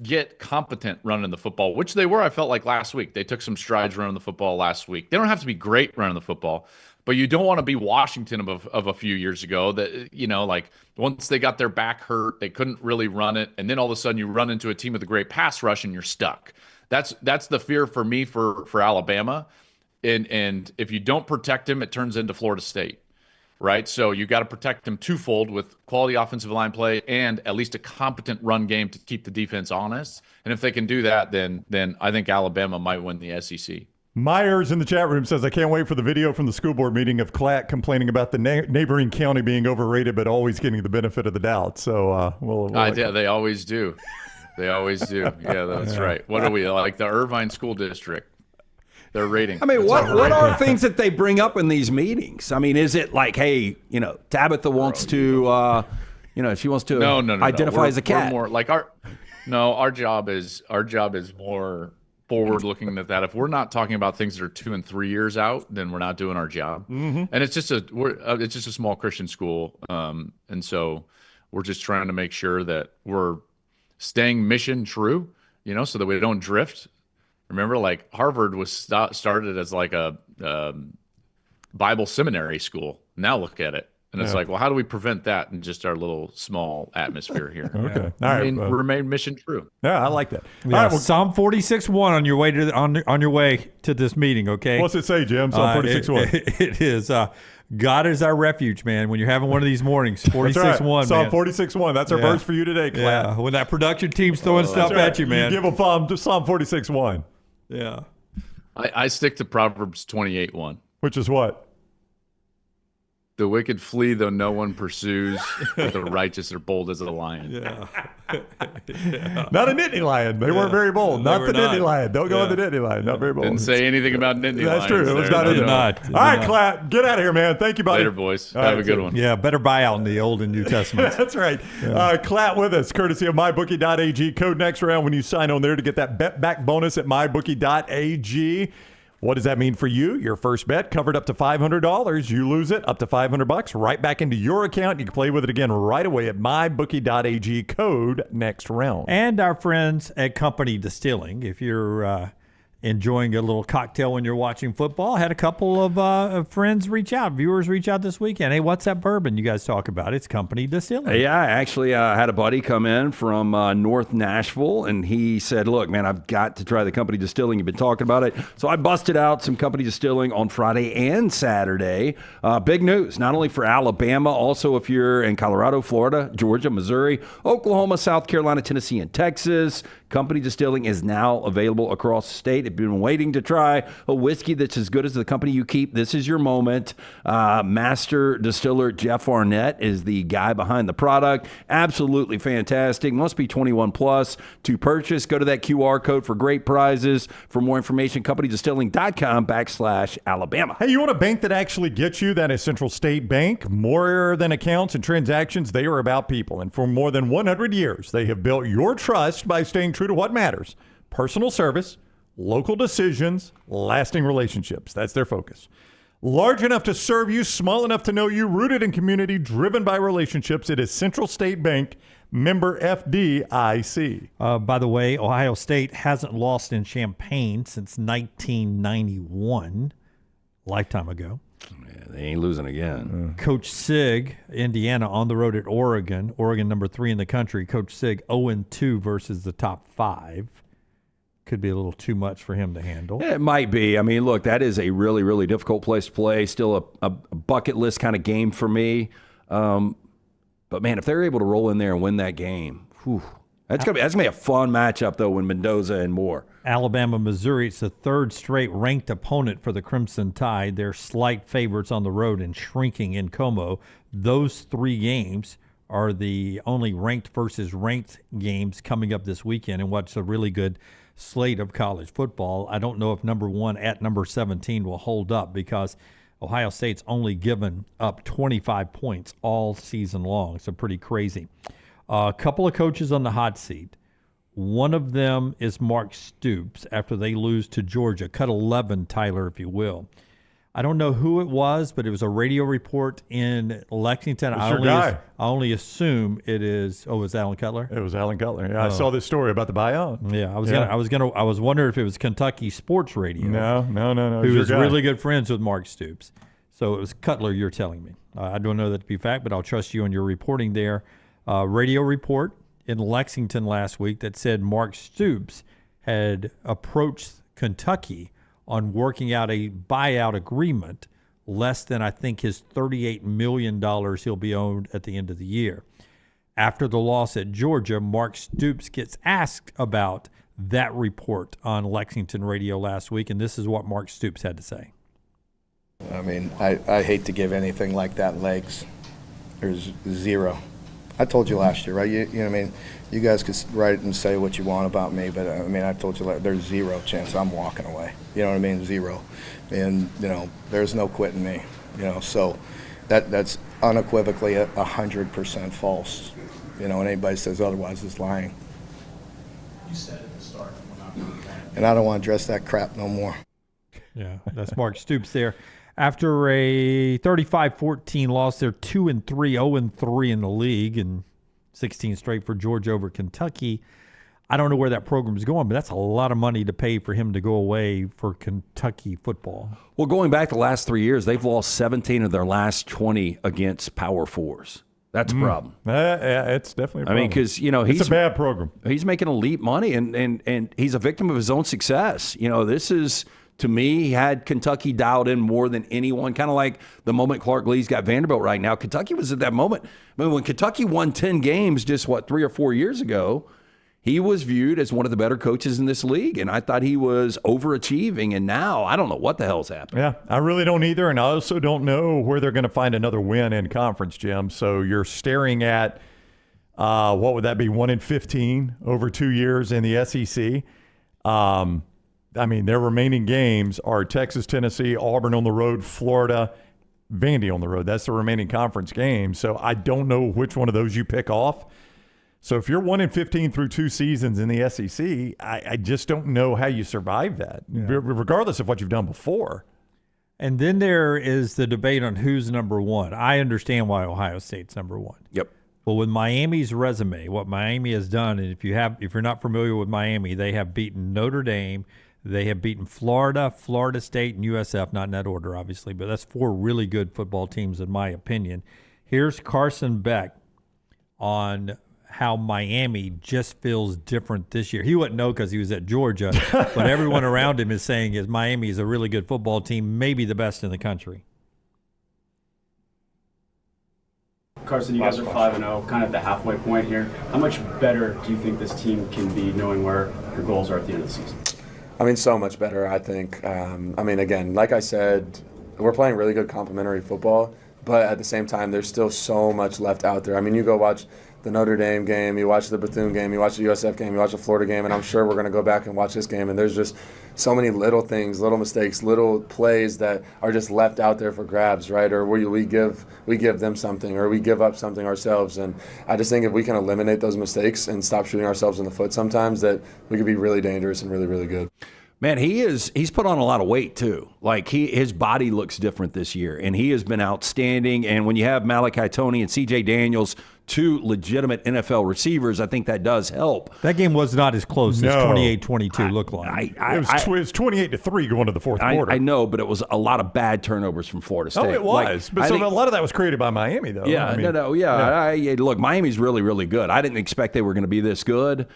get competent running the football, which they were, I felt like last week they took some strides running the football last week. They don't have to be great running the football, but you don't want to be Washington of a few years ago. That, you know, like once they got their back hurt, they couldn't really run it, and then all of a sudden you run into a team with a great pass rush and you're stuck. That's the fear for me for Alabama, and if you don't protect him, it turns into Florida State. Right, so you got to protect them twofold with quality offensive line play and at least a competent run game to keep the defense honest. And if they can do that, then I think Alabama might win the SEC. Myers in the chat room says, I can't wait for the video from the school board meeting of Klatt complaining about the neighboring county being overrated, but always getting the benefit of the doubt. So yeah, they always do. They always do. Yeah, that's right. What are we, like the Irvine School District? Their rating. I mean, what are things that they bring up in these meetings? I mean, is it like, hey, you know, Tabitha wants to, you know, she wants to identify as a cat? We're more like our job is more forward looking than that. If we're not talking about things that are 2 and 3 years out, then we're not doing our job. Mm-hmm. And it's just a small Christian school, and so we're just trying to make sure that we're staying mission true, you know, so that we don't drift. Remember, like Harvard was started as like a Bible seminary school. Now look at it. And it's like, well, how do we prevent that in just our little small atmosphere here? Okay. All right. Remain mission true. Yeah, I like that. Yeah, all right, well, Psalm 46:1 on your way to on your way to this meeting, okay? What's it say, Jim? Psalm 46:1. It is God is our refuge, man. When you're having one of these mornings, 46:1, Psalm 46:1 That's our verse for you today, Klatt. Yeah, when that production team's throwing stuff at you, man. You give them Psalm 46:1. Yeah. I stick to Proverbs 28:1. Which is what? The wicked flee though no one pursues, but the righteous are bold as a lion. Yeah. Not a Nittany lion. They weren't very bold. Not the Nittany lion. Don't go with the Nittany lion. Not very bold. Didn't say anything about Nittany lions. That's true. It was not in there. All right, Klatt. Get out of here, man. Thank you, buddy. Later, boys. Have a good one. Yeah, better buy out in the Old and New Testament. That's right. Klatt with us, courtesy of MyBookie.ag. Code next round when you sign on there to get that bet back bonus at MyBookie.ag. What does that mean for you? Your first bet covered up to $500. You lose it, up to $500 right back into your account. You can play with it again right away at mybookie.ag. Code next round. And our friends at Company Distilling, if you're enjoying a little cocktail when you're watching football, I had a couple of friends reach out, viewers reach out this weekend. Hey, what's that bourbon you guys talk about? It's Company Distilling. Yeah, I actually had a buddy come in from North Nashville, and he said, look, man, I've got to try the Company Distilling. You've been talking about it. So I busted out some Company Distilling on Friday and Saturday. Big news, not only for Alabama, also if you're in Colorado, Florida, Georgia, Missouri, Oklahoma, South Carolina, Tennessee, and Texas. Company Distilling is now available across the state. If you've been waiting to try a whiskey that's as good as the company you keep, this is your moment. Master distiller Jeff Arnett is the guy behind the product. Absolutely fantastic. Must be 21 plus to purchase. Go to that QR code for great prizes. For more information, CompanyDistilling.com/Alabama. Hey, you want a bank that actually gets you? That is Central State Bank. More than accounts and transactions, they are about people. And for more than 100 years, they have built your trust by staying true to what matters. Personal service, local decisions, lasting relationships. That's their focus. Large enough to serve you, small enough to know you, rooted in community, driven by relationships. It is Central State Bank, member FDIC. By the way, Ohio State hasn't lost in Champaign since 1991, lifetime ago. Yeah, they ain't losing again. Coach Sig, Indiana, on the road at Oregon. Oregon number 3 in the country. Coach Sig 0-2 versus the top 5. Could be a little too much for him to handle. Yeah, it might be. I mean, look, that is a really, really difficult place to play. Still a bucket list kind of game for me. But, man, if they're able to roll in there and win that game, that's gonna be a fun matchup, though, when Mendoza and Moore. Alabama, Missouri, it's the third straight ranked opponent for the Crimson Tide. They're slight favorites on the road and shrinking in Como. Those 3 games are the only ranked versus ranked games coming up this weekend in what's a really good slate of college football. I don't know if number 1 at number 17 will hold up because Ohio State's only given up 25 points all season long. So pretty crazy. A couple of coaches on the hot seat. One of them is Mark Stoops after they lose to Georgia. Cut 11, Tyler, if you will. I don't know who it was, but it was a radio report in Lexington. I only assume it is. Oh, was Alan Cutler? It was Alan Cutler. Yeah, I saw this story about the buyout. Yeah, I was wondering if it was Kentucky Sports Radio. No. Who was really good friends with Mark Stoops. So it was Cutler. You're telling me. I don't know that to be fact, but I'll trust you on your reporting there. Radio report in Lexington last week that said Mark Stoops had approached Kentucky on working out a buyout agreement less than, I think, his $38 million he'll be owed at the end of the year. After the loss at Georgia, Mark Stoops gets asked about that report on Lexington radio last week, and this is what Mark Stoops had to say. I mean, I hate to give anything like that legs. There's zero. I told you last year, right? You know what I mean? You guys could write and say what you want about me, but I mean, I told you there's zero chance I'm walking away. You know what I mean? Zero. And, there's no quitting me, so that's unequivocally 100% false. And anybody says otherwise is lying. You said at the start, and I don't want to address that crap no more. Yeah, that's Mark Stoops there. After a 35-14 loss, they're 2-3, 0-3 in the league, and 16 straight for Georgia over Kentucky. I don't know where that program is going, but that's a lot of money to pay for him to go away for Kentucky football. Well, going back the last 3 years, they've lost 17 of their last 20 against Power Fours. That's a problem. Yeah, it's definitely a problem. I mean, because, it's a bad program. He's making elite money, and he's a victim of his own success. This is... To me, he had Kentucky dialed in more than anyone, kind of like the moment Clark Lee's got Vanderbilt right now. Kentucky was at that moment. I mean, when Kentucky won 10 games just, 3 or 4 years ago, he was viewed as one of the better coaches in this league, and I thought he was overachieving, and now I don't know what the hell's happening. Yeah, I really don't either, and I also don't know where they're going to find another win in conference, Jim. So you're staring at, what would that be, 1-15 over 2 years in the SEC. I mean, their remaining games are Texas, Tennessee, Auburn on the road, Florida, Vandy on the road. That's the remaining conference games. So I don't know which one of those you pick off. So if you're 1-15 through 2 seasons in the SEC, I just don't know how you survive that, regardless of what you've done before. And then there is the debate on who's number 1. I understand why Ohio State's number 1. Yep. But with Miami's resume, what Miami has done, and if you're not familiar with Miami, they have beaten Notre Dame. They have beaten Florida, Florida State, and USF, not in that order, obviously, but that's 4 really good football teams in my opinion. Here's Carson Beck on how Miami just feels different this year. He wouldn't know because he was at Georgia, but everyone around him is saying Miami is a really good football team, maybe the best in the country. Carson, you guys are 5-0, kind of the halfway point here. How much better do you think this team can be knowing where your goals are at the end of the season? I mean, so much better, I think. I mean, again, like I said, we're playing really good complementary football, but at the same time, there's still so much left out there. I mean, you go watch the Notre Dame game, you watch the Bethune game, you watch the USF game, you watch the Florida game, and I'm sure we're going to go back and watch this game, and there's just so many little things, little mistakes, little plays that are just left out there for grabs, right? Or where we give them something, or we give up something ourselves. And I just think if we can eliminate those mistakes and stop shooting ourselves in the foot sometimes, that we could be really dangerous and really, really good. Man, he's put on a lot of weight too. Like his body looks different this year, and he has been outstanding. And when you have Malachi Toney and C.J. Daniels, two legitimate NFL receivers, I think that does help. That game was not as close as 28-22 looked like. It was 28-3 going to the fourth quarter. I know, but it was a lot of bad turnovers from Florida State. Oh, it was. But a lot of that was created by Miami, though. Yeah, look, Miami's really, really good. I didn't expect they were going to be this good.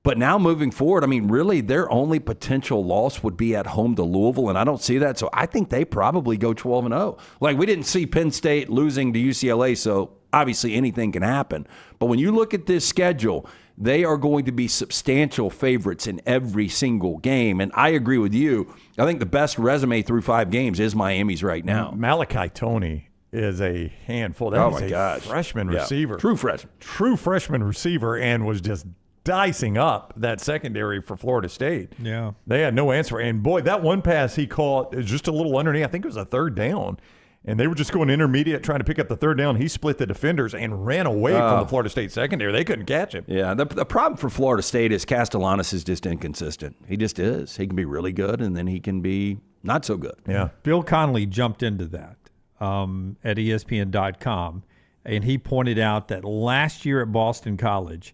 But now moving forward, I mean, really, their only potential loss would be at home to Louisville, and I don't see that. So I think they probably go 12-0. Like, we didn't see Penn State losing to UCLA, so obviously anything can happen. But when you look at this schedule, they are going to be substantial favorites in every single game. And I agree with you. I think the best resume through 5 games is Miami's right now. Malachi Toney is a handful. That is a freshman receiver. True freshman. True freshman receiver, and was just dicing up that secondary for Florida State. Yeah. They had no answer. And, boy, that one pass he caught is just a little underneath. I think it was a third down. And they were just going intermediate, trying to pick up the third down. He split the defenders and ran away from the Florida State secondary. They couldn't catch him. Yeah, the problem for Florida State is Castellanos is just inconsistent. He just is. He can be really good, and then he can be not so good. Yeah. Bill Connolly jumped into that at ESPN.com, and he pointed out that last year at Boston College,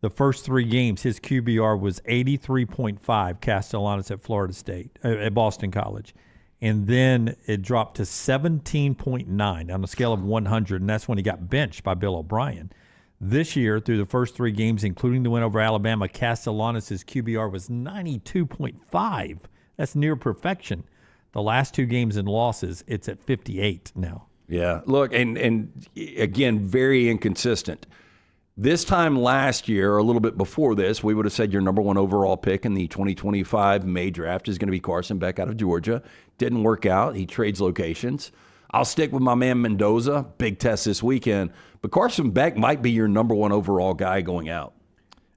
the first 3 games, his QBR was 83.5, Castellanos at Florida State, at Boston College. And then it dropped to 17.9 on a scale of 100, and that's when he got benched by Bill O'Brien. This year, through the first 3 games, including the win over Alabama, Castellanos' QBR was 92.5. That's near perfection. The last 2 games and losses, it's at 58 now. Yeah, look, and again, very inconsistent. This time last year, or a little bit before this, we would have said your number 1 overall pick in the 2025 May draft is going to be Carson Beck out of Georgia. Didn't work out. He trades locations. I'll stick with my man Mendoza. Big test this weekend. But Carson Beck might be your number 1 overall guy going out.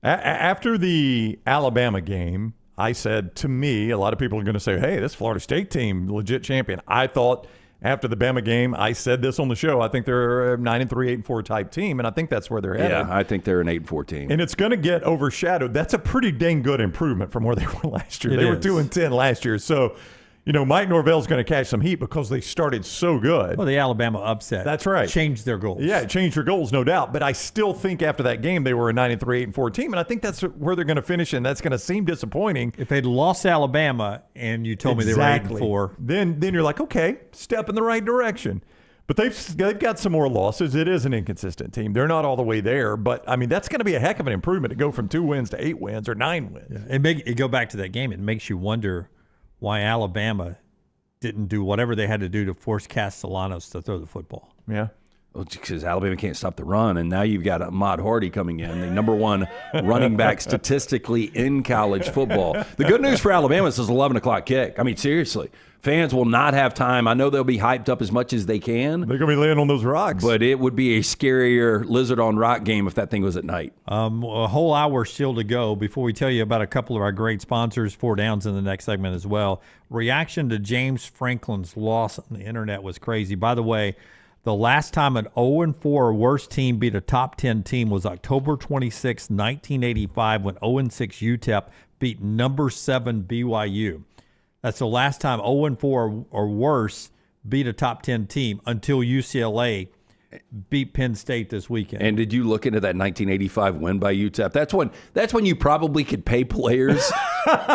After the Alabama game, I said, to me, a lot of people are going to say, hey, this Florida State team, legit champion. I thought after the Bama game, I said this on the show, I think they're a 9-3, 8-4 type team, and I think that's where they're headed. Yeah, I think they're an 8-4 team. And it's going to get overshadowed. That's a pretty dang good improvement from where they were last year. They were 2-10 last year. So, Mike Norvell's going to catch some heat because they started so good. Well, the Alabama upset. That's right. Changed their goals. Yeah, it changed their goals, no doubt. But I still think after that game they were a 9-3, 8-4 team, and I think that's where they're going to finish, and that's going to seem disappointing. If they'd lost Alabama and you told me they were 8-4, then you're like, okay, step in the right direction. But they've got some more losses. It is an inconsistent team. They're not all the way there, but I mean that's going to be a heck of an improvement to go from 2 wins to 8 wins or 9 wins. Yeah. It go back to that game. It makes you wonder why Alabama didn't do whatever they had to do to force Castellanos to throw the football. Yeah. Well, because Alabama can't stop the run, and now you've got Ahmad Hardy coming in, the number 1 running back statistically in college football. The good news for Alabama is this 11 o'clock kick. I mean, seriously. Fans will not have time. I know they'll be hyped up as much as they can. They're going to be laying on those rocks. But it would be a scarier lizard on rock game if that thing was at night. A whole hour still to go before we tell you about a couple of our great sponsors. 4 Downs in the next segment as well. Reaction to James Franklin's loss on the internet was crazy. By the way, the last time an 0-4 or worse team beat a top 10 team was October 26, 1985, when 0-6 UTEP beat number 7 BYU. That's the last time 0-4 or worse beat a top 10 team until UCLA beat Penn State this weekend. And did you look into that 1985 win by UTEP? That's when you probably could pay players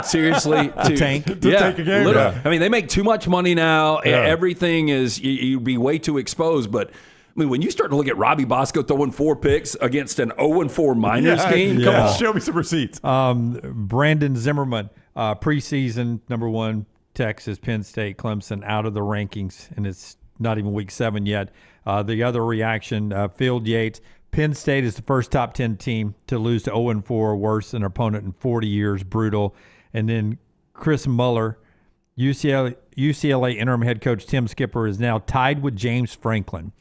seriously to tank a game. Literally. Yeah. I mean, they make too much money now. Yeah. Everything is you'd be way too exposed. But I mean, when you start to look at Robbie Bosco throwing 4 picks against an 0-4 Miners game, come on, show me some receipts. Brandon Zimmerman. Preseason, number 1, Texas, Penn State, Clemson out of the rankings, and it's not even week 7 yet. The other reaction, Field Yates, Penn State is the first top 10 team to lose to 0-4 or worse than an opponent in 40 years, brutal. And then Chris Muller, UCLA interim head coach Tim Skipper is now tied with James Franklin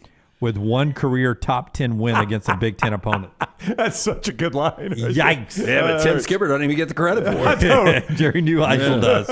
with 1 career top 10 win against a Big Ten opponent. That's such a good line. Yikes. Yeah, but Tim Skipper doesn't even get the credit for it. Jerry Neuheisel does.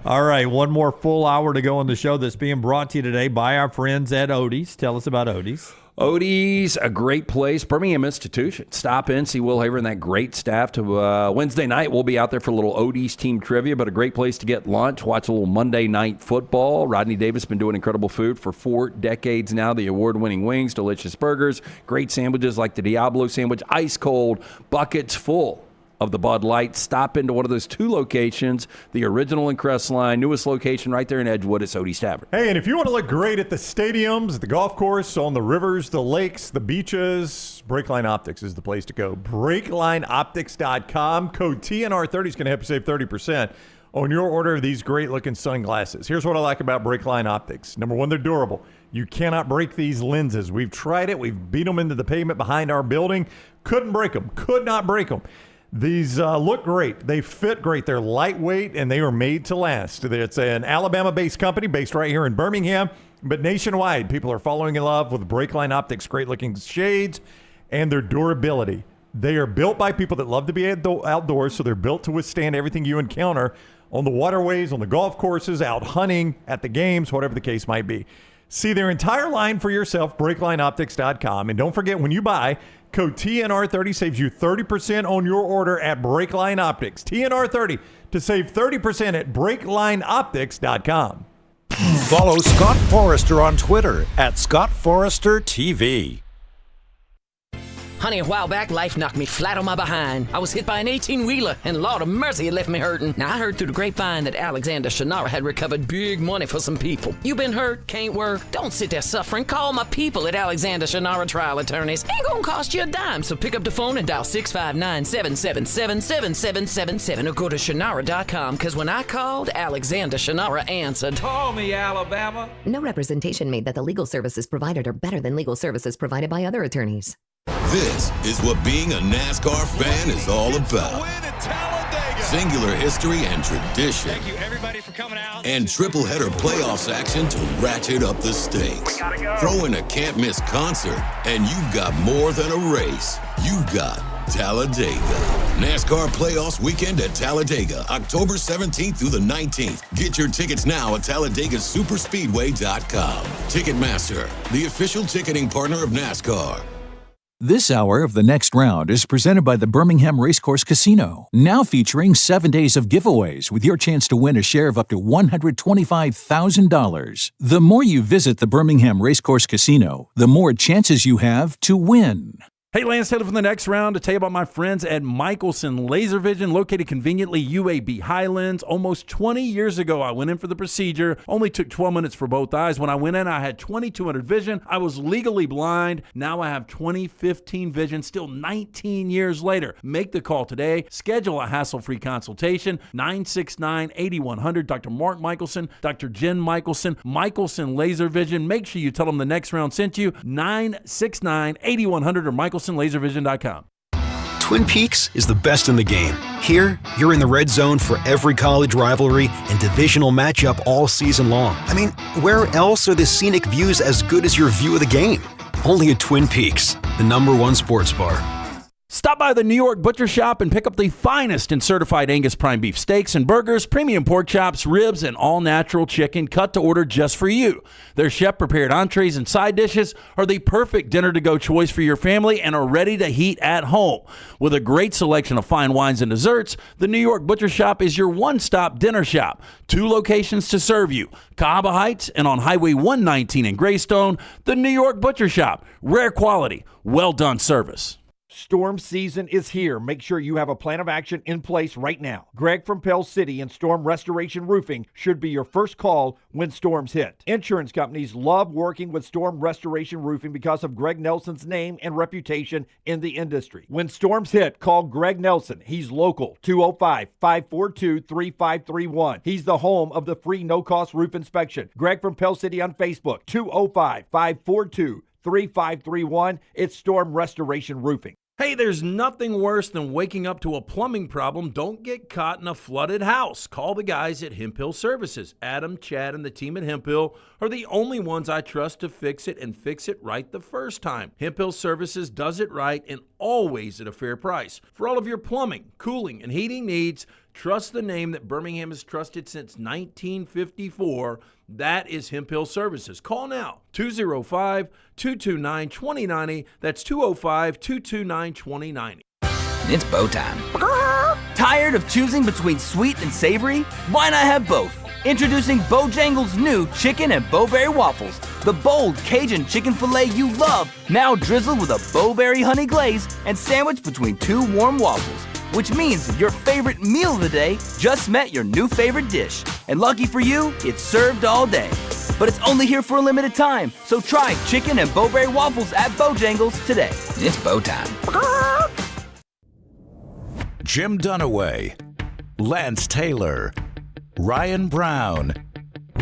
All right, 1 more full hour to go on the show that's being brought to you today by our friends at Odie's. Tell us about Odie's. Odie's a great place. Birmingham institution. Stop in, see Will Haver and that great staff. To Wednesday night, we'll be out there for a little Odie's team trivia, but a great place to get lunch, watch a little Monday Night Football. Rodney Davis has been doing incredible food for 4 decades now. The award-winning wings, delicious burgers, great sandwiches like the Diablo sandwich, ice cold, buckets full of the Bud Light. Stop into one of those 2 locations, the original in Crestline, newest location right there in Edgewood. It's Odie's Tavern. Hey, and if you want to look great at the stadiums, at the golf course, on the rivers, the lakes, the beaches, Breakline Optics is the place to go. BreaklineOptics.com. Code TNR30 is going to help you save 30% on your order of these great-looking sunglasses. Here's what I like about Breakline Optics. Number 1, they're durable. You cannot break these lenses. We've tried it. We've beat them into the pavement behind our building. Couldn't break them. Could not break them. These look great. They fit great. They're lightweight, and they are made to last. It's an Alabama-based company based right here in Birmingham, but nationwide. People are falling in love with Breakline Optics' great-looking shades and their durability. They are built by people that love to be outdoors, so they're built to withstand everything you encounter on the waterways, on the golf courses, out hunting, at the games, whatever the case might be. See their entire line for yourself, BreaklineOptics.com. And don't forget, when you buy, code TNR30 saves you 30% on your order at Breakline Optics. TNR30 to save 30% at BreaklineOptics.com. Follow Scott Forrester on Twitter at ScottForresterTV. Honey, a while back, life knocked me flat on my behind. I was hit by an 18-wheeler, and Lord of mercy, it left me hurting. Now, I heard through the grapevine that Alexander Shannara had recovered big money for some people. You been hurt? Can't work? Don't sit there suffering. Call my people at Alexander Shannara Trial Attorneys. Ain't gonna cost you a dime, so pick up the phone and dial 659-777-7777 or go to Shannara.com, because when I called, Alexander Shannara answered. Call me, Alabama. No representation made that the legal services provided are better than legal services provided by other attorneys. This is what being a NASCAR fan is all about. Singular history and tradition. Thank you, everybody, for coming out. And triple header playoffs action to ratchet up the stakes. Throw in a can't miss concert, and you've got more than a race. You've got Talladega. NASCAR Playoffs Weekend at Talladega, October 17th through the 19th. Get your tickets now at TalladegaSuperspeedway.com. Ticketmaster, the official ticketing partner of NASCAR. This hour of The Next Round is presented by the Birmingham Racecourse Casino, now featuring 7 days of giveaways with your chance to win a share of up to $125,000. The more you visit the Birmingham Racecourse Casino, the more chances you have to win. Hey, Lance Taylor from The Next Round to tell you about my friends at Michelson Laser Vision, located conveniently UAB Highlands. Almost 20 years ago, I went in for the procedure. Only took 12 minutes for both eyes. When I went in, I had 20/200 vision. I was legally blind. Now I have 20/15 vision, still 19 years later. Make the call today. Schedule a hassle-free consultation. 969-8100. Dr. Mark Michelson, Dr. Jen Michelson, Michelson Laser Vision. Make sure you tell them The Next Round sent you. 969-8100 or MichelsonLaserVision.com. Twin Peaks is the best in the game. Here, you're in the red zone for every college rivalry and divisional matchup all season long. I mean, where else are the scenic views as good as your view of the game? Only at Twin Peaks, the #1 sports bar. Stop by the New York Butcher Shop and pick up the finest in certified Angus prime beef steaks and burgers, premium pork chops, ribs, and all-natural chicken cut to order just for you. Their chef-prepared entrees and side dishes are the perfect dinner-to-go choice for your family and are ready to heat at home. With a great selection of fine wines and desserts, the New York Butcher Shop is your one-stop dinner shop. 2 locations to serve you, Cahaba Heights and on Highway 119 in Greystone. The New York Butcher Shop, rare quality, well-done service. Storm season is here. Make sure you have a plan of action in place right now. Greg from Pell City and Storm Restoration Roofing should be your first call when storms hit. Insurance companies love working with Storm Restoration Roofing because of Greg Nelson's name and reputation in the industry. When storms hit, call Greg Nelson. He's local, 205-542-3531. He's the home of the free no-cost roof inspection. Greg from Pell City on Facebook, 205-542-3531. It's Storm Restoration Roofing. Hey, there's nothing worse than waking up to a plumbing problem. Don't get caught in a flooded house. Call the guys at Hemp Hill Services. Adam, Chad, and the team at Hemp Hill are the only ones I trust to fix it and fix it right the first time. Hemp Hill Services does it right, and always at a fair price. For all of your plumbing, cooling, and heating needs, trust the name that Birmingham has trusted since 1954. That is Hemp Hill Services. Call now, 205-229-2090. That's 205-229-2090. It's bow time. Tired of choosing between sweet and savory? Why not have both? Introducing Bojangles' new chicken and bowberry waffles. The bold Cajun chicken filet you love, now drizzled with a bowberry honey glaze and sandwiched between two warm waffles. Which means your favorite meal of the day just met your new favorite dish. And lucky for you, it's served all day. But it's only here for a limited time, so try chicken and bowberry waffles at Bojangles today. It's bow time. Jim Dunaway, Lance Taylor, Ryan Brown.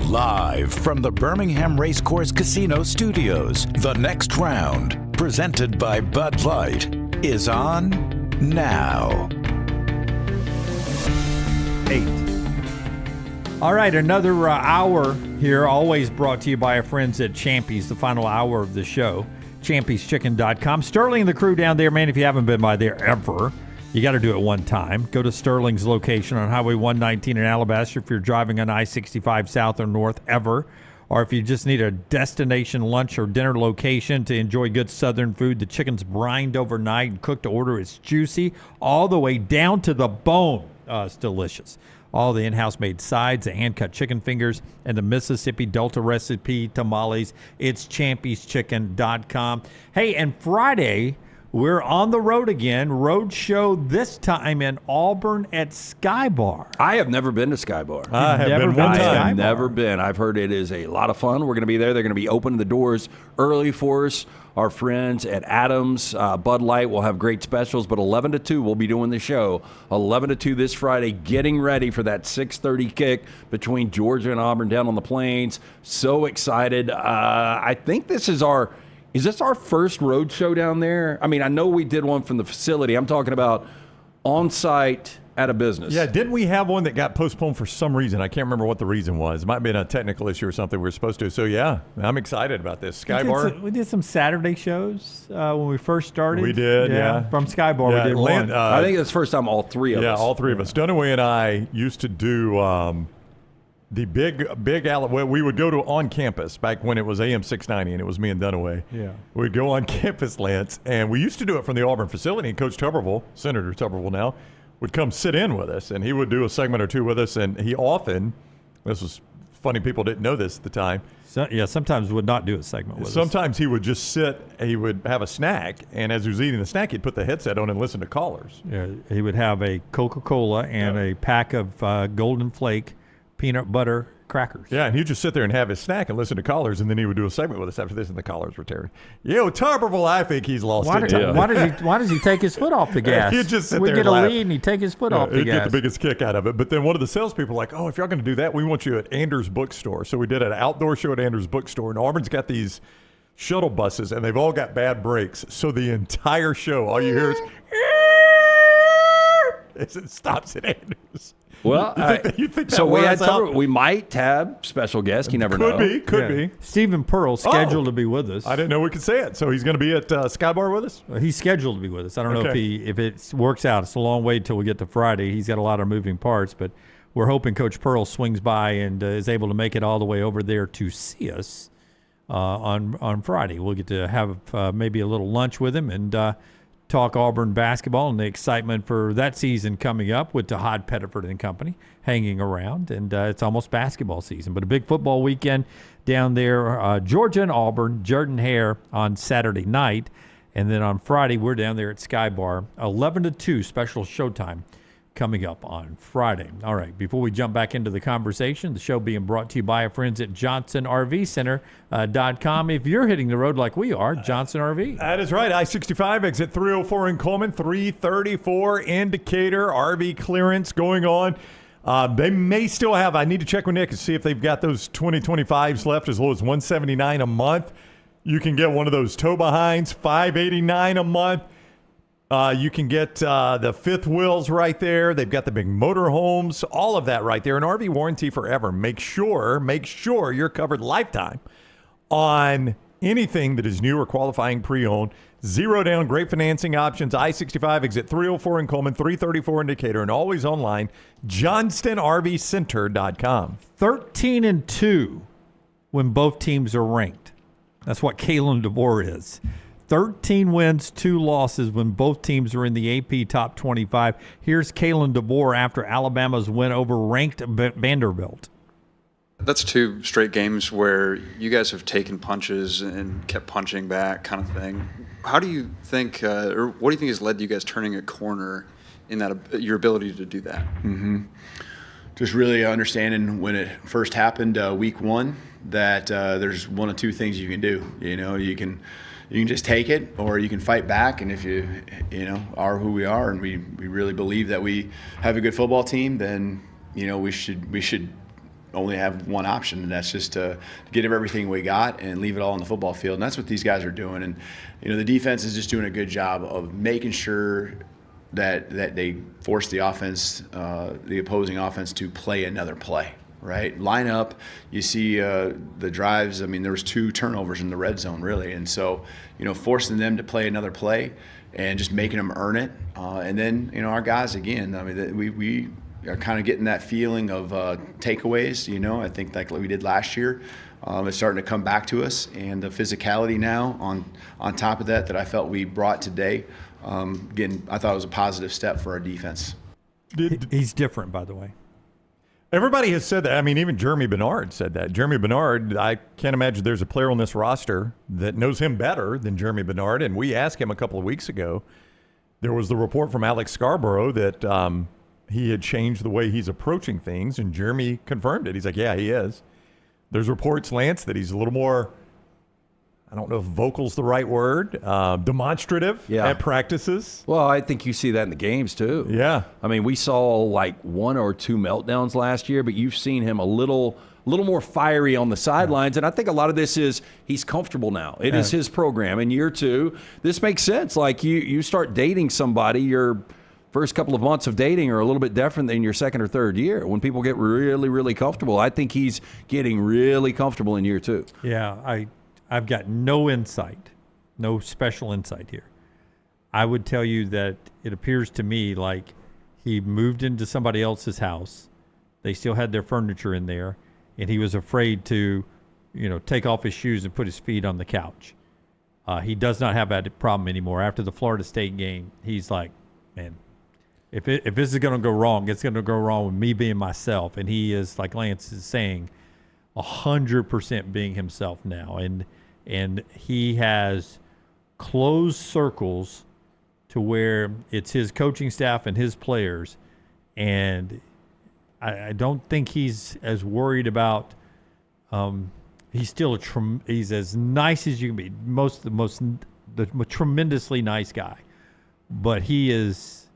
Live from the Birmingham Racecourse Casino Studios, the next round, presented by Bud Light, is on now. 8. All right, another hour here, always brought to you by our friends at Champy's, the final hour of the show, champy'schicken.com. Sterling and the crew down there, man, if you haven't been by there ever, you got to do it one time. Go to Sterling's location on Highway 119 in Alabaster if you're driving on I-65 south or north ever, or if you just need a destination lunch or dinner location to enjoy good southern food. The chicken's brined overnight and cooked to order. It's juicy all the way down to the bone. It's delicious. All the in-house made sides, the hand-cut chicken fingers, and the Mississippi Delta recipe tamales. It's champy'schicken.com. Hey, and Friday, we're on the road again. Road show this time in Auburn at Sky Bar. I have never been to Sky Bar. I have been one time. I have never been. I've heard it is a lot of fun. We're going to be there. They're going to be opening the doors early for us. Our friends at Adams, Bud Light will have great specials, but 11 to 2 we'll be doing the show. 11 to 2 this Friday, getting ready for that 6:30 kick between Georgia and Auburn down on the Plains. So excited. I think this is Is this our first road show down there? I mean, I know we did one from the facility. I'm talking about on-site at a business. Yeah, didn't we have one that got postponed for some reason? I can't remember what the reason was. It might have been a technical issue or something we were supposed to. So, yeah, I'm excited about this. Sky Bar. We did some Saturday shows when we first started. We did, yeah. From Sky Bar, we did one. I think it's the first time all three of us. Yeah, all three of us. Dunaway and I used to do the big we would go to on campus back when it was AM 690 and it was me and Dunaway. Yeah. We'd go on campus, Lance, and we used to do it from the Auburn facility, and Coach Tuberville, Senator Tuberville now, would come sit in with us, and he would do a segment or two with us, and he often, this was funny, people didn't know this at the time. Sometimes would not do a segment with us. Sometimes he would just sit, he would have a snack, and as he was eating the snack, he'd put the headset on and listen to callers. Yeah, he would have a Coca-Cola and a pack of Golden Flake peanut butter crackers. Yeah, and he'd just sit there and have his snack and listen to callers, and then he would do a segment with us after this, and the callers were tearing. Tuberville, I think he's lost it. Why does he take his foot off the gas? He'd just sit we there get and a laugh. lead, and he take his foot off the he'd gas. get the biggest kick out of it. But then one of the salespeople were like, if y'all going to do that, we want you at Anders Bookstore. So we did an outdoor show at Anders Bookstore, and Auburn's got these shuttle buses, and they've all got bad brakes. So the entire show, all you hear is it stops at Anders. Well, you think that so out? we might have special guests. You never know. Could be. Stephen Pearl scheduled to be with us. I didn't know we could say it. So he's going to be at Sky Bar with us? He's scheduled to be with us. I don't know if it works out. It's a long way till we get to Friday. He's got a lot of moving parts, but we're hoping Coach Pearl swings by and is able to make it all the way over there to see us on Friday. We'll get to have maybe a little lunch with him and talk Auburn basketball and the excitement for that season coming up with Tahad Pettiford and company hanging around. And it's almost basketball season, but a big football weekend down there. Georgia and Auburn, Jordan-Hare on Saturday night. And then on Friday, we're down there at Sky Bar, 11 to 2 special showtime coming up on Friday. All right, before we jump back into the conversation, the show being brought to you by our friends at JohnsonRVCenter.com. If you're hitting the road like we are, Johnson RV. That is right. I-65, exit 304 in Coleman, 334 indicator, RV clearance going on. They may still have, I need to check with Nick and see if they've got those 2025s left as low as $179 a month. You can get one of those tow behinds, $589 a month. You can get the fifth wheels right there. They've got the big motorhomes, all of that right there. An RV warranty forever. Make sure you're covered lifetime on anything that is new or qualifying pre-owned. Zero down, great financing options. I-65 exit 304 in Coleman, 334 in Decatur, and always online, johnstonrvcenter.com. 13-2 when both teams are ranked. That's what Kalen DeBoer is. 13 wins, 2 losses when both teams are in the AP top 25. Here's Kalen DeBoer after Alabama's win over ranked Vanderbilt. That's 2 straight games where you guys have taken punches and kept punching back, kind of thing. How do you think, or what do you think has led to you guys turning a corner in that your ability to do that? Just really understanding when it first happened, week 1, that there's one of 2 things you can do. You can just take it, or you can fight back. And if you are who we are, and we really believe that we have a good football team, then we should only have one option, and that's just to get everything we got and leave it all on the football field. And that's what these guys are doing. And the defense is just doing a good job of making sure that they force the offense, the opposing offense, to play another play. Right, line up. You see the drives. I mean, there was 2 turnovers in the red zone, really, and so forcing them to play another play and just making them earn it. And then our guys again. I mean, we are kind of getting that feeling of takeaways. I think like we did last year. It's starting to come back to us, and the physicality now on top of that I felt we brought today. Again, I thought it was a positive step for our defense. He's different, by the way. Everybody has said that. I mean, even Germie Bernard said that. Germie Bernard, I can't imagine there's a player on this roster that knows him better than Germie Bernard. And we asked him a couple of weeks ago. There was the report from Alex Scarborough that he had changed the way he's approaching things, and Germie confirmed it. He's like, yeah, he is. There's reports, Lance, that he's a little more, I don't know if vocal's the right word, demonstrative at practices. Well, I think you see that in the games too. Yeah. I mean, we saw like 1 or 2 meltdowns last year, but you've seen him a little more fiery on the sidelines, and I think a lot of this is he's comfortable now. It is his program. In year 2, this makes sense. Like you start dating somebody, your first couple of months of dating are a little bit different than your second or third year when people get really, really comfortable. I think he's getting really comfortable in year 2. Yeah, I've got no insight, no special insight here. I would tell you that it appears to me like he moved into somebody else's house. They still had their furniture in there, and he was afraid to, take off his shoes and put his feet on the couch. He does not have that problem anymore. After the Florida State game, he's like, man, if this is going to go wrong, it's going to go wrong with me being myself. And he is, like Lance is saying, 100% being himself now. And he has closed circles to where it's his coaching staff and his players. And I don't think he's as worried about he's still he's as nice as you can be. The tremendously nice guy. But he's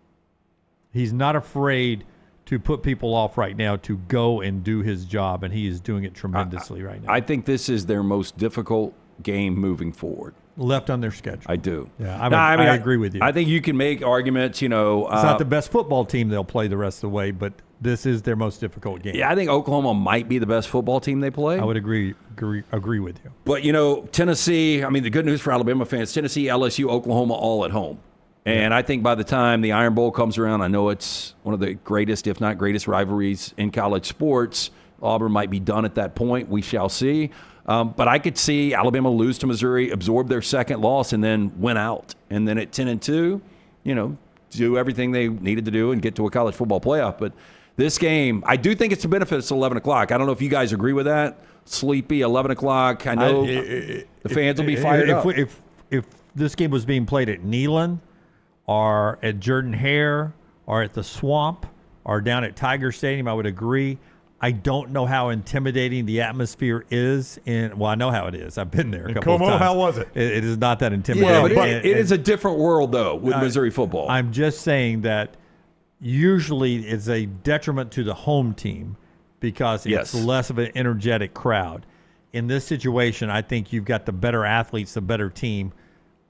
not afraid to put people off right now to go and do his job, and he is doing it tremendously right now. I think this is their most difficult game moving forward. Left on their schedule. I do. Yeah, I agree with you. I think you can make arguments, it's not the best football team they'll play the rest of the way, but this is their most difficult game. Yeah, I think Oklahoma might be the best football team they play. I would agree with you. But, Tennessee, I mean, the good news for Alabama fans, Tennessee, LSU, Oklahoma, all at home. And I think by the time the Iron Bowl comes around, I know it's one of the greatest, if not greatest, rivalries in college sports. Auburn might be done at that point. We shall see. But I could see Alabama lose to Missouri, absorb their second loss, and then win out. And then at 10-2, do everything they needed to do and get to a college football playoff. But this game, I do think it's a benefit. It's 11 o'clock. I don't know if you guys agree with that. Sleepy, 11 o'clock. I know the fans will be fired up. If this game was being played at Neyland, or at Jordan-Hare, or at the Swamp, or down at Tiger Stadium, I would agree. I don't know how intimidating the atmosphere is. I know how it is. I've been there a couple of times. How was it? It is not that intimidating. Yeah, but it is a different world, though, with Missouri football. I'm just saying that usually it's a detriment to the home team because it's less of an energetic crowd. In this situation, I think you've got the better athletes, the better team,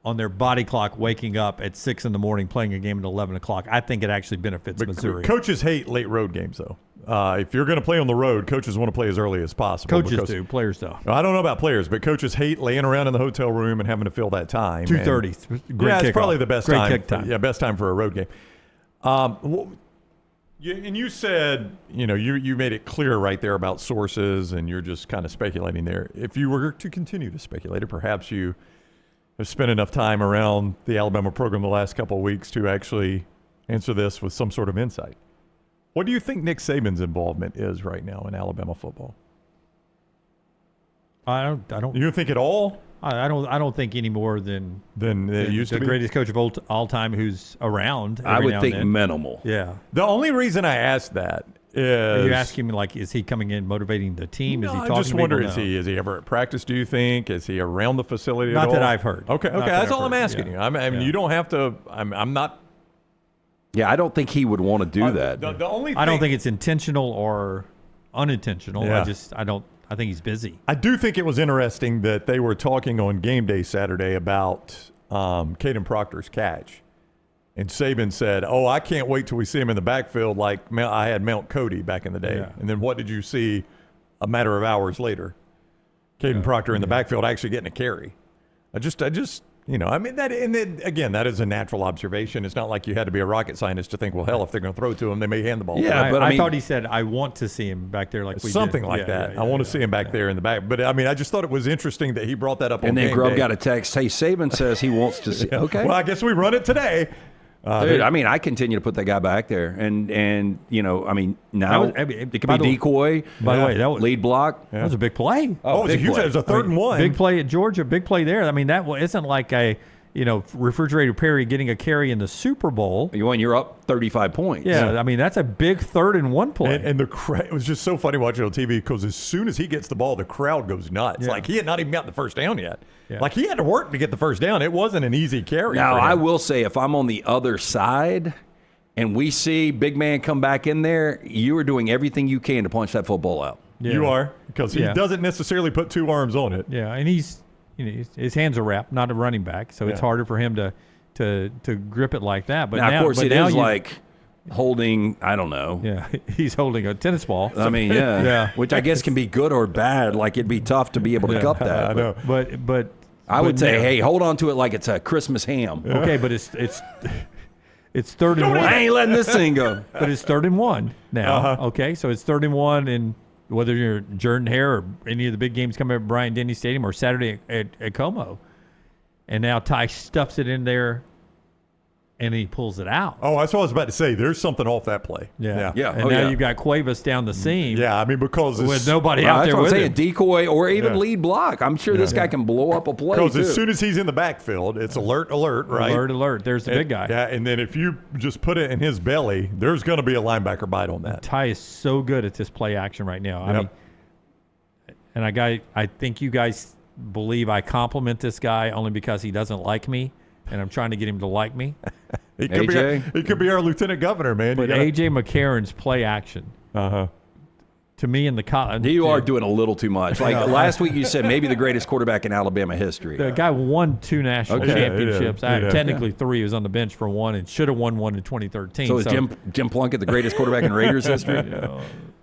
on their body clock waking up at 6 in the morning playing a game at 11 o'clock. I think it actually benefits Missouri. Coaches hate late road games, though. If you're going to play on the road, coaches want to play as early as possible. Coaches do, players don't. I don't know about players, but coaches hate laying around in the hotel room and having to fill that time. 2:30. Yeah, it's probably the best time. Kick time. Yeah, best time for a road game. And you said, you made it clear right there about sources, and you're just kind of speculating there. If you were to continue to speculate, or perhaps you have spent enough time around the Alabama program the last couple of weeks to actually answer this with some sort of insight. What do you think Nick Saban's involvement is right now in Alabama football? I don't. You don't think at all? I don't think any more than it used to the be? greatest coach of all time who's around. I every would now think and then. minimal. Yeah. The only reason I asked that is, Are you asking me, like, is he coming in motivating the team? No, Is he I talking just to wonder, people? is he ever at practice, do you think? Is he around the facility at Not all? that I've heard. Okay, Not that that's I've all I'm heard. asking Yeah. you. I mean, you don't have to. I'm not. Yeah, I don't think he would want to do that. The only thing, I don't think it's intentional or unintentional. Yeah. I think he's busy. I do think it was interesting that they were talking on game day Saturday about Caden Proctor's catch. And Saban said, I can't wait till we see him in the backfield like I had Mount Cody back in the day. Yeah. And then what did you see a matter of hours later? Caden Proctor in the backfield actually getting a carry. I just that, and then, again, that is a natural observation. It's not like you had to be a rocket scientist to think, well, hell, if they're going to throw it to him, they may hand the ball. Yeah, but I thought he said, I want to see him back there like we something did. like that. I want to see him back there in the back. But, I mean, I just thought it was interesting that he brought that up on And then game Grubb day. got a text, hey, Saban says he wants to see. Okay. Well, I guess we run it today. Dude, I mean, I continue to put that guy back there. And now it could be decoy. By the way, that was lead block. That was a big play. Oh, it was a huge play. It was a 3rd and 1. Big play at Georgia, big play there. I mean, that isn't like a Refrigerator Perry getting a carry in the Super Bowl. You're up 35 points. Yeah, I mean, that's a big 3rd and 1 play. And it was just so funny watching on TV because as soon as he gets the ball, the crowd goes nuts. Yeah. Like he had not even got the first down yet. Yeah. Like he had to work to get the first down. It wasn't an easy carry. Now, for him. I will say, if I'm on the other side and we see big man come back in there, you are doing everything you can to punch that football out. Yeah. You are, because he Yeah. doesn't necessarily put 2 arms on it. Yeah, and his hands are wrapped, not a running back, so it's harder for him to grip it like that. But now, of course, it now is like holding, I don't know. Yeah, he's holding a tennis ball. I mean, yeah. Which I guess can be good or bad. Like, it'd be tough to be able to cup that. I know. But I would say, hey, hold on to it like it's a Christmas ham. Okay, but it's 3rd and 1. I ain't letting this thing go. But it's 3rd and 1 now. Okay, so it's 3rd and 1, and whether you're Jordan Hare or any of the big games coming up at Bryant-Denny Stadium or Saturday at Como. And now Ty stuffs it in there, and he pulls it out. Oh, that's what I was about to say. There's something off that play. Yeah. And now you've got Cuevas down the seam. Yeah, I mean, because with nobody out there with him. Decoy or even lead block. I'm sure this guy can blow up a play, because too. as soon as he's in the backfield, it's alert, right? Alert. There's the big guy. Yeah, and then if you just put it in his belly, there's going to be a linebacker bite on that. Ty is so good at this play action right now. I mean, and I think you guys believe I compliment this guy only because he doesn't like me, and I'm trying to get him to like me. He could be our lieutenant governor, man. But A.J. McCarron's play action, to me in the college, you are doing a little too much. Like last week, you said maybe the greatest quarterback in Alabama history. The guy won 2 national championships. Technically 3. He was on the bench for 1 and should have won 1 in 2013. So is Jim Plunkett the greatest quarterback in Raiders history?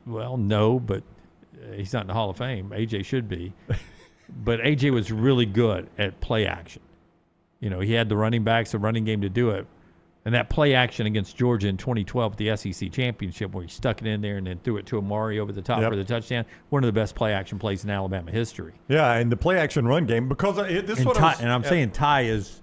Well, no, but he's not in the Hall of Fame. A.J. should be. But A.J. was really good at play action. He had the running backs, the running game to do it. And that play action against Georgia in 2012 at the SEC Championship where he stuck it in there and then threw it to Amari over the top for the touchdown, one of the best play action plays in Alabama history. Yeah, and the play action run game, because I'm saying Ty is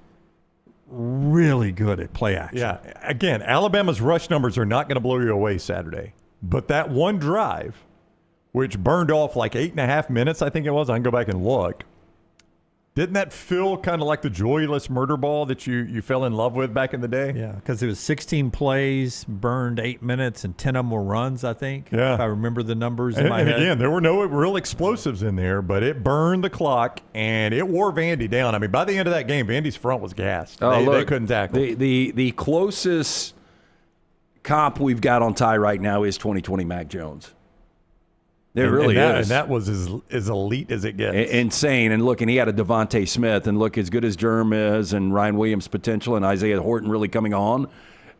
really good at play action. Yeah, again, Alabama's rush numbers are not going to blow you away Saturday. But that one drive, which burned off like 8.5 minutes, I think it was. I can go back and look. Didn't that feel kind of like the joyless murder ball that you fell in love with back in the day? Yeah, because it was 16 plays, burned 8 minutes, and 10 of them were runs, I think. Yeah. If I remember the numbers in my and head. again, there were no real explosives in there, but it burned the clock, and it wore Vandy down. I mean, by the end of that game, Vandy's front was gassed. They couldn't tackle. The closest comp we've got on Ty right now is 2020 Mac Jones. There really is. And that was as elite as it gets. Insane. And look, and he had a Devontae Smith, and look, as good as Germ is and Ryan Williams' potential and Isaiah Horton really coming on,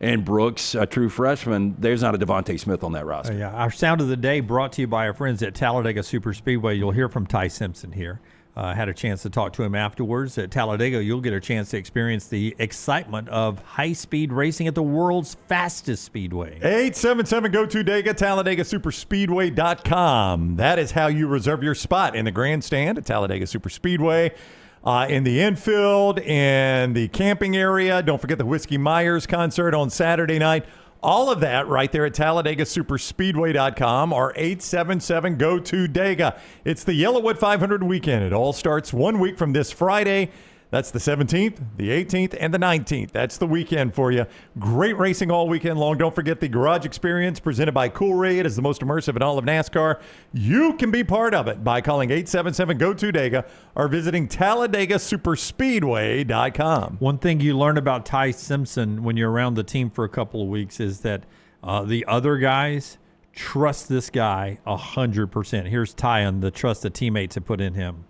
and Brooks, a true freshman, there's not a Devontae Smith on that roster. Yeah, our sound of the day brought to you by our friends at Talladega Super Speedway. You'll hear from Ty Simpson here. Had a chance to talk to him afterwards. At Talladega, you'll get a chance to experience the excitement of high-speed racing at the world's fastest speedway. 877-GO-TO-DEGA, TalladagaSuperspeedway.com. That is how you reserve your spot in the grandstand at Talladega Superspeedway. In the infield, in the camping area. Don't forget the Whiskey Myers concert on Saturday night. All of that right there at TalladagaSuperspeedway.com or 877-GO-TO-DEGA. It's the Yellowwood 500 weekend. It all starts 1 week from this Friday. That's the 17th, the 18th, and the 19th. That's the weekend for you. Great racing all weekend long. Don't forget the Garage Experience presented by Coolray. It is the most immersive in all of NASCAR. You can be part of it by calling 877-GO-TO-DEGA or visiting TalladagaSuperspeedway.com. One thing you learn about Ty Simpson when you're around the team for a couple of weeks is that the other guys trust this guy 100%. Here's Ty on the trust the teammates have put in him.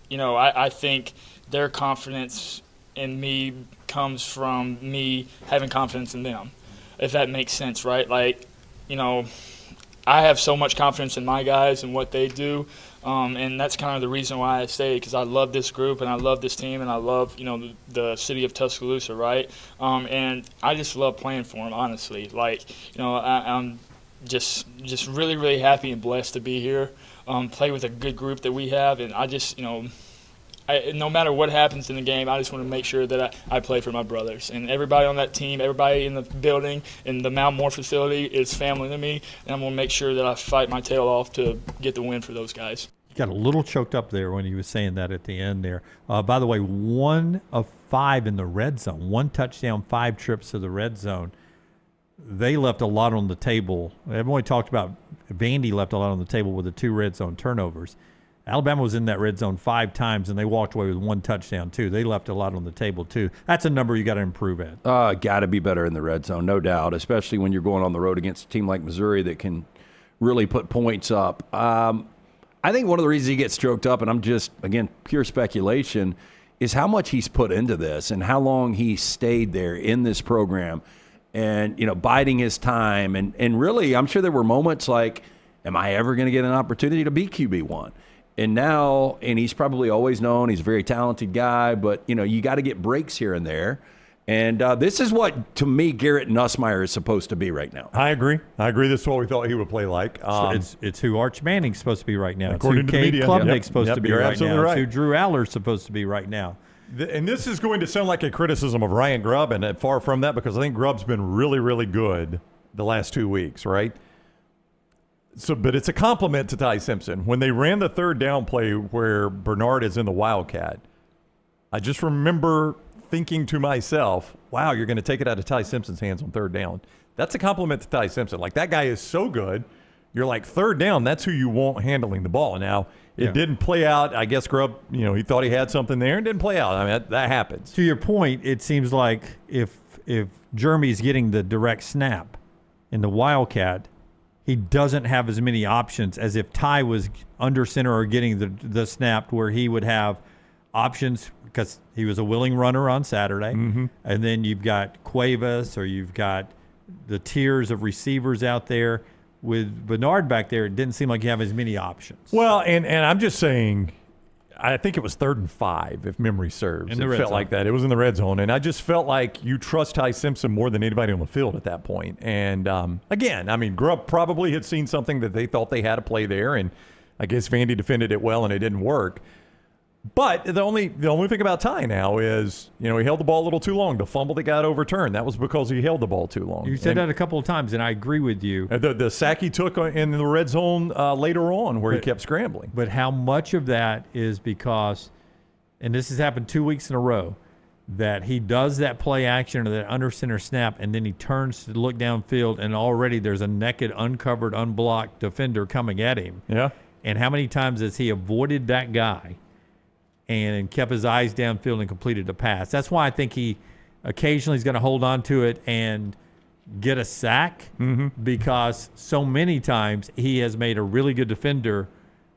You know, I think their confidence in me comes from me having confidence in them, if that makes sense, right? Like, you know, I have so much confidence in my guys and what they do, and that's kind of the reason why I stay, because I love this group and I love this team and I love, you know, the city of Tuscaloosa, right? And I just love playing for them, honestly. Like, you know, I'm just really, really happy and blessed to be here. Play with a good group that we have, and I just, you know, no matter what happens in the game, I just want to make sure that I play for my brothers. And everybody on that team, everybody in the building, in the Mount Moore facility is family to me, and I'm going to make sure that I fight my tail off to get the win for those guys. He got a little choked up there when he was saying that at the end there. By the way, 1 of 5 in the red zone, 1 touchdown, 5 trips to the red zone. They left a lot on the table. Everyone talked about Vandy left a lot on the table with the 2 red zone turnovers. Alabama was in that red zone 5 times, and they walked away with 1 touchdown, too. They left a lot on the table, too. That's a number you got to improve at. Got to be better in the red zone, no doubt, especially when you're going on the road against a team like Missouri that can really put points up. I think one of the reasons he gets choked up, and I'm just, again, pure speculation, is how much he's put into this and how long he stayed there in this program. And, you know, biding his time. And really, I'm sure there were moments like, am I ever going to get an opportunity to be QB1? And now, and he's probably always known he's a very talented guy, but, you know, you got to get breaks here and there. And this is what, to me, Garrett Nussmeier is supposed to be right now. I agree. This is what we thought he would play like. It's who Arch Manning's supposed to be right now. According it's to who the Cade media. Klubnik's supposed to be you're right absolutely now. right. It's who Drew Aller's supposed to be right now. And this is going to sound like a criticism of Ryan Grubb, and far from that, because I think Grubb's been really, really good the last 2 weeks, right? So, but it's a compliment to Ty Simpson. When they ran the third down play where Bernard is in the Wildcat, I just remember thinking to myself, wow, you're going to take it out of Ty Simpson's hands on third down. That's a compliment to Ty Simpson. Like, that guy is so good. You're like, third down, that's who you want handling the ball. Now, it didn't play out. I guess Grubb, you know, he thought he had something there and didn't play out. I mean, that happens. To your point, it seems like if Germie's getting the direct snap in the Wildcat, he doesn't have as many options as if Ty was under center or getting the snap, where he would have options because he was a willing runner on Saturday. Mm-hmm. And then you've got Cuevas, or you've got the tiers of receivers out there. With Bernard back there, it didn't seem like you have as many options. Well, and I'm just saying, I think it was 3rd and 5, if memory serves. In the red felt zone. like that. It was in the red zone. And I just felt like you trust Ty Simpson more than anybody on the field at that point. And, again, I mean, Grubb probably had seen something that they thought they had to play there, and I guess Vandy defended it well and it didn't work. But the only thing about Ty now is, you know, he held the ball a little too long. The fumble that got overturned, that was because he held the ball too long. You said that a couple of times, and I agree with you. The sack he took in the red zone later on, where he kept scrambling. But how much of that is because, and this has happened 2 weeks in a row, that he does that play action or that under center snap, and then he turns to look downfield, and already there's a naked, uncovered, unblocked defender coming at him. Yeah. And how many times has he avoided that guy and kept his eyes downfield and completed the pass? That's why I think he occasionally is going to hold on to it and get a sack, because so many times he has made a really good defender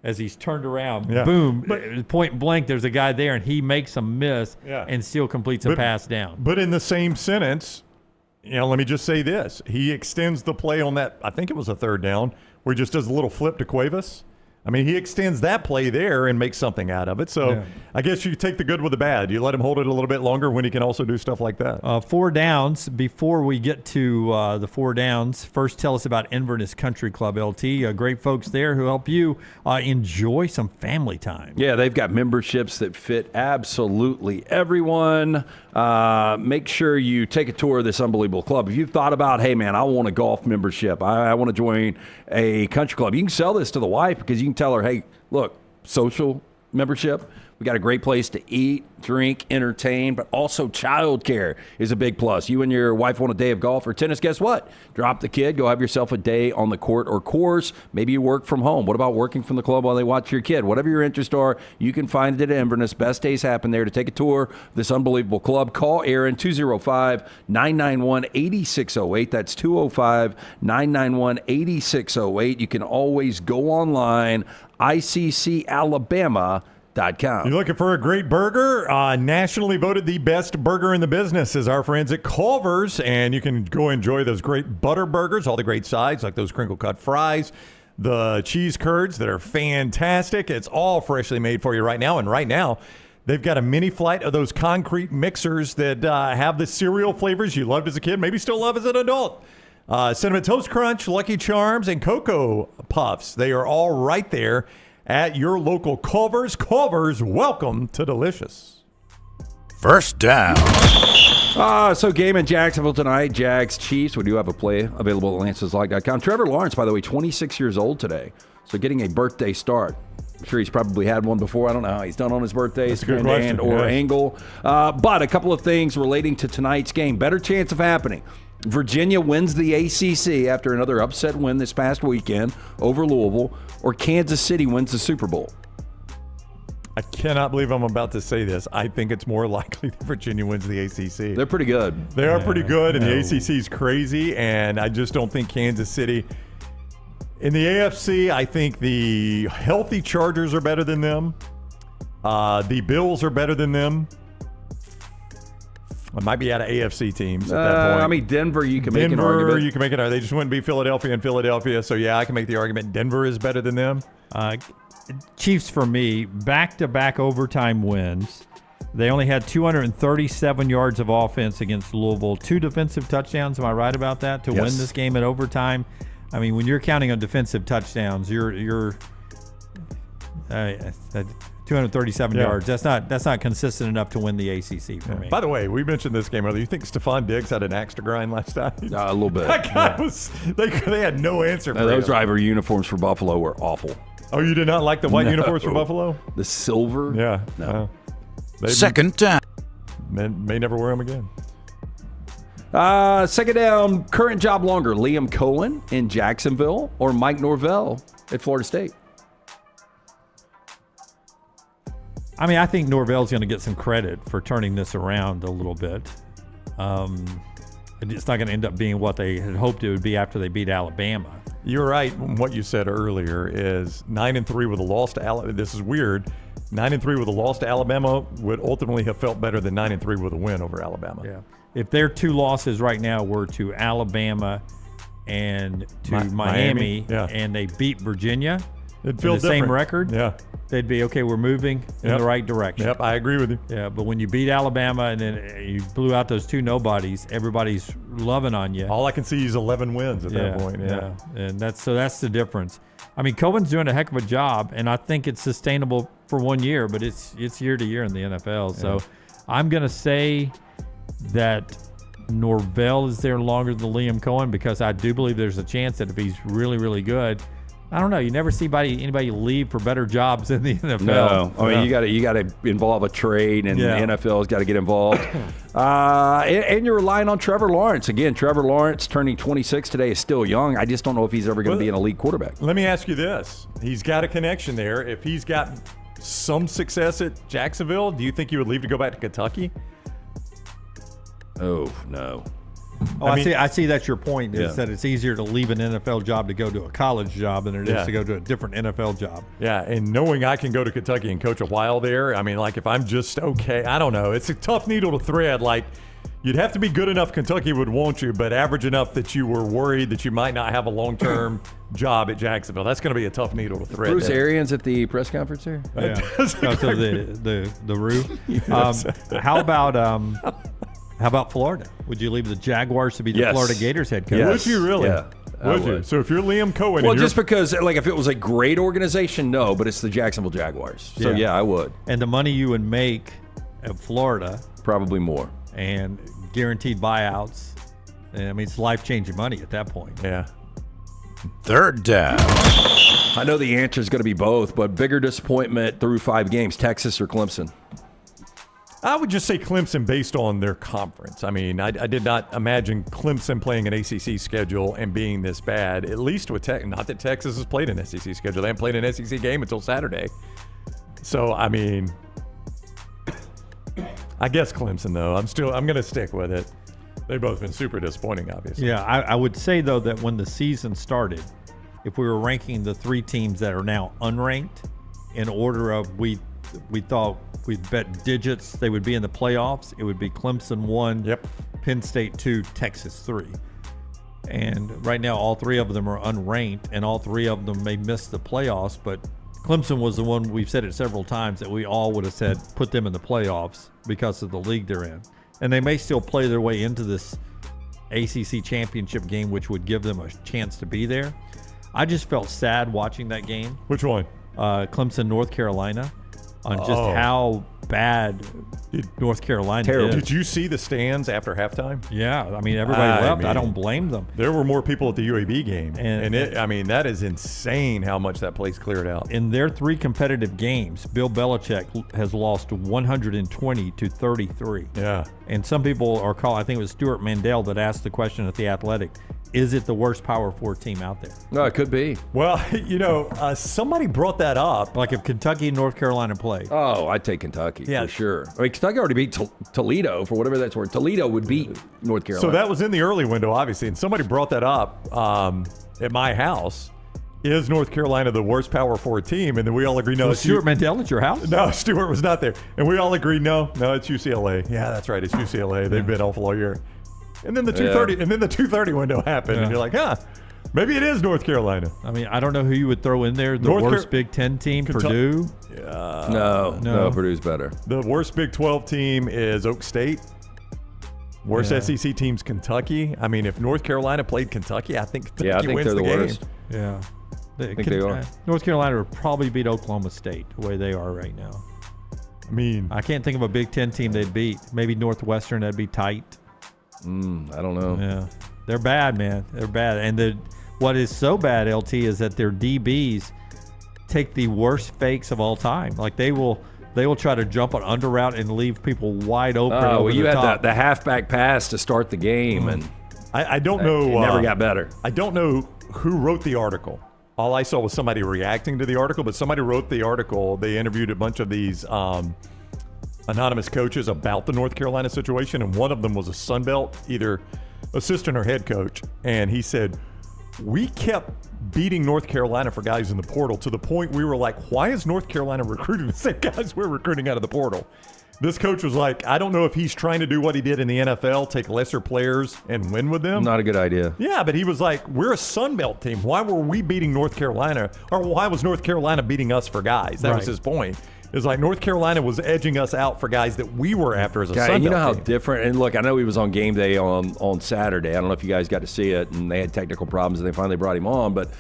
as he's turned around. Yeah. Boom, point blank, there's a guy there, and he makes a miss and still completes a pass down. But in the same sentence, let me just say this. He extends the play on that, I think it was a third down, where he just does a little flip to Cuevas. I mean, he extends that play there and makes something out of it. So I guess you take the good with the bad. You let him hold it a little bit longer when he can also do stuff like that. 4 downs. Before we get to the 4 downs, first tell us about Inverness Country Club, LT. Great folks there who help you enjoy some family time. Yeah, they've got memberships that fit absolutely everyone. Make sure you take a tour of this unbelievable club. If you've thought about, hey, man, I want a golf membership. I want to join a country club. You can sell this to the wife because you can tell her, hey, look, social membership. We got a great place to eat, drink, entertain, but also childcare is a big plus. You and your wife want a day of golf or tennis, guess what? Drop the kid, go have yourself a day on the court or course. Maybe you work from home. What about working from the club while they watch your kid? Whatever your interests are, you can find it at Inverness. Best days happen there. To take a tour of this unbelievable club, call Aaron 205-991-8608. That's 205-991-8608. You can always go online, ICCalabama.com. You're looking for a great burger? Nationally voted the best burger in the business is our friends at Culver's, and you can go enjoy those great butter burgers, all the great sides like those crinkle cut fries, the cheese curds that are fantastic. It's all freshly made for you right now, and right now they've got a mini flight of those concrete mixers that have the cereal flavors you loved as a kid, maybe still love as an adult. Cinnamon Toast Crunch, Lucky Charms, and Cocoa Puffs. They are all right there at your local Culver's. Culver's, welcome to delicious. First down. So game in Jacksonville tonight, Jags Chiefs. We do have a play available at lanceslog.com. Trevor Lawrence, by the way, 26 years old today. So getting a birthday start. I'm sure he's probably had one before. I don't know how he's done on his birthdays, and or angle. But a couple of things relating to tonight's game. Better chance of happening. Virginia wins the ACC after another upset win this past weekend over Louisville, or Kansas City wins the Super Bowl. I cannot believe I'm about to say this. I think it's more likely that Virginia wins the ACC. They're pretty good. They are pretty good, and the ACC is crazy, and I just don't think Kansas City. In the AFC, I think the healthy Chargers are better than them. The Bills are better than them. I might be out of AFC teams at that point. I mean, Denver, you can make an argument. You can make it. They just wouldn't be Philadelphia and Philadelphia. So, yeah, I can make the argument Denver is better than them. Chiefs, for me, back-to-back overtime wins. They only had 237 yards of offense against Louisville. 2 defensive touchdowns. Am I right about that? To win this game in overtime. I mean, when you're counting on defensive touchdowns, you're 237 yards. That's not consistent enough to win the ACC for me. By the way, we mentioned this game earlier. You think Stephon Diggs had an axe to grind last time? A little bit. That guy was. They had no answer for him. Those driver uniforms for Buffalo were awful. Oh, you did not like the white uniforms for Buffalo? The silver? Yeah. No. Second down. May never wear them again. Second down, current job longer, Liam Cohen in Jacksonville or Mike Norvell at Florida State? I mean, I think Norvell's going to get some credit for turning this around a little bit. It's not going to end up being what they had hoped it would be after they beat Alabama. You're right. What you said earlier is 9-3 with a loss to Alabama. This is weird. 9-3 with a loss to Alabama would ultimately have felt better than 9-3 with a win over Alabama. Yeah. If their 2 losses right now were to Alabama and to Miami and they beat Virginia, it'd feel the same record, they'd be, okay, we're moving in the right direction. Yep, I agree with you. Yeah, but when you beat Alabama and then you blew out those 2 nobodies, everybody's loving on you. All I can see is 11 wins at that point. Yeah, and that's the difference. I mean, Cohen's doing a heck of a job, and I think it's sustainable for 1 year, but it's year to year in the NFL. So I'm going to say that Norvell is there longer than Liam Cohen because I do believe there's a chance that if he's really, really good, I don't know. You never see anybody leave for better jobs in the NFL. No, I mean you got to involve a trade, and the NFL's got to get involved. And you're relying on Trevor Lawrence again. Trevor Lawrence turning 26 today is still young. I just don't know if he's ever going to be an elite quarterback. Let me ask you this: he's got a connection there. If he's got some success at Jacksonville, do you think he would leave to go back to Kentucky? Oh no. Oh, I see. That's your point. Is that it's easier to leave an NFL job to go to a college job than it is to go to a different NFL job. Yeah, and knowing I can go to Kentucky and coach a while there, I mean, like if I'm just okay, I don't know. It's a tough needle to thread. Like, You'd have to be good enough Kentucky would want you, but average enough that you were worried that you might not have a long-term job at Jacksonville. That's going to be a tough needle to thread. Bruce Arians at the press conference here? Yeah. So the Roo. Yes. How about Florida? Would you leave the Jaguars to be the Yes. Florida Gators head coach? Yes. Would you really? Yeah. Would you? So if you're Liam Cohen, Well, and just because, like, if it was a great organization, no, but it's the Jacksonville Jaguars. So, yeah, I would. And the money you would make at Florida. Probably more. And guaranteed buyouts. And, I mean, it's life-changing money at that point. Yeah. Third down. I know the answer is going to be both, but bigger disappointment through 5 games, Texas or Clemson? I would just say Clemson based on their conference. I mean, I did not imagine Clemson playing an ACC schedule and being this bad, at least with Texas. Not that Texas has played an SEC schedule. They haven't played an SEC game until Saturday. So, I mean, I guess Clemson, though. I'm going to stick with it. They've both been super disappointing, obviously. Yeah, I would say, though, that when the season started, if we were ranking the 3 teams that are now unranked in order of we thought we'd bet digits they would be in the playoffs, it would be Clemson 1, Penn State 2, Texas 3. And right now all 3 of them are unranked, and all 3 of them may miss the playoffs, but Clemson was the one, we've said it several times, that we all would have said put them in the playoffs because of the league they're in. And they may still play their way into this ACC championship game, which would give them a chance to be there. I just felt sad watching that game. Which one? Clemson, North Carolina, on just how bad North Carolina is. Did you see the stands after halftime? Yeah, I mean, everybody left. I don't blame them. There were more people at the UAB game. And I mean, that is insane how much that place cleared out. In their 3 competitive games, Bill Belichick has lost 120-33. Yeah. And some people are calling, I think it was Stuart Mandel that asked the question at The Athletic, is it the worst Power 4 team out there? No, it could be. Well, somebody brought that up. Like if Kentucky and North Carolina play. Oh, I'd take Kentucky for sure. I mean, Kentucky already beat Toledo, for whatever that's worth. Toledo would beat North Carolina. So that was in the early window, obviously, and somebody brought that up at my house. Is North Carolina the worst Power 4 team? And then we all agree, no. Was Stuart Mandel at your house? No, Stuart was not there. And we all agree, no, it's UCLA. Yeah, that's right, it's UCLA. They've been awful all year. And then the 2:30 window happened, and you're like, maybe it is North Carolina. I mean, I don't know who you would throw in there. The worst Big Ten team, Purdue? No, Purdue's better. The worst Big 12 team is Oak State. Worst SEC team's Kentucky. I mean, if North Carolina played Kentucky, I think Kentucky wins they're the game. worst. Yeah. I think they are. North Carolina would probably beat Oklahoma State the way they are right now. I mean, I can't think of a Big Ten team they'd beat. Maybe Northwestern, that'd be tight. I don't know. Yeah, they're bad, man. They're bad. And what is so bad, LT, is that their DBs take the worst fakes of all time. Like they will try to jump an under route and leave people wide open. Oh, over you the had top. the halfback pass to start the game, and I don't know. It never got better. I don't know who wrote the article. All I saw was somebody reacting to the article, but somebody wrote the article. They interviewed a bunch of these anonymous coaches about the North Carolina situation, and one of them was a Sun Belt, either assistant or head coach, and he said, we kept beating North Carolina for guys in the portal to the point we were like, why is North Carolina recruiting the same guys we're recruiting out of the portal? This coach was like, I don't know if he's trying to do what he did in the NFL, take lesser players and win with them. Not a good idea. Yeah, but he was like, we're a Sun Belt team. Why were we beating North Carolina? Or why was North Carolina beating us for guys? That was his point. It's like North Carolina was edging us out for guys that we were after as a Sun Belt you know how team. different, and look, I know he was on game day on Saturday. I don't know if you guys got to see it, and they had technical problems, and they finally brought him on, but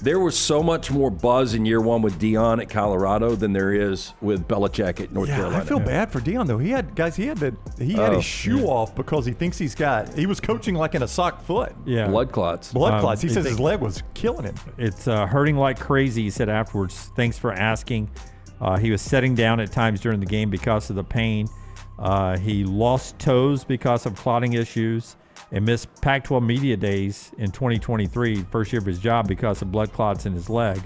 there was so much more buzz in year one with Deion at Colorado than there is with Belichick at North Carolina. I feel bad for Deion, though. He had his shoe off because he thinks he was coaching like in a sock foot. Yeah. Blood clots. He says his leg was killing him. It's hurting like crazy, he said afterwards. Thanks for asking. He was sitting down at times during the game because of the pain. He lost toes because of clotting issues and missed Pac-12 media days in 2023, first year of his job, because of blood clots in his leg.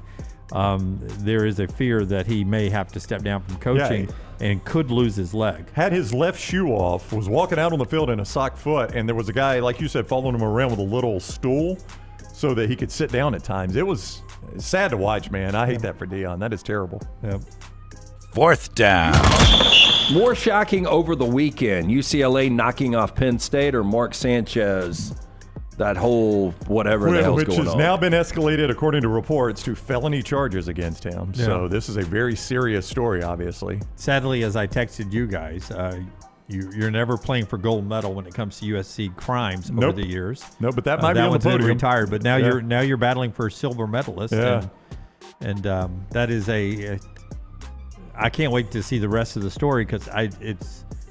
There is a fear that he may have to step down from coaching and could lose his leg. Had his left shoe off, was walking out on the field in a sock foot, and there was a guy, like you said, following him around with a little stool so that he could sit down at times. It was sad to watch, man. I hate that for Deion. That is terrible. Yep. Fourth down. More shocking over the weekend, UCLA knocking off Penn State or Mark Sanchez, that whole whatever the hell's which going has on. now been escalated, according to reports, to felony charges against him. Yeah. So this is a very serious story, obviously. Sadly, as I texted you guys, you're never playing for gold medal when it comes to USC crimes over the years. No, but that might be on the one's been podium. retired, but now you're battling for a silver medalist. Yeah. And that is I can't wait to see the rest of the story because it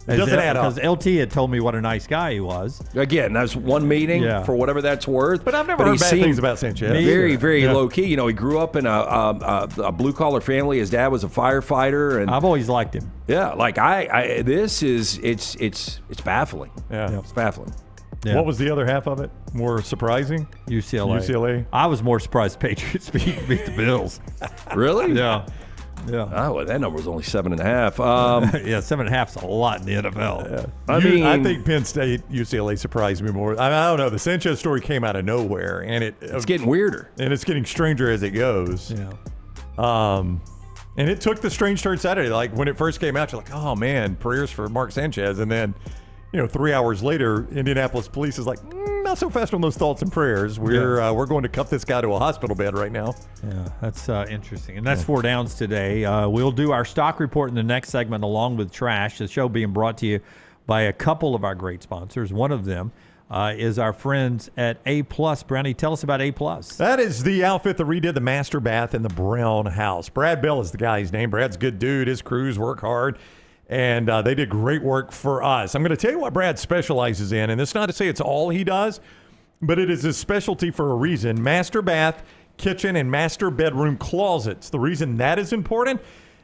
doesn't add up. Because LT had told me what a nice guy he was. Again, that's one meeting for whatever that's worth. But I've never heard bad things about Sanchez. Very, very low key. You know, he grew up in a blue collar family. His dad was a firefighter, and I've always liked him. Yeah, like it's baffling. Yeah, it's baffling. Yeah. What was the other half of it? More surprising? UCLA. I was more surprised Patriots beat the Bills. Really? Yeah. Yeah. Oh, well, that number was only 7.5. Yeah, 7.5 is a lot in the NFL. Yeah. I think Penn State, UCLA surprised me more. I don't know. The Sanchez story came out of nowhere, and it's getting weirder, and it's getting stranger as it goes. Yeah. And it took the strange turn Saturday. Like when it first came out, you're like, oh man, prayers for Mark Sanchez, and then 3 hours later, Indianapolis police is like, not so fast on those thoughts and prayers. We're going to cuff this guy to a hospital bed right now. Yeah, that's interesting. And that's 4 Downs today. We'll do our stock report in the next segment along with Trash. The show being brought to you by a couple of our great sponsors. One of them is our friends at A+. Brownie, tell us about A+. That is the outfit that redid the master bath in the Brown house. Brad Bell is the guy's name. Brad's a good dude. His crews work hard. And they did great work for us. I'm going to tell you what Brad specializes in, and it's not to say it's all he does, but it is his specialty for a reason. Master bath, kitchen, and master bedroom closets. The reason that is important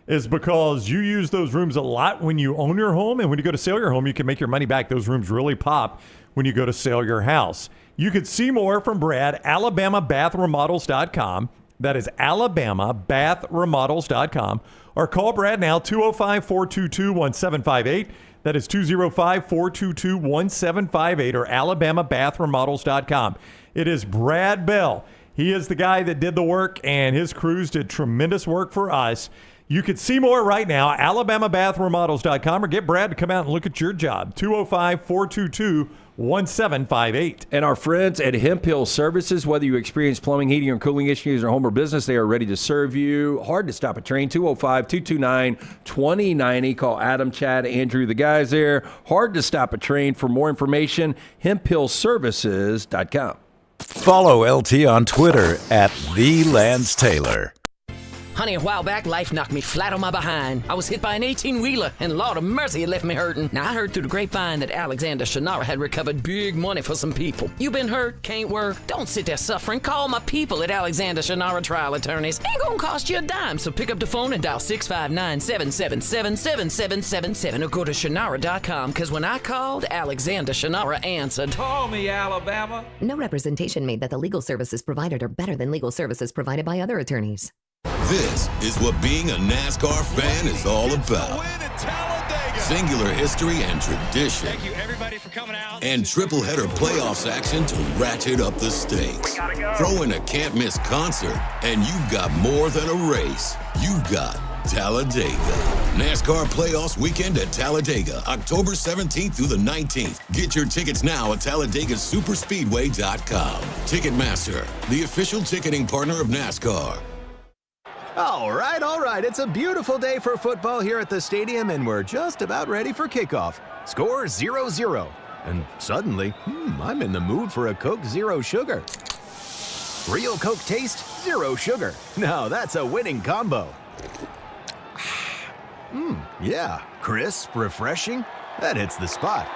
is because you use those rooms a lot when you own your home, and when you go to sell your home, you can make your money back. Those rooms really pop when you go to sell your house. You could see more from Brad, AlabamaBathRemodels.com. That is AlabamaBathRemodels.com. Or call Brad now, 205-422-1758. That is 205-422-1758 or AlabamaBathRemodels.com. It is Brad Bell. He is the guy that did the work, and his crews did tremendous work for us. You can see more right now, AlabamaBathRemodels.com, or get Brad to come out and look at your job, 205-422-1758. And our friends at Hemp Hill Services, whether you experience plumbing, heating, or cooling issues or home or business, they are ready to serve you. Hard to stop a train, 205-229-2090. Call Adam, Chad, Andrew, the guys there. Hard to stop a train. For more information, hemphillservices.com. Follow LT on Twitter at @TheLanceTaylor. Honey, a while back, life knocked me flat on my behind. I was hit by an 18-wheeler, and Lord of mercy, it left me hurting. Now, I heard through the grapevine that Alexander Shannara had recovered big money for some people. You been hurt? Can't work? Don't sit there suffering. Call my people at Alexander Shannara Trial Attorneys. Ain't gonna cost you a dime, so pick up the phone and dial 659-777-7777 or go to Shannara.com, because when I called, Alexander Shannara answered. Call me, Alabama. No representation made that the legal services provided are better than legal services provided by other attorneys. This is what being a NASCAR fan is all about. Singular history and tradition. Thank you, everybody, for coming out. And triple header playoffs action to ratchet up the stakes. Throw in a can't miss concert, and you've got more than a race. You've got Talladega. NASCAR Playoffs Weekend at Talladega, October 17th through the 19th. Get your tickets now at TalladegaSuperspeedway.com. Ticketmaster, the official ticketing partner of NASCAR. All right. It's a beautiful day for football here at the stadium, and we're just about ready for kickoff. Score 0-0. And suddenly, I'm in the mood for a Coke Zero Sugar. Real Coke taste, zero sugar. Now that's a winning combo. Yeah, crisp, refreshing. That hits the spot.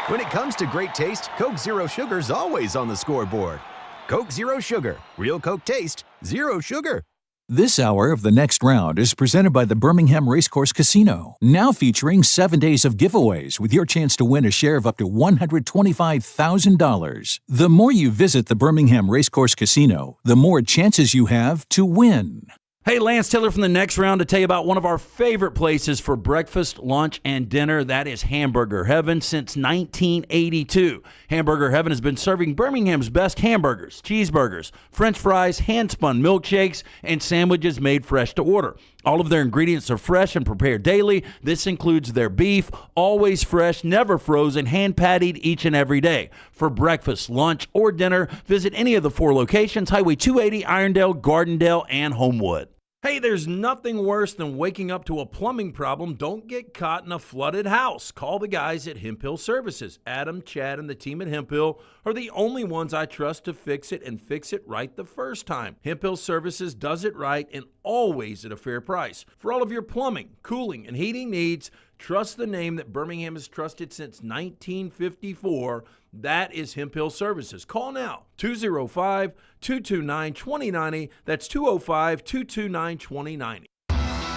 When it comes to great taste, Coke Zero Sugar's always on the scoreboard. Coke Zero Sugar. Real Coke taste, zero sugar. This hour of The Next Round is presented by the Birmingham Racecourse Casino, now featuring 7 days of giveaways with your chance to win a share of up to $125,000. The more you visit the Birmingham Racecourse Casino, the more chances you have to win. Hey, Lance Taylor from The Next Round to tell you about one of our favorite places for breakfast, lunch, and dinner. That is Hamburger Heaven since 1982. Hamburger Heaven has been serving Birmingham's best hamburgers, cheeseburgers, French fries, hand-spun milkshakes, and sandwiches made fresh to order. All of their ingredients are fresh and prepared daily. This includes their beef, always fresh, never frozen, hand-pattied each and every day. For breakfast, lunch, or dinner, visit any of the 4 locations, Highway 280, Irondale, Gardendale, and Homewood. Hey, there's nothing worse than waking up to a plumbing problem. Don't get caught in a flooded house. Call the guys at Hemp Hill Services. Adam, Chad, and the team at Hemp Hill are the only ones I trust to fix it and fix it right the first time. Hemp Hill Services does it right and always at a fair price. For all of your plumbing, cooling, and heating needs, trust the name that Birmingham has trusted since 1954. That is Hemp Hill Services. Call now, 205-229-2090. That's 205-229-2090.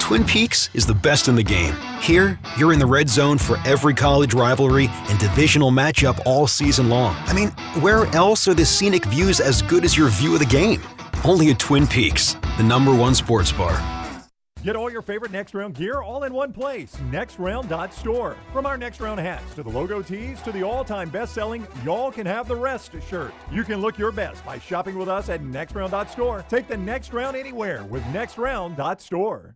Twin Peaks is the best in the game. Here, you're in the red zone for every college rivalry and divisional matchup all season long. I mean, where else are the scenic views as good as your view of the game? Only at Twin Peaks, the #1 sports bar. Get all your favorite Next Round gear all in one place. NextRound.store. From our Next Round hats to the logo tees to the all-time best-selling Y'all Can Have the Rest shirt. You can look your best by shopping with us at NextRound.store. Take the next round anywhere with NextRound.store.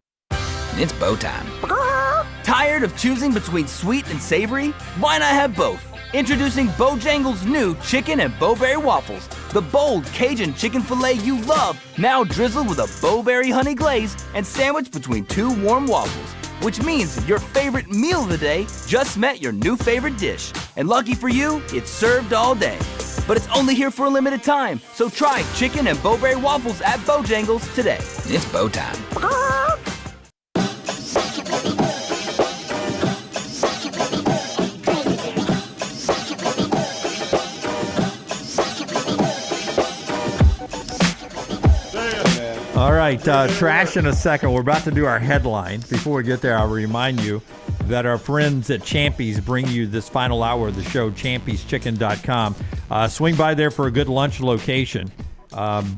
It's bow time. Tired of choosing between sweet and savory? Why not have both? Introducing Bojangles' new chicken and bowberry waffles. The bold Cajun chicken filet you love, now drizzled with a bowberry honey glaze and sandwiched between 2 warm waffles. Which means your favorite meal of the day just met your new favorite dish. And lucky for you, it's served all day. But it's only here for a limited time, so try chicken and bowberry waffles at Bojangles today. It's bow time. All right, trash in a second. We're about to do our headline. Before we get there, I'll remind you that our friends at Champy's bring you this final hour of the show, champy'schicken.com. Swing by there for a good lunch location.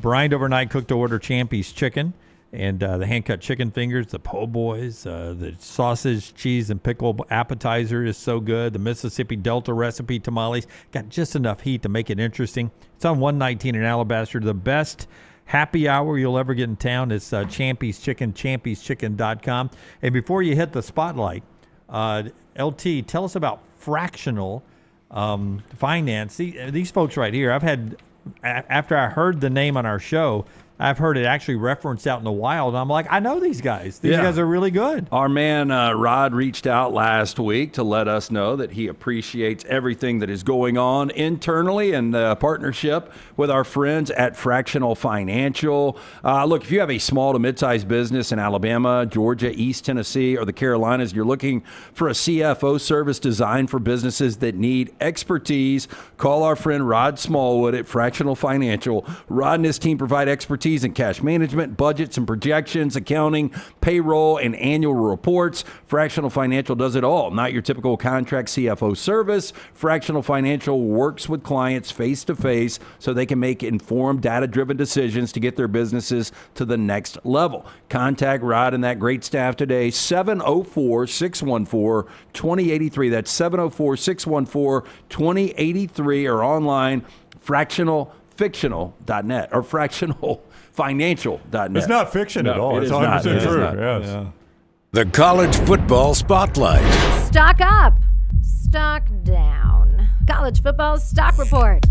Brined overnight, cooked to order Champy's chicken, and the hand-cut chicken fingers, the po' boys, the sausage, cheese, and pickle appetizer is so good. The Mississippi Delta recipe tamales got just enough heat to make it interesting. It's on 119 in Alabaster. The best happy hour you'll ever get in town is Champy's Chicken, champy'schicken.com. And before you hit the spotlight, LT, tell us about fractional finance. These folks right here, I've had, after I heard the name on our show, I've heard it actually referenced out in the wild. I'm like, I know these guys. These guys are really good. Our man Rod reached out last week to let us know that he appreciates everything that is going on internally and the partnership with our friends at Fractional Financial. Look, if you have a small to mid-sized business in Alabama, Georgia, East Tennessee, or the Carolinas, you're looking for a CFO service designed for businesses that need expertise, call our friend Rod Smallwood at Fractional Financial. Rod and his team provide expertise in cash management, budgets and projections, accounting, payroll, and annual reports. Fractional Financial does it all. Not your typical contract CFO service. Fractional Financial works with clients face-to-face so they can make informed, data-driven decisions to get their businesses to the next level. Contact Rod and that great staff today, 704-614-2083. That's 704-614-2083 or online, fractionalfictional.net or fractionalfinancial.net. It's not fiction at all. It's 100% true. Yes. Yeah. The College Football Spotlight. Stock up, stock down. College football stock report.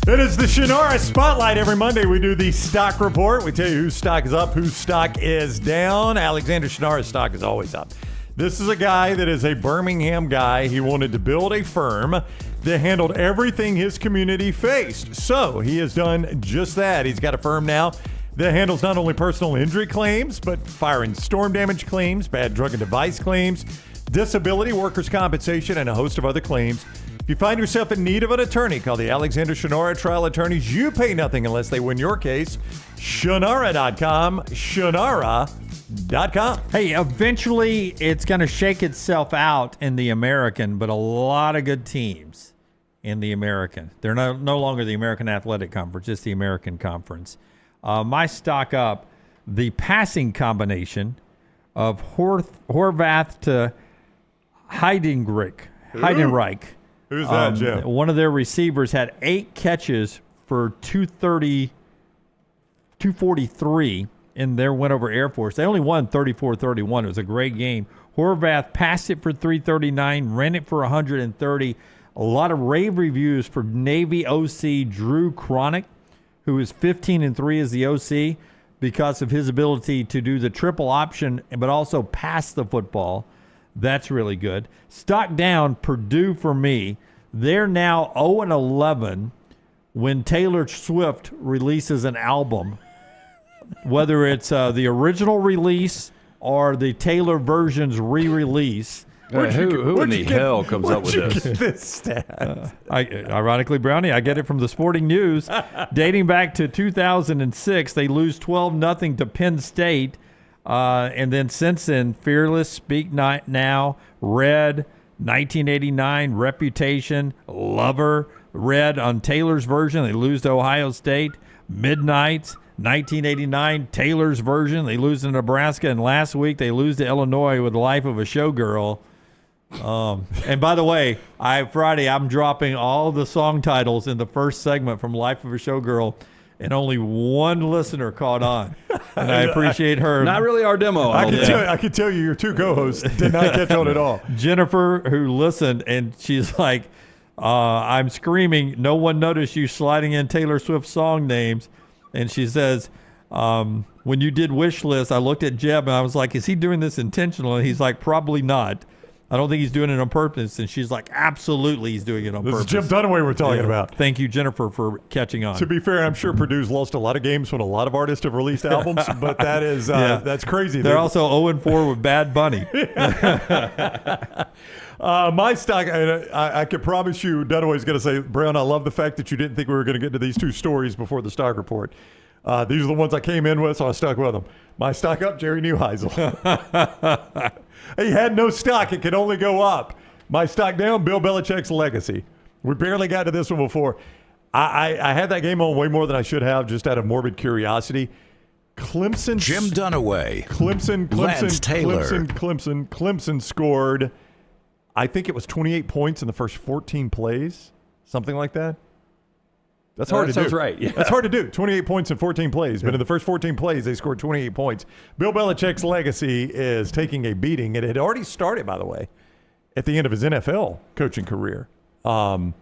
It is the Shannara Spotlight. Every Monday we do the stock report. We tell you whose stock is up, whose stock is down. Alexander Shannara's stock is always up. This is a guy that is a Birmingham guy. He wanted to build a firm that handled everything his community faced. So he has done just that. He's got a firm now that handles not only personal injury claims, but fire and storm damage claims, bad drug and device claims, disability, workers' compensation, and a host of other claims. If you find yourself in need of an attorney, call the Alexander Shannara Trial Attorneys. You pay nothing unless they win your case. Shannara.com, Shannara.com. Hey, eventually it's going to shake itself out in the American, but a lot of good teams in the American. They're no longer the American Athletic Conference, just the American Conference. My stock up, the passing combination of Horvath to Heidenreich. Who's that, Jim? One of their receivers had 8 catches for 243, in their win over Air Force. They only won 34-31. It was a great game. Horvath passed it for 339, ran it for 130. A lot of rave reviews for Navy OC Drew Cronick, who is 15-3 as the OC because of his ability to do the triple option but also pass the football. That's really good. Stock down, Purdue for me. They're now 0-11 when Taylor Swift releases an album, whether it's the original release or the Taylor version's re-release. Who in the hell comes up with this? This stat? Ironically, Brownie, I get it from the Sporting News. Dating back to 2006, they lose 12-0 to Penn State. And then since then, Fearless, Speak Now, Red, 1989, Reputation, Lover, Red on Taylor's version, they lose to Ohio State. Midnights, 1989, Taylor's version, they lose to Nebraska. And last week, they lose to Illinois with Life of a Showgirl. And by the way, Friday, I'm dropping all the song titles in the first segment from Life of a Showgirl. And only one listener caught on. And I appreciate her. Not really our demo. I can tell you your two co-hosts did not catch on at all. Jennifer, who listened, and she's like, I'm screaming, no one noticed you sliding in Taylor Swift song names. And she says, when you did Wish List, I looked at Jeb and I was like, is he doing this intentionally? And he's like, probably not. I don't think he's doing it on purpose. And she's like, absolutely he's doing it on purpose. This is Jim Dunaway we're talking about. Thank you, Jennifer, for catching on. To be fair, I'm sure Purdue's lost a lot of games when a lot of artists have released albums, but that is that's crazy. They're also 0-4 with Bad Bunny. My stock, I can promise you, Dunaway's going to say, Brown, I love the fact that you didn't think we were going to get to these two stories before the stock report. These are the ones I came in with, so I stuck with them. My stock up, Jerry Neuheisel. He had no stock. It could only go up. My stock down, Bill Belichick's legacy. We barely got to this one before. I had that game on way more than I should have, just out of morbid curiosity. Clemson. Jim Dunaway. Clemson Taylor. Clemson scored, I think it was 28 points in the first 14 plays, something like that. That's hard to do. Sounds right. Yeah. That's hard to do. 28 points in 14 plays. But in the first 14 plays, they scored 28 points. Bill Belichick's legacy is taking a beating. It had already started, by the way, at the end of his NFL coaching career. Man,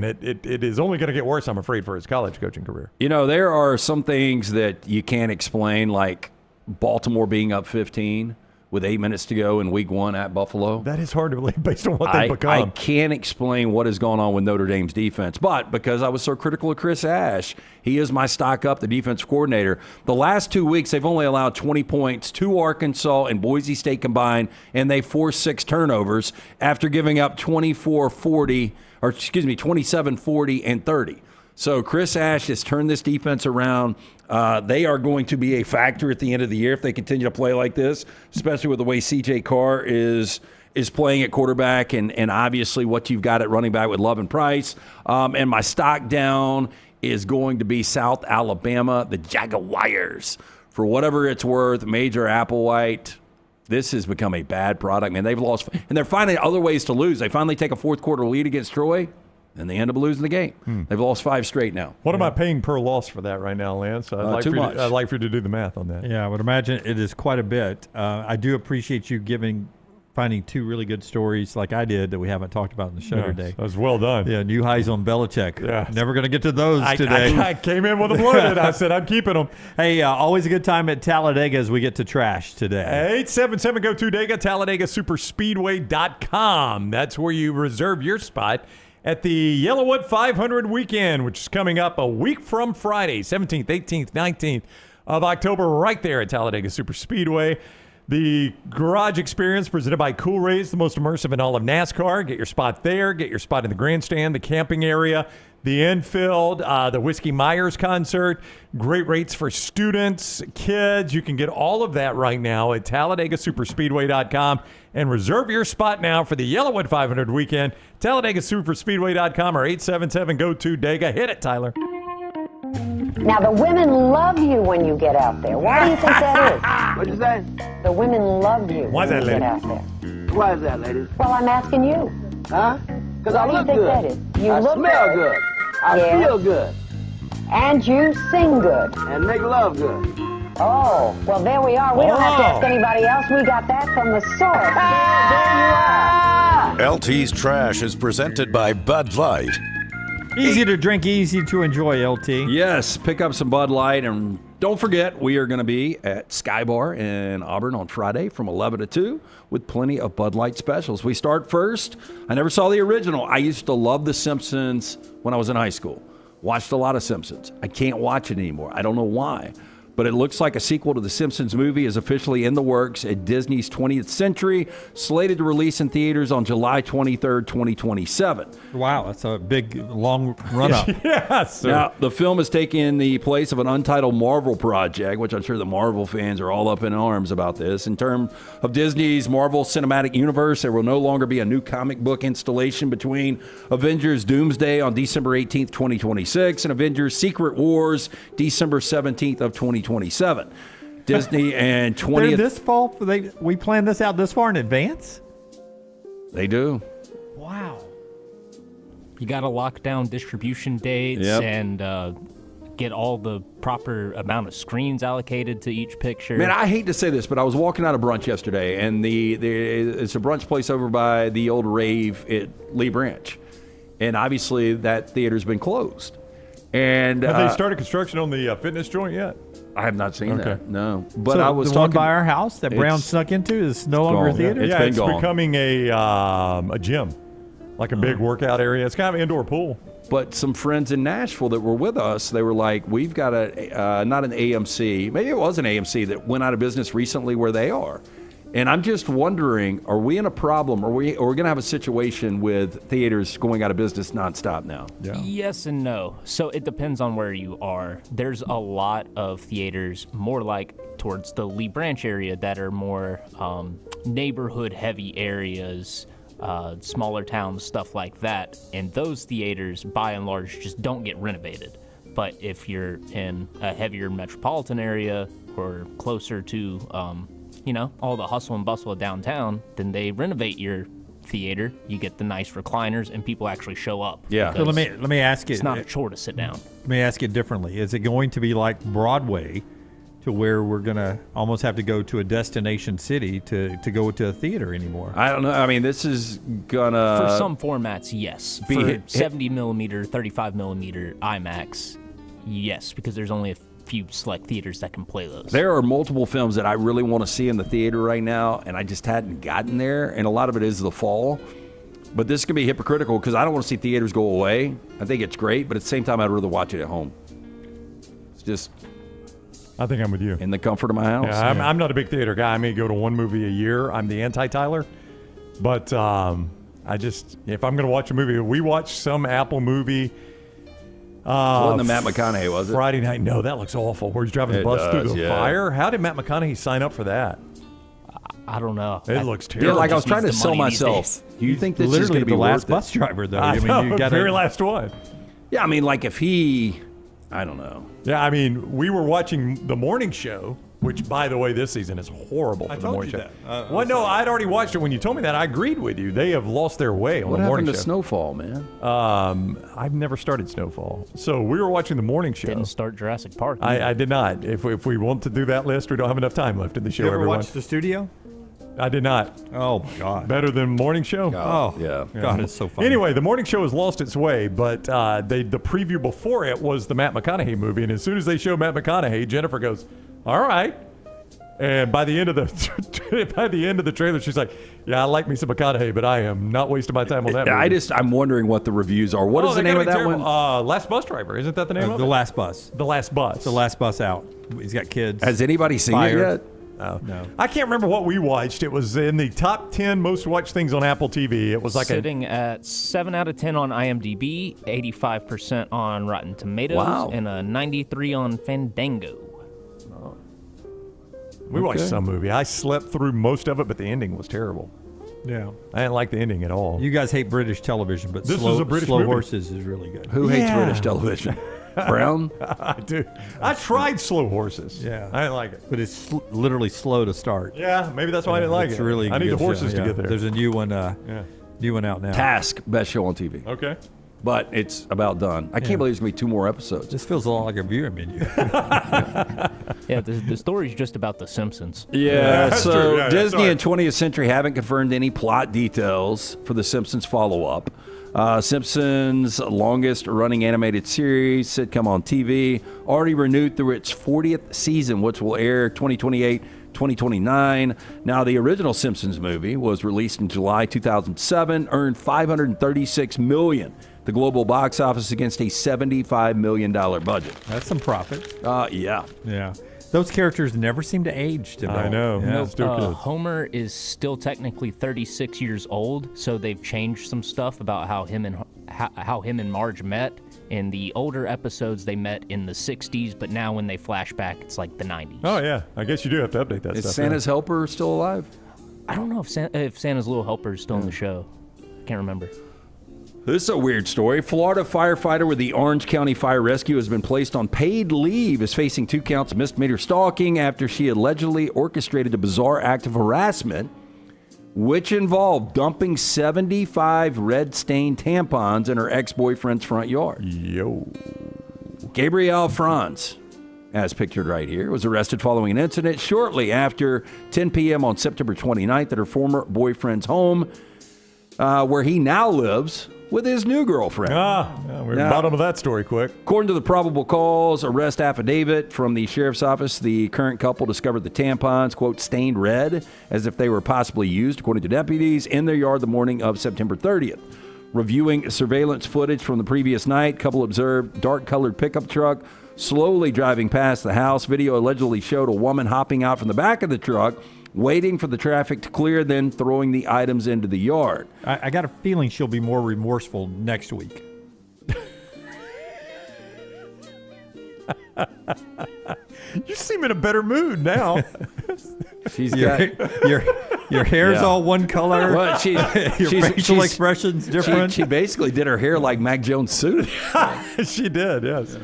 it is only going to get worse, I'm afraid, for his college coaching career. You know, there are some things that you can't explain, like Baltimore being up 15 with 8 minutes to go in week 1 at Buffalo. That is hard to believe based on what they've become. I can't explain what has gone on with Notre Dame's defense, but because I was so critical of Chris Ash, he is my stock up, the defense coordinator. The last 2 weeks, they've only allowed 20 points to Arkansas and Boise State combined, and they forced 6 turnovers after giving up 27, 40, and 30. So Chris Ash has turned this defense around. They are going to be a factor at the end of the year if they continue to play like this, especially with the way C.J. Carr is playing at quarterback and obviously what you've got at running back with Love and Price. And my stock down is going to be South Alabama, the Jaguars. For whatever it's worth, Major Applewhite, this has become a bad product. Man, they've lost, and they're finding other ways to lose. They finally take a fourth quarter lead against Troy, and they end up losing the game. They've lost 5 straight now. What am I paying per loss for that right now, Lance? Too much. I'd like for you to do the math on that. Yeah, I would imagine it is quite a bit. I do appreciate you finding 2 really good stories like I did that we haven't talked about in the show today. That was well done. Yeah, Neuheisel and Belichick. Yeah. Never going to get to those today. I came in with them loaded. I said I'm keeping them. Hey, always a good time at Talladega as we get to trash today. 877 go to Dega, TalladegaSuperspeedway.com. That's where you reserve your spot at the Yellowwood 500 weekend, which is coming up a week from Friday, 17th, 18th, 19th of October, right there at Talladega Superspeedway. The garage experience presented by Cool Rays, the most immersive in all of NASCAR. Get your spot there. Get your spot in the grandstand, the camping area, the infield, the Whiskey Myers concert. Great rates for students, kids. You can get all of that right now at TalladegaSuperspeedway.com and reserve your spot now for the Yellowwood 500 weekend. TalladegaSuperspeedway.com or 877-GO-TO-DEGA. Hit it, Tyler. Now, the women love you when you get out there. Why do you think that is? What'd you say? The women love you Why is when that, you get lady? out there. Why is that, ladies? Well, I'm asking you. Huh? Because I Why do you look think good. that is? You I look smell good. I Yeah. feel good. And you sing good. And make love good. Oh, well, there we are. We don't have to ask anybody else. We got that from the source. There you are. LT's Trash is presented by Bud Light. Easy to drink, easy to enjoy, LT. Yes, pick up some Bud Light, and don't forget, we are going to be at Sky Bar in Auburn on Friday from 11 to 2 with plenty of Bud Light specials. We start first. I never saw the original. I used to love The Simpsons when I was in high school. Watched a lot of Simpsons. I can't watch it anymore. I don't know why. But it looks like a sequel to the Simpsons movie is officially in the works at Disney's 20th Century, slated to release in theaters on July 23rd, 2027. Wow, that's a big, long run-up. Yes. Now, the film is taking the place of an untitled Marvel project, which I'm sure the Marvel fans are all up in arms about this. In terms of Disney's Marvel Cinematic Universe, there will no longer be a new comic book installation between Avengers Doomsday on December 18th, 2026, and Avengers Secret Wars December 17th of 2027. Disney and 20th. They're this fall? We planned this out this far in advance? They do. Wow. You got to lock down distribution dates and get all the proper amount of screens allocated to each picture. Man, I hate to say this, but I was walking out of brunch yesterday, and it's a brunch place over by the old rave at Lee Branch. And obviously that theater's been closed. And have they started construction on the fitness joint yet? I have not seen that. No, but so I was the talking one by our house that Brown snuck into is no longer a theater. It's becoming a gym, like a big workout area. It's kind of an indoor pool. But some friends in Nashville that were with us, they were like, "We've got not an AMC, maybe it was an AMC that went out of business recently where they are." And I'm just wondering, are we in a problem? Are we going to have a situation with theaters going out of business nonstop now? Yeah. Yes and no. So it depends on where you are. There's a lot of theaters more like towards the Lee Branch area that are more neighborhood-heavy areas, smaller towns, stuff like that. And those theaters, by and large, just don't get renovated. But if you're in a heavier metropolitan area or closer to all the hustle and bustle of downtown, then they renovate your theater. You get the nice recliners, and people actually show up. Yeah. So let me ask you. It's not a chore to sit down. Let me ask it differently. Is it going to be like Broadway, to where we're going to almost have to go to a destination city to go to a theater anymore? I don't know. I mean, this is gonna for some formats, yes. For 70 millimeter, 35 millimeter IMAX, yes, because there's only a few select theaters that can play those. There are multiple films that I really want to see in the theater right now, and I just hadn't gotten there, and a lot of it is the fall. But this can be hypocritical because I don't want to see theaters go away. I think it's great, but at the same time, I'd rather watch it at home. It's just... I think I'm with you. In the comfort of my house. Yeah, I'm not a big theater guy. I may go to one movie a year. I'm the anti-Tyler. But if I'm going to watch a movie, we watched some Apple movie... wasn't the Matt McConaughey, was it? Friday night. No, that looks awful. Where he's driving the bus through the fire. How did Matt McConaughey sign up for that? I don't know. It looks terrible. Yeah, like I was trying to sell myself. Do you think this is going to be the last worth bus it? driver, though? I know, you got very last one. Yeah, I mean, like if he, I don't know. Yeah, I mean, we were watching the morning show, which, by the way, this season is horrible for the morning show. Well, no, I'd already watched it. When you told me that, I agreed with you. They have lost their way on the morning show. What happened to Snowfall, man? I've never started Snowfall. So we were watching the morning show. Didn't start Jurassic Park. I did not. If we want to do that list, we don't have enough time left in the show, You ever everyone. watched The Studio? I did not. Oh, my God. Better than morning show? Oh, yeah. God, it's so funny. Anyway, the morning show has lost its way, but the preview before it was the Matt McConaughey movie, and as soon as they show Matt McConaughey, Jennifer goes, "All right." And by the end of the trailer, she's like, "Yeah, I like me some McConaughey, but I am not wasting my time on that movie." I'm wondering what the reviews are. What is the name of that one? Last Bus Driver. Isn't that the name of it? The Last Bus. The Last Bus. The Last Bus out. He's got kids. Has anybody seen it yet? No. I can't remember what we watched. It was in the top 10 most watched things on Apple TV. It was like sitting at 7 out of 10 on IMDb, 85% on Rotten Tomatoes, Wow. and a 93 on Fandango. We watched some movie. I slept through most of it, but the ending was terrible. Yeah. I didn't like the ending at all. You guys hate British television, but This Slow, was a British Slow movie. Horses is really good. Who hates British television? Brown? I do. I tried Slow Horses. Yeah. I didn't like it. But it's literally slow to start. Yeah, maybe that's why I didn't like It's it. really I need good the horses show, to yeah. get there. There's a new one out now. Task, best show on TV. Okay. but it's about done. I can't believe there's going to be 2 more episodes. This feels a lot like a viewing menu. Yeah, the story's just about the Simpsons. Yeah, that's so true. Yeah, Disney sorry. and 20th Century haven't confirmed any plot details for the Simpsons follow-up. Simpsons' longest-running animated series, sitcom on TV, already renewed through its 40th season, which will air 2028, 2029. Now, the original Simpsons movie was released in July 2007, earned $536 million. The global box office against a $75 million budget. That's some profit. Yeah. Yeah. Those characters never seem to age to me. I know. Yeah. Still kids. Homer is still technically 36 years old, so they've changed some stuff about how him and Marge met. In the older episodes, they met in the 60s, but now when they flash back, it's like the 90s. Oh, yeah. I guess you do have to update that Is stuff. Santa's helper still alive? I don't know if Santa's Little Helper is still in the show. I can't remember. This is a weird story. Florida firefighter with the Orange County Fire Rescue has been placed on paid leave, is facing 2 counts of misdemeanor stalking after she allegedly orchestrated a bizarre act of harassment, which involved dumping 75 red-stained tampons in her ex-boyfriend's front yard. Yo. Gabrielle Franz, as pictured right here, was arrested following an incident shortly after 10 p.m. on September 29th at her former boyfriend's home, where he now lives with his new girlfriend. We're at the bottom of that story quick. According to the probable cause arrest affidavit from the sheriff's office, the current couple discovered the tampons, quote, stained red, as if they were possibly used, according to deputies, in their yard the morning of September 30th. Reviewing surveillance footage from the previous night, couple observed dark-colored pickup truck slowly driving past the house. Video allegedly showed a woman hopping out from the back of the truck, waiting for the traffic to clear, then throwing the items into the yard. I got a feeling she'll be more remorseful next week. You seem in a better mood now. Your hair's all one color. Well, your facial expression's different. She basically did her hair like Mac Jones suited. She did, yes.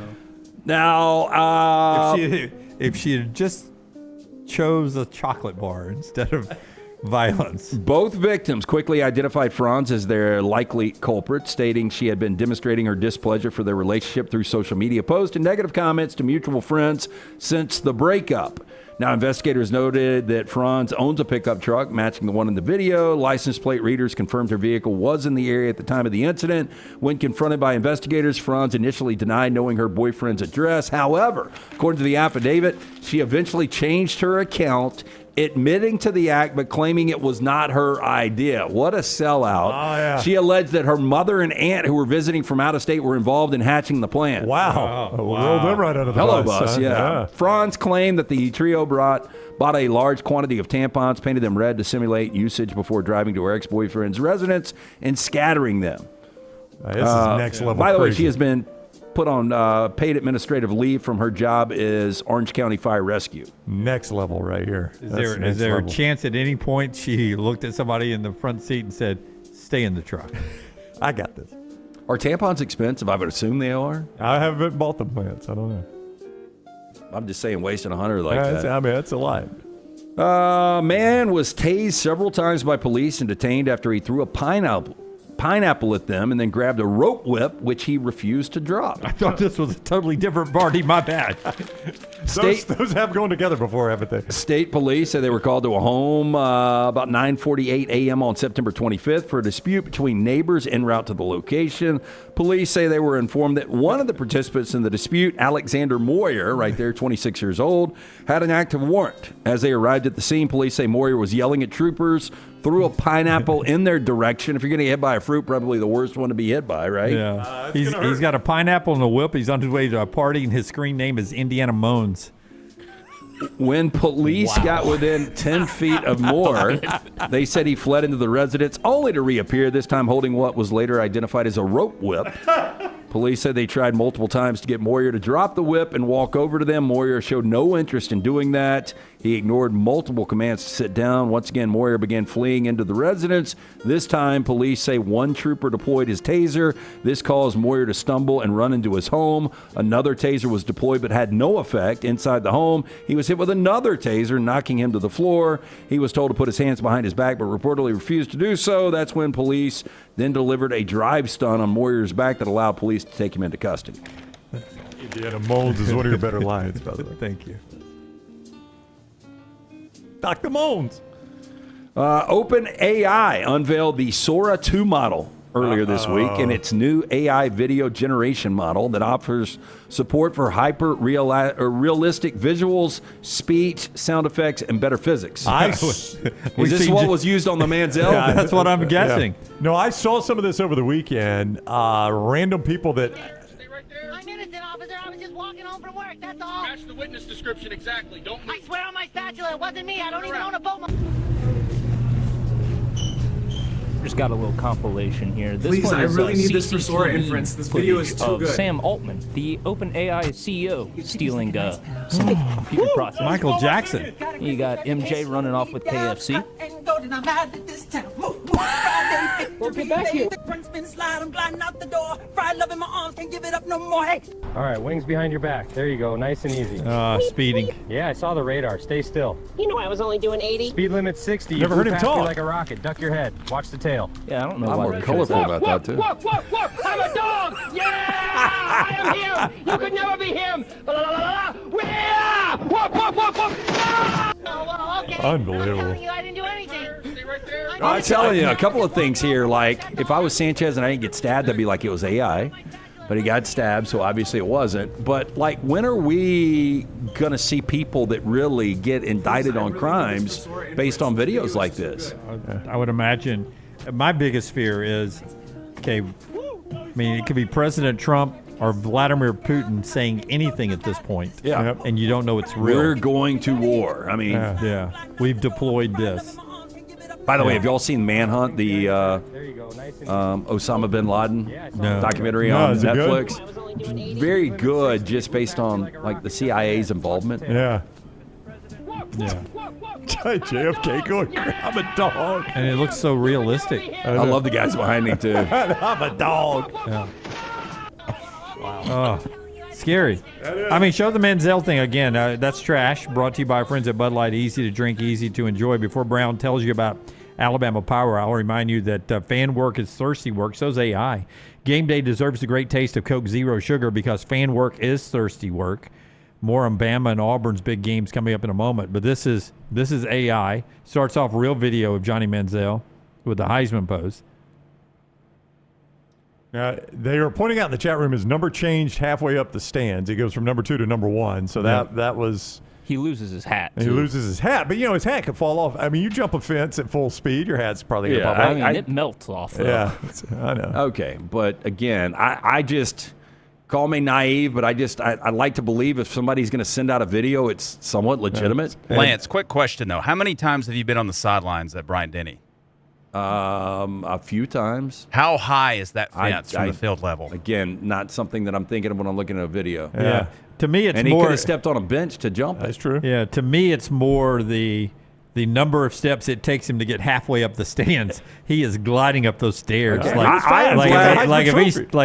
Now, if she had just chose a chocolate bar instead of violence. Both victims quickly identified Franz as their likely culprit, stating she had been demonstrating her displeasure for their relationship through social media posts and negative comments to mutual friends since the breakup. Now, investigators noted that Franz owns a pickup truck matching the one in the video. License plate readers confirmed her vehicle was in the area at the time of the incident. When confronted by investigators, Franz initially denied knowing her boyfriend's address. However, according to the affidavit, she eventually changed her account, admitting to the act but claiming it was not her idea. What a sellout. Oh, yeah. She alleged that her mother and aunt who were visiting from out of state were involved in hatching the plan. Wow. Rolled them right under the Hello, bus. bus, yeah. Yeah. Franz claimed that the trio bought a large quantity of tampons, painted them red to simulate usage before driving to her ex-boyfriend's residence and scattering them. This is next level By the way, crazy. she has been put on paid administrative leave from her job as Orange County Fire Rescue. Next level right here. Is there a chance at any point she looked at somebody in the front seat and said, stay in the truck? I got this. Are tampons expensive? I would assume they are. I haven't bought them plants. I don't know. I'm just saying wasting 100 like that. I mean, that's a lot. Man was tased several times by police and detained after he threw a pineapple at them and then grabbed a rope whip, which he refused to drop. I thought this was a totally different party. My bad. Those have gone together before, haven't they? State police said they were called to a home about 9:48 a.m. on September 25th for a dispute between neighbors en route to the location. Police say they were informed that one of the participants in the dispute, Alexander Moyer, right there, 26 years old, had an active warrant. As they arrived at the scene, police say Moyer was yelling at troopers, threw a pineapple in their direction. If you're going to get hit by a fruit, probably the worst one to be hit by, right? Yeah. He's got a pineapple and a whip. He's on his way to a party, and his screen name is Indiana Moans. When police got within 10 feet of Moore, they said he fled into the residence, only to reappear, this time holding what was later identified as a rope whip. Police said they tried multiple times to get Moyer to drop the whip and walk over to them. Moyer showed no interest in doing that. He ignored multiple commands to sit down. Once again, Moyer began fleeing into the residence. This time, police say one trooper deployed his taser. This caused Moyer to stumble and run into his home. Another taser was deployed but had no effect. Inside the home, he was hit with another taser, knocking him to the floor. He was told to put his hands behind his back but reportedly refused to do so. That's when police then delivered a drive stun on Moyer's back that allowed police to take him into custody. Indiana Moans is one of your better lines, by the way. Thank you. Dr. Moans. OpenAI unveiled the Sora 2 model earlier this week, and its new AI video generation model that offers support for hyper-realistic visuals, speech, sound effects, and better physics. Is this what was used on the Manziel? Yeah, that's what I'm guessing. Yeah. No, I saw some of this over the weekend. Random people that... I'm innocent, officer. I was just walking home from work, that's all. Match the witness description exactly. Don't move. I swear on my spatula, it wasn't me. I don't even own a boat. Just got a little compilation here. This Please, one I is, really need this for CCTV Sora inference. This video is too of good. Sam Altman, the OpenAI CEO, stealing some computer processing. Michael Jackson. You got MJ running off with KFC. Well, get back here. All right, wings behind your back. There you go, nice and easy. Speeding. Yeah, I saw the radar. Stay still. You know I was only doing 80. Speed limit 60. Never You heard flew him past me talk. like a rocket. Duck your head. Watch the tail. Yeah, I don't know I'm why more they colorful chose about that, too. I'm a dog! Yeah! I am him! You could never be him! Yeah! Oh, okay. Unbelievable. I'm telling you, I didn't do anything. I'm telling you, a couple of things here. Like, if I was Sanchez and I didn't get stabbed, I'd be like, it was AI. But he got stabbed, so obviously it wasn't. But, like, when are we going to see people that really get indicted on crimes based on videos like this? I would imagine. My biggest fear is, okay, I mean, it could be President Trump or Vladimir Putin saying anything at this point. Yeah. And you don't know it's real. We're going to war. I mean, yeah. We've deployed this. By the way, have y'all seen Manhunt, the Osama bin Laden documentary on is it good? Netflix? Very good, just based on like the CIA's involvement. Yeah. JFK going, I'm a dog. And it looks so realistic. I love the guys behind me, too. I'm a dog. Yeah. Wow. Oh, scary. I mean, show the Manziel thing again. That's trash. Brought to you by our friends at Bud Light. Easy to drink, easy to enjoy. Before Brown tells you about Alabama Power, I'll remind you that fan work is thirsty work. So's AI. Game day deserves the great taste of Coke Zero Sugar because fan work is thirsty work. More on Bama and Auburn's big games coming up in a moment. But this is AI. Starts off real video of Johnny Manziel with the Heisman pose. They are pointing out in the chat room his number changed halfway up the stands. He goes from number 2 to number 1. So that was... He loses his hat, He loses his hat. But, his hat could fall off. I mean, you jump a fence at full speed, your hat's probably going to pop off. I mean, it melts off. Though. Yeah, I know. Okay, but again, I just... Call me naive, but I like to believe if somebody's going to send out a video, it's somewhat legitimate. Lance, quick question, though. How many times have you been on the sidelines at Bryant-Denny? A few times. How high is that fence from the field level? Again, not something that I'm thinking of when I'm looking at a video. Yeah. To me, it's and more... he could have stepped on a bench to jump it. That's true. Yeah, to me, it's more the number of steps it takes him to get halfway up the stands. He is gliding up those stairs. Okay.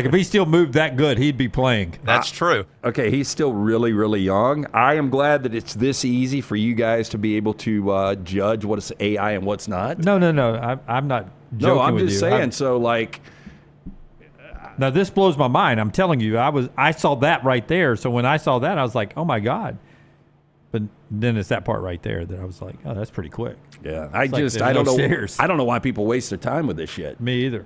If he still moved that good, he'd be playing. That's true. Okay, he's still really, really young. I am glad that it's this easy for you guys to be able to judge what is AI and what's not. No. I'm not joking with you. No, I'm just saying. Now, this blows my mind. I'm telling you, I saw that right there. So when I saw that, I was like, oh, my God. But then it's that part right there that I was like, oh, that's pretty quick. Yeah, I don't know. I don't know why people waste their time with this shit. Me either.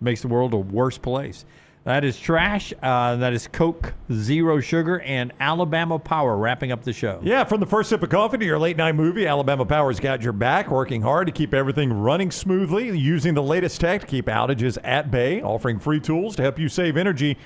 Makes the world a worse place. That is trash. That is Coke Zero Sugar and Alabama Power wrapping up the show. Yeah, from the first sip of coffee to your late night movie, Alabama Power's got your back, working hard to keep everything running smoothly, using the latest tech to keep outages at bay, offering free tools to help you save energy.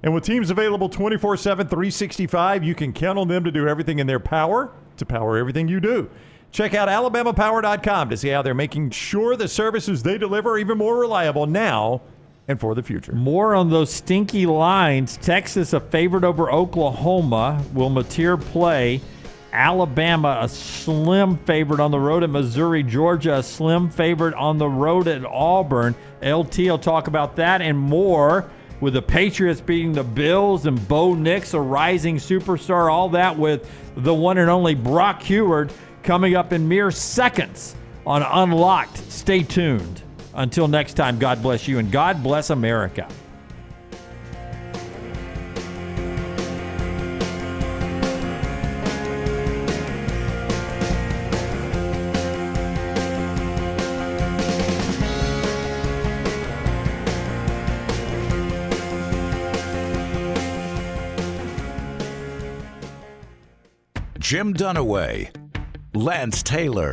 And with teams available 24/7, 365, you can count on them to do everything in their power to power everything you do. Check out alabamapower.com to see how they're making sure the services they deliver are even more reliable now and for the future. More on those stinky lines. Texas a favorite over Oklahoma. Will Mateer play? Alabama a slim favorite on the road at Missouri. Georgia a slim favorite on the road at Auburn. LT will talk about that and more, with the Patriots beating the Bills and Bo Nix, a rising superstar. All that with the one and only Brock Heward coming up in mere seconds on Unlocked. Stay tuned. Until next time, God bless you and God bless America. Jim Dunaway, Lance Taylor.